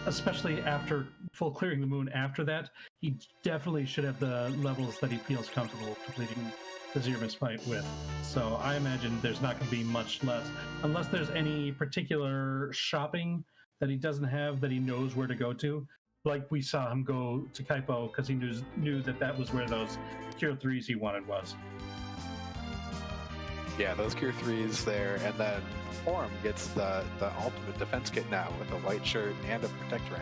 Speaker 2: especially after full clearing the moon after that, he definitely should have the levels that he feels comfortable completing the Zermus fight with. So I imagine there's not going to be much less, unless there's any particular shopping that he doesn't have that he knows where to go to. Like we saw him go to Kaipo because he knew that was where those Cure 3s he wanted was.
Speaker 1: Yeah, those Cure 3s there, and then Forum gets the ultimate defense kit now with a white shirt and a protect ring.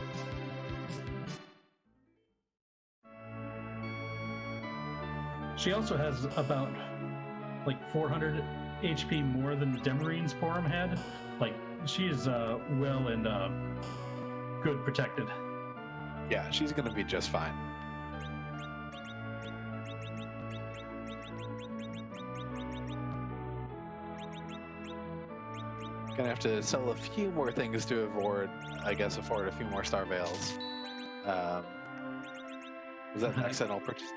Speaker 2: She also has about like 400 HP more than Demarine's Forum had. Like, she is well and good protected.
Speaker 1: Yeah, she's going to be just fine. Gonna have to sell a few more things to afford a few more Star Veils. Was that accidental purchase?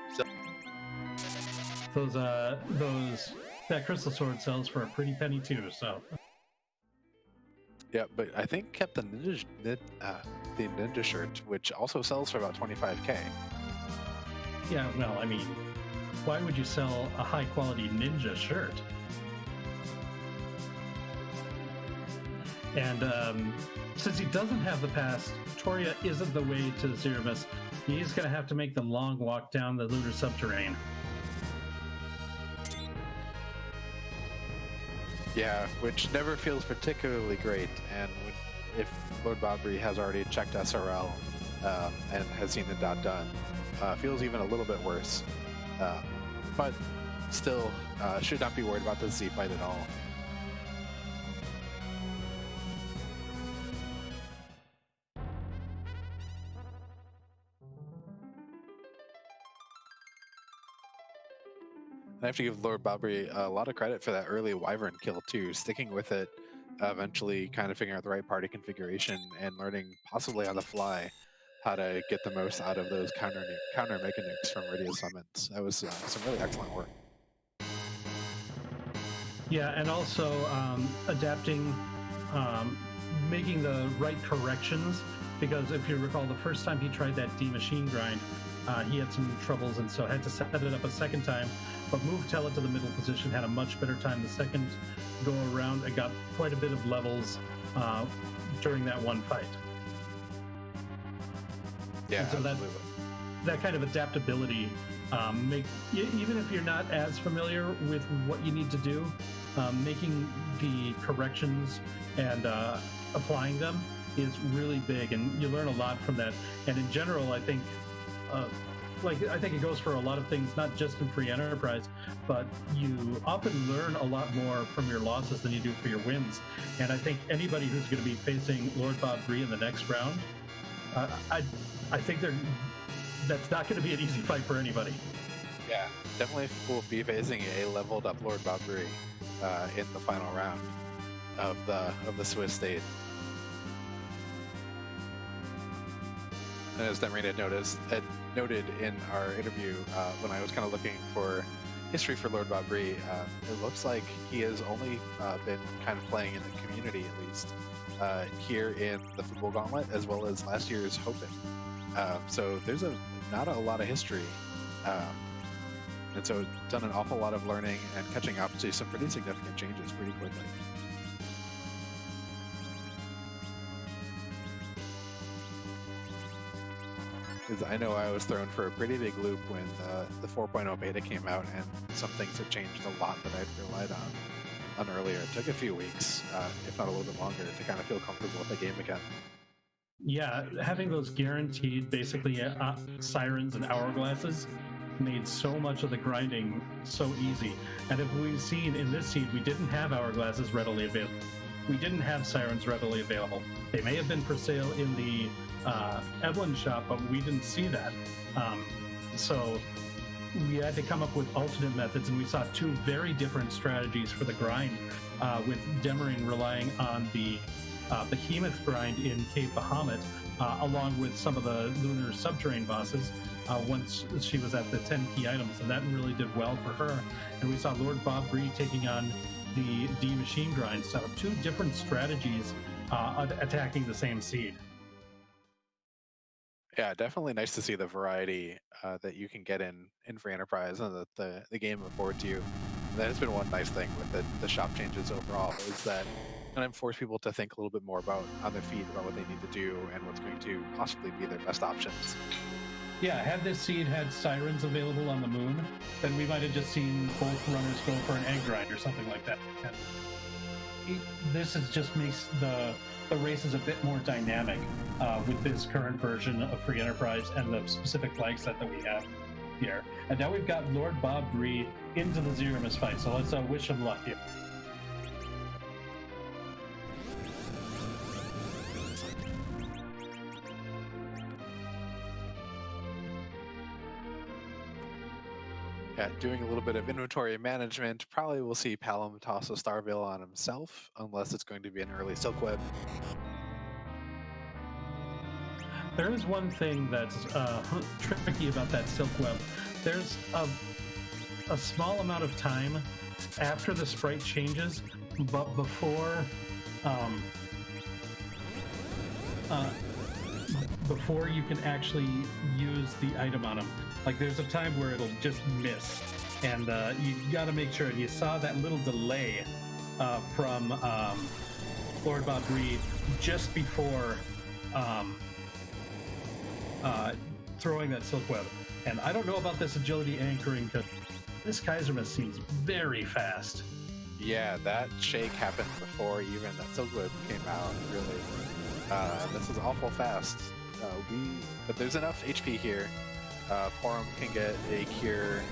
Speaker 2: That Crystal Sword sells for a pretty penny too, so.
Speaker 1: Yeah, but I think kept the ninja shirt, which also sells for about 25k.
Speaker 2: Yeah, well, I mean, why would you sell a high quality ninja shirt? And since he doesn't have the pass, Toria isn't the way to Zermus. He's going to have to make the long walk down the lunar subterrane.
Speaker 1: Yeah, which never feels particularly great. And if Lordbobbree has already checked SRL and has seen the dot done, feels even a little bit worse. But still, should not be worried about the Z fight at all. I have to give Lordbobbree a lot of credit for that early Wyvern kill too, sticking with it, eventually kind of figuring out the right party configuration and learning possibly on the fly how to get the most out of those counter Mega Nukes from Rydia summons. That was some really excellent work.
Speaker 2: Yeah, and also adapting, making the right corrections, because if you recall, the first time he tried that D machine grind, he had some troubles, and so had to set it up a second time, but moved Tella to the middle position, had a much better time the second go around, and got quite a bit of levels during that one fight.
Speaker 1: Yeah,
Speaker 2: so that kind of adaptability, even if you're not as familiar with what you need to do, making the corrections and applying them is really big, and you learn a lot from that. And in general, I think I think it goes for a lot of things, not just in free enterprise, but you often learn a lot more from your losses than you do for your wins. And I think anybody who's going to be facing Lordbobbree in the next round, I think that's not going to be an easy fight for anybody.
Speaker 1: Yeah, definitely will be facing a leveled up Lordbobbree in the final round of the Swiss state. And as Demerine had noted in our interview, when I was kind of looking for history for Lordbobbree, it looks like he has only been kind of playing in the community, at least, here in the Fabul Gauntlet, as well as last year's Hopen. So there's not a lot of history. And so done an awful lot of learning and catching up to some pretty significant changes pretty quickly. I know I was thrown for a pretty big loop when the 4.0 beta came out, and some things had changed a lot that I'd relied on earlier. It took a few weeks, if not a little bit longer, to kind of feel comfortable with the game again.
Speaker 2: Yeah, having those guaranteed, basically, sirens and hourglasses made so much of the grinding so easy. And if we've seen in this seed, we didn't have hourglasses readily available. we didn't have sirens readily available. They may have been for sale in the Evelyn shop, but we didn't see that. So we had to come up with alternate methods, and we saw two very different strategies for the grind, with Demerine relying on the behemoth grind in Cave Bahamut, along with some of the lunar subterranean bosses once she was at the 10 key items, and that really did well for her. And we saw Lordbobbree taking on the D machine grind, so two different strategies attacking the same seed.
Speaker 1: Yeah, definitely nice to see the variety that you can get in Free Enterprise and that the game affords you. And that has been one nice thing with the shop changes overall, is that kind of force people to think a little bit more on their feet about what they need to do and what's going to possibly be their best options.
Speaker 2: Yeah, had this seed had sirens available on the moon, then we might have just seen both runners go for an egg grind or something like that. And this just makes the race is a bit more dynamic with this current version of Free Enterprise and the specific flag set that we have here. And now we've got Lordbobbree into the Zeramus fight, so let's wish him luck here.
Speaker 1: Yeah, doing a little bit of inventory management. Probably we'll see Palom toss a Starveil on himself, unless it's going to be an early Silkweb.
Speaker 2: There is one thing that's tricky about that Silkweb. There's a small amount of time after the sprite changes, but before you can actually use the item on him. Like, there's a time where it'll just miss, and you got to make sure. And you saw that little delay from Lordbobbree just before throwing that Silkweb. And I don't know about this agility anchoring, because this Kaisermas seems very fast.
Speaker 1: Yeah, that shake happened before even that Silkweb came out, really. This is awful fast. But there's enough HP here. Porum can get a cure,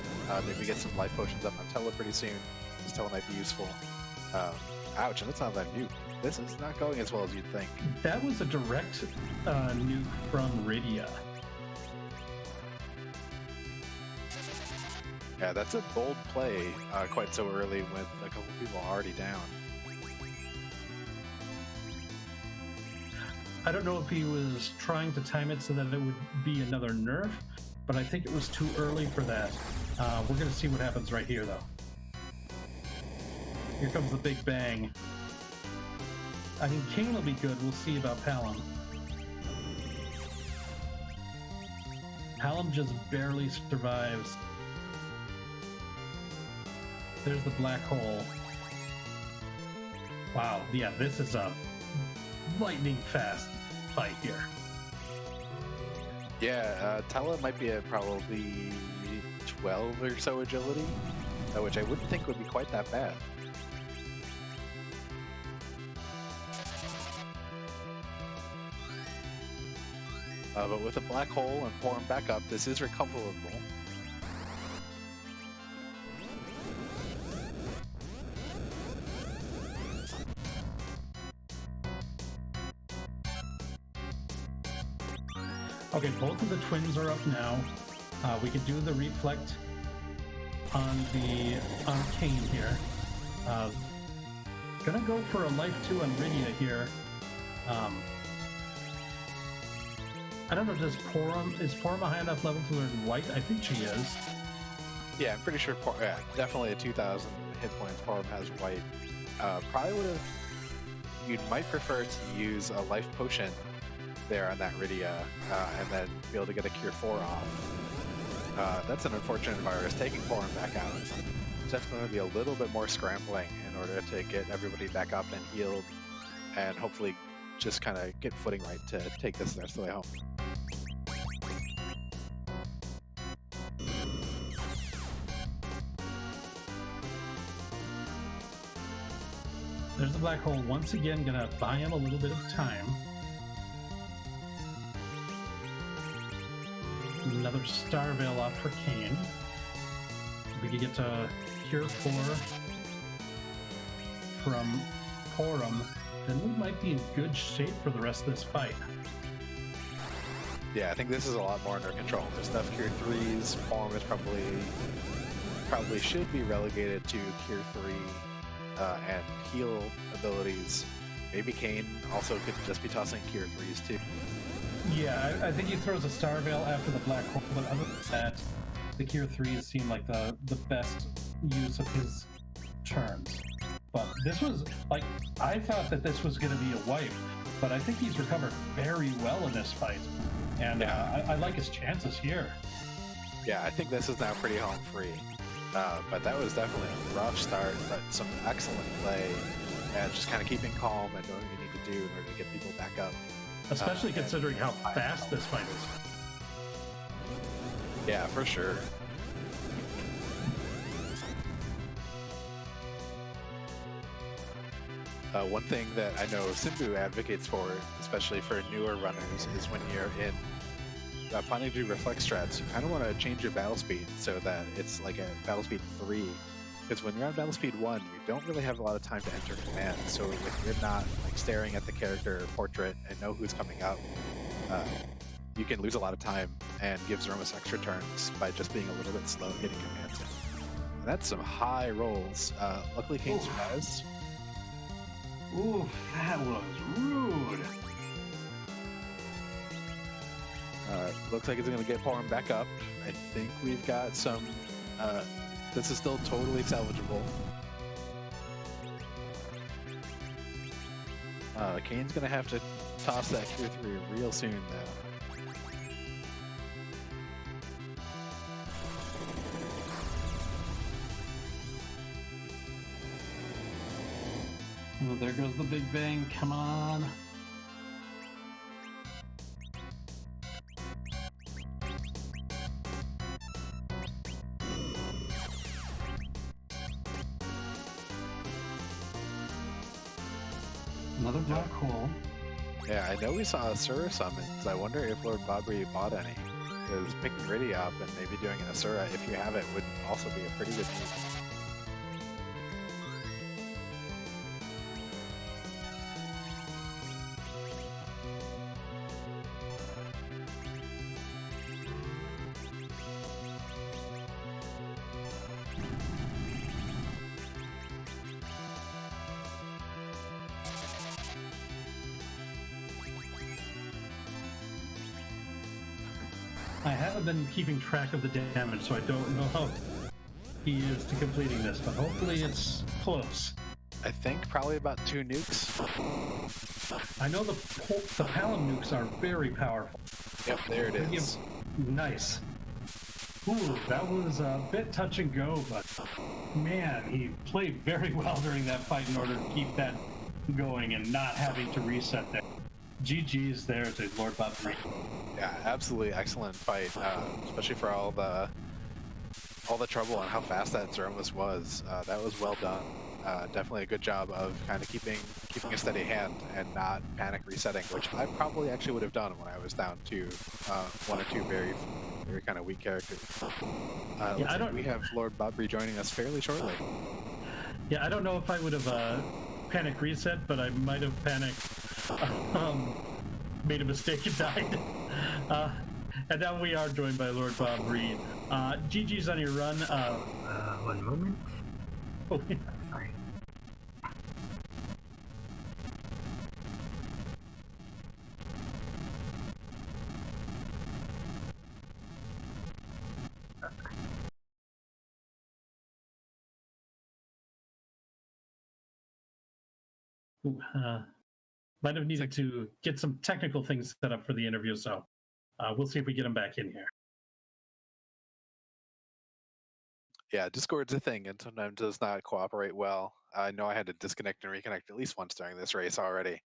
Speaker 1: maybe get some life potions up on Tella pretty soon. This Tella might be useful. Ouch, and it's not that nuke. This is not going as well as you'd think.
Speaker 2: That was a direct nuke from Rydia.
Speaker 1: Yeah, that's a bold play quite so early with a couple people already down.
Speaker 2: I don't know if he was trying to time it so that it would be another nerf, but I think it was too early for that. We're going to see what happens right here, though. Here comes the big bang. I mean, King will be good. We'll see about Palom. Palom just barely survives. There's the black hole. Wow, yeah, this is a lightning fast fight here.
Speaker 1: Yeah, Tella might be at probably 12 or so agility, which I wouldn't think would be quite that bad. But with a black hole and Porum back up, this is recoverable.
Speaker 2: Okay, both of the twins are up now. We can do the reflect on Kane here. Gonna go for a life 2 on Rydia here. I don't know, is Porum a high enough level to learn white? I think she is.
Speaker 1: Yeah, I'm pretty sure definitely at 2,000 hit points, Porum has white. Probably would have... You might prefer to use a life potion there on that Rydia, and then be able to get a Cure 4 off. That's an unfortunate virus. Taking Porum back out is definitely going to be a little bit more scrambling in order to get everybody back up and healed, and hopefully just kind of get footing right to take this the rest of the way home.
Speaker 2: There's the black hole once again, gonna buy him a little bit of time. Another Starveil off for Kane. We could get to Cure 4 from Porum then we might be in good shape for the rest of this fight.
Speaker 1: Yeah, I think this is a lot more under control. There's enough Cure 3s. Form is probably should be relegated to Cure 3 and heal abilities. Maybe Kane also could just be tossing Cure 3s too.
Speaker 2: Yeah, I think he throws a Star Veil after the Black Hole, but other than that, the Cure 3s seem like the best use of his turns. But this was, like, I thought that this was going to be a wipe, but I think he's recovered very well in this fight. And I like his chances here.
Speaker 1: Yeah, I think this is now pretty home free. But that was definitely a rough start, but some excellent play and just kind of keeping calm and knowing what you need to do in order to get people back up.
Speaker 2: Especially considering how fast this fight is.
Speaker 1: Yeah, for sure. One thing that I know Simbu advocates for, especially for newer runners, is when you're in planning to do reflex strats, you kind of want to change your battle speed so that it's like a battle speed 3. Because when you're on battle speed 1, you don't really have a lot of time to enter command. So if you're not like staring at the character portrait and know who's coming up, you can lose a lot of time and give Zeromus extra turns by just being a little bit slow getting commands in. And that's some high rolls. Luckily, Kane survives.
Speaker 2: Ooh, that was rude.
Speaker 1: Looks like it's going to get Forum back up. I think we've got some... this is still totally salvageable. Kane's going to have to toss that Cure 3 real soon, though.
Speaker 2: Oh, there goes the Big Bang. Come on. Another black hole.
Speaker 1: Yeah, I know we saw Asura summons. I wonder if Lordbobbree bought any. Because picking Riddy up and maybe doing an Asura, if you have it, would also be a pretty good move.
Speaker 2: I haven't been keeping track of the damage, so I don't know how he is to completing this, but hopefully it's close.
Speaker 1: I think probably about 2 nukes.
Speaker 2: I know the Palom nukes are very powerful.
Speaker 1: Yep, there it is.
Speaker 2: Nice. Ooh, that was a bit touch and go, but man, he played very well during that fight in order to keep that going and not having to reset that. GG's there to Lordbobbree.
Speaker 1: Yeah, absolutely excellent fight, especially for all the trouble and how fast that Zeromus was. That was well done. Definitely a good job of kind of keeping a steady hand and not panic resetting, which I probably actually would have done when I was down to 1 or 2 very kind of weak characters. We have Lordbobbree joining us fairly shortly.
Speaker 2: Yeah, I don't know if I would have panic reset, but I might have panicked. Made a mistake and died. And now we are joined by Lordbobbree. GG's on your run.
Speaker 4: One moment.
Speaker 2: Oh,
Speaker 4: Sorry.
Speaker 2: might have needed to get some technical things set up for the interview, so we'll see if we get him back in here.
Speaker 1: Yeah, Discord's a thing and sometimes does not cooperate well. I know I had to disconnect and reconnect at least once during this race already.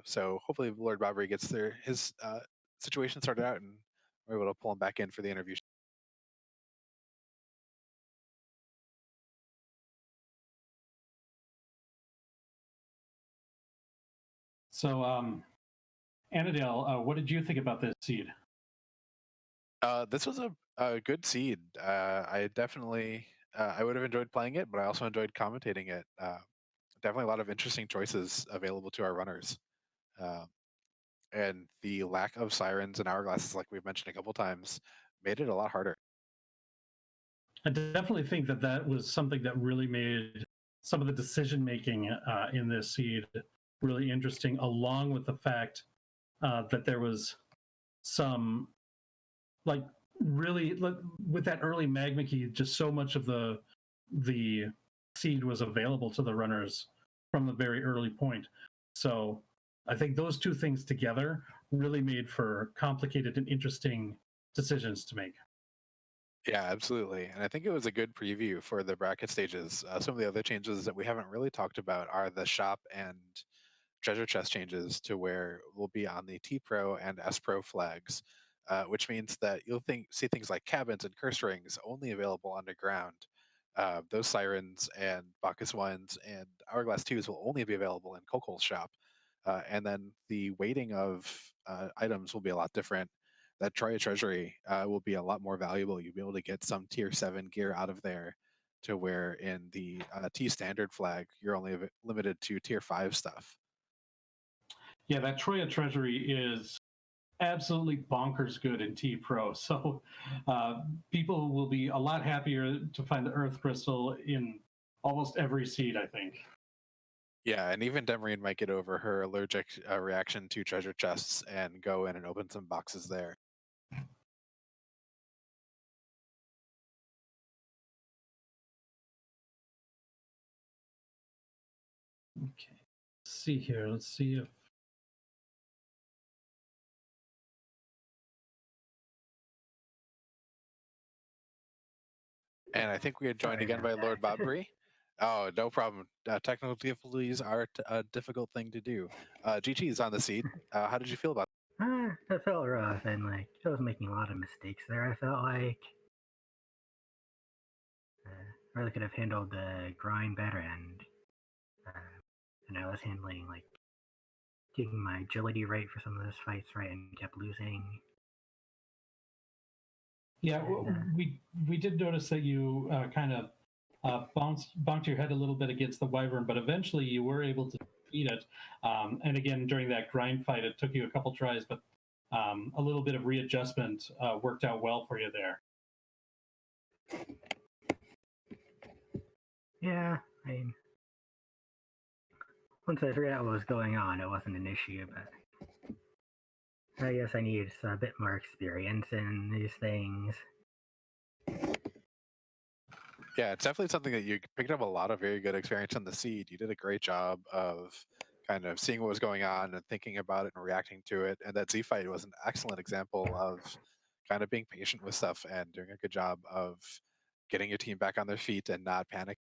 Speaker 1: So hopefully Lordbobbree gets his situation sorted out and we're able to pull him back in for the interview.
Speaker 2: So, Annadale, what did you think about this seed?
Speaker 1: This was a good seed. I definitely I would have enjoyed playing it, but I also enjoyed commentating it. definitely a lot of interesting choices available to our runners. Um, and the lack of sirens and hourglasses, like we've mentioned a couple times, made it a lot harder.
Speaker 2: I definitely think that that was something that really made some of the decision making in this seed really interesting, along with the fact that there was some like really with that early magma key, just so much of the seed was available to the runners from a very early point. So I think those two things together really made for complicated and interesting decisions to make.
Speaker 1: Yeah, absolutely. And I think it was a good preview for the bracket stages. Some of the other changes that we haven't really talked about are the shop and treasure chest changes to where we'll be on the T Pro and S Pro flags, which means that you'll see things like cabins and curse rings only available underground. Those sirens and Bacchus ones and Hourglass 2s will only be available in Kokol's shop. And then the weighting of items will be a lot different. That Troya Treasury will be a lot more valuable. You'll be able to get some tier 7 gear out of there to where in the T standard flag, you're only limited to tier 5 stuff.
Speaker 2: Yeah, that Troya Treasury is absolutely bonkers good in T Pro. So people will be a lot happier to find the Earth Crystal in almost every seed, I think.
Speaker 1: Yeah, and even Demerine might get over her allergic reaction to treasure chests and go in and open some boxes there.
Speaker 2: Okay. Let's see here. Let's see if
Speaker 1: And I think we are joined
Speaker 4: Sorry
Speaker 1: again by
Speaker 4: about that.
Speaker 1: Lordbobbree. Oh, no problem. Technical difficulties are a difficult thing to do. GG is on the seat. How did you feel about
Speaker 4: That felt rough, and like I was making a lot of mistakes there. I felt like really could have handled the grind better, and I was handling like getting my agility right for some of those fights right, and kept losing.
Speaker 2: yeah,
Speaker 4: And,
Speaker 2: we did notice that you kind of bonked your head a little bit against the wyvern, but eventually you were able to defeat it. And again, during that grind fight, it took you a couple tries, but a little bit of readjustment worked out well for you there.
Speaker 4: yeah, I mean, once I figured out what was going on, it wasn't an issue, but I guess I needed a bit more experience in these things.
Speaker 1: Yeah, it's definitely something that you picked up a lot of very good experience on the seed. You did a great job of kind of seeing what was going on and thinking about it and reacting to it. And that Z fight was an excellent example of kind of being patient with stuff and doing a good job of getting your team back on their feet and not panic.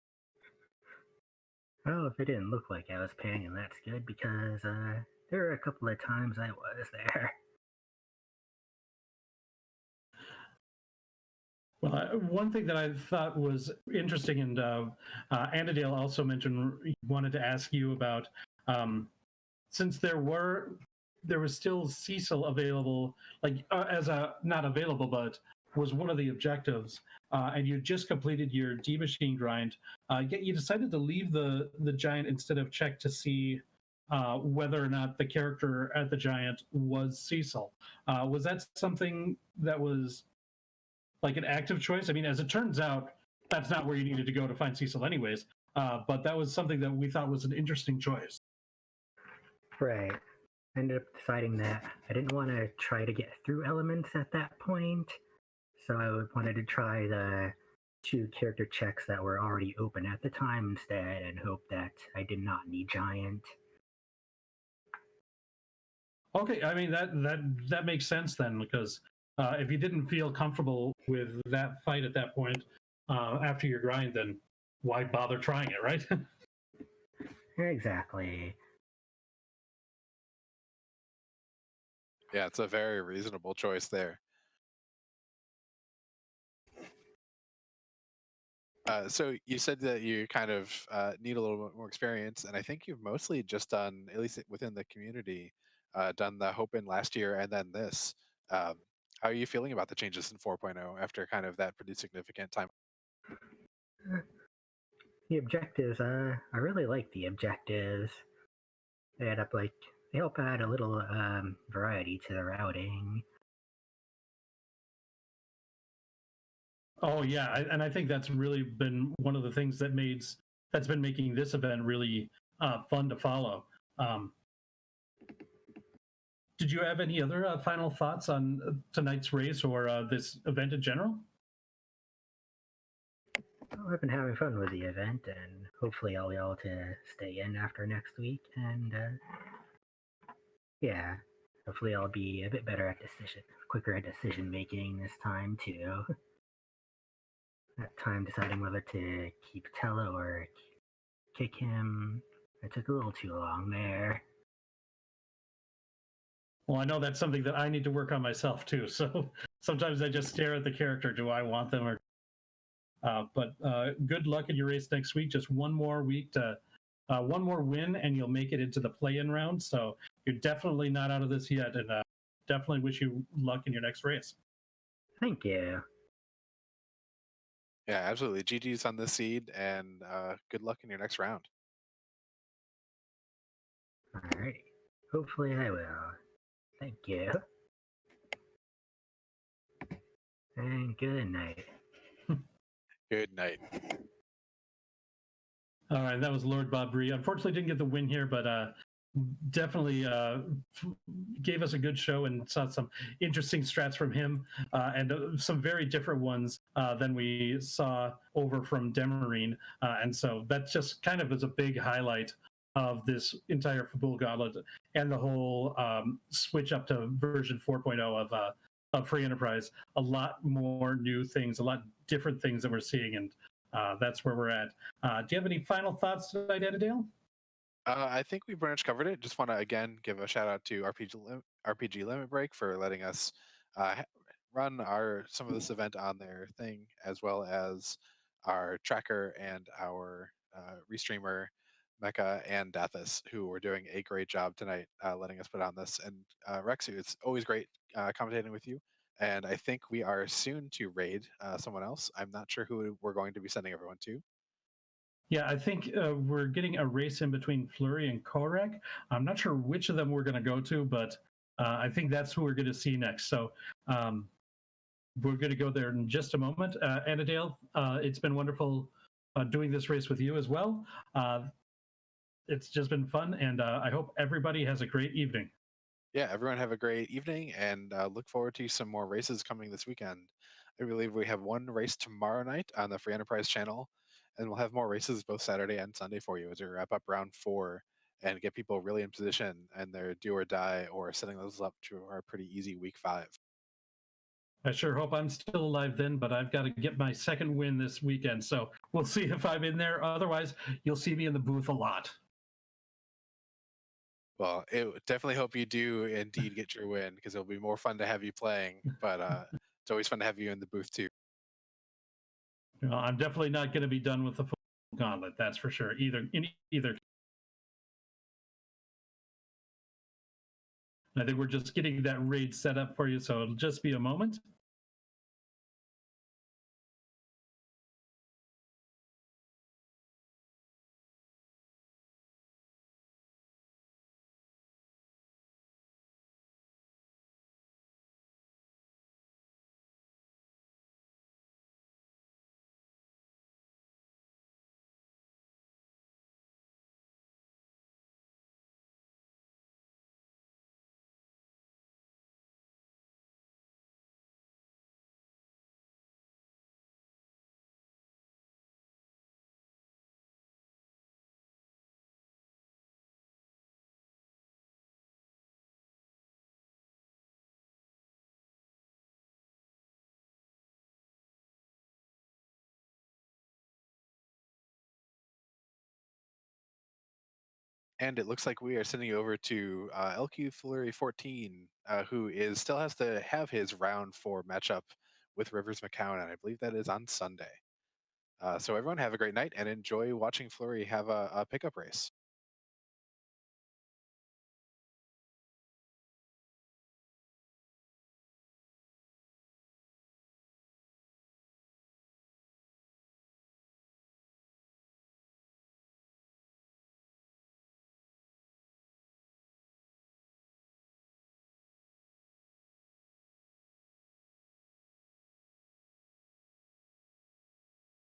Speaker 4: Well, if it didn't look like I was panicking, that's good because there were a couple of times I was there.
Speaker 2: Well, one thing that I thought was interesting, and Annadale also mentioned, wanted to ask you about, since there was still Cecil available, like as a not available, but was one of the objectives, and you just completed your D machine grind. Yet you decided to leave the giant instead of check to see whether or not the character at the giant was Cecil. Was that something that was like an active choice? I mean, as it turns out, that's not where you needed to go to find Cecil, anyways. But that was something that we thought was an interesting choice.
Speaker 4: Right. I ended up deciding that I didn't want to try to get through elements at that point, so I wanted to try the two character checks that were already open at the time instead, and hope that I did not need giant.
Speaker 2: Okay, I mean that makes sense then, because if you didn't feel comfortable with that fight at that point after your grind, then why bother trying it, right?
Speaker 4: Exactly.
Speaker 1: Yeah, it's a very reasonable choice there. So you said that you kind of need a little bit more experience, and I think you've mostly just done, at least within the community, done the Hope-In last year and then this. Um, how are you feeling about the changes in 4.0 after kind of that pretty significant time?
Speaker 4: The objectives, I really like the objectives. They help add a little variety to the routing.
Speaker 2: Oh yeah, and I think that's really been one of the things that's been making this event really fun to follow. Did you have any other final thoughts on tonight's race or this event in general?
Speaker 4: Well, I've been having fun with the event, and hopefully I'll be able to stay in after next week. And yeah, hopefully I'll be a bit better at quicker at decision making this time too. That time deciding whether to keep Tello or kick him, it took a little too long there.
Speaker 2: Well, I know that's something that I need to work on myself too. So sometimes I just stare at the character. Do I want them or? But good luck in your race next week. Just one more week to one more win, and you'll make it into the play-in round. So you're definitely not out of this yet, and definitely wish you luck in your next race.
Speaker 4: Thank you.
Speaker 1: Yeah, absolutely. GG's on this seed, and good luck in your next round.
Speaker 4: Alright. Hopefully I will. Thank you. And good night.
Speaker 1: Good night.
Speaker 2: All right, that was Lordbobbree. Unfortunately, didn't get the win here, but definitely gave us a good show and saw some interesting strats from him and some very different ones than we saw over from Demerine. And so that just kind of is a big highlight of this entire Fabul Gauntlet and the whole switch up to version 4.0 of Free Enterprise. A lot more new things, a lot different things that we're seeing, and that's where we're at. Do you have any final thoughts tonight, Edidale?
Speaker 1: I think we pretty much covered it. Just want to again give a shout out to RPG Limit Break for letting us run some of this event on their thing, as well as our tracker and our restreamer Mecca and Dathis, who were doing a great job tonight, letting us put on this. And Rexu, it's always great commentating with you. And I think we are soon to raid someone else. I'm not sure who we're going to be sending everyone to.
Speaker 2: Yeah, I think we're getting a race in between Flurry and Korek. I'm not sure which of them we're going to go to, but I think that's who we're going to see next. So we're going to go there in just a moment. Annadale, it's been wonderful doing this race with you as well. It's just been fun, and I hope everybody has a great evening.
Speaker 1: Yeah, everyone have a great evening, and look forward to some more races coming this weekend. I believe we have one race tomorrow night on the Free Enterprise channel, and we'll have more races both Saturday and Sunday for you as we wrap up round 4 and get people really in position and their do or die, or setting those up to our pretty easy week 5.
Speaker 2: I sure hope I'm still alive then, but I've got to get my second win this weekend, so we'll see if I'm in there. Otherwise, you'll see me in the booth a lot.
Speaker 1: Well, definitely hope you do indeed get your win, because it'll be more fun to have you playing, but it's always fun to have you in the booth too.
Speaker 2: I'm definitely not going to be done with the full gauntlet, that's for sure, either. I think we're just getting that raid set up for you, so it'll just be a moment.
Speaker 1: And it looks like we are sending you over to LQ Flurry 14, who still has to have his round 4 matchup with Rivers McCown, and I believe that is on Sunday. So everyone have a great night and enjoy watching Flurry have a pickup race.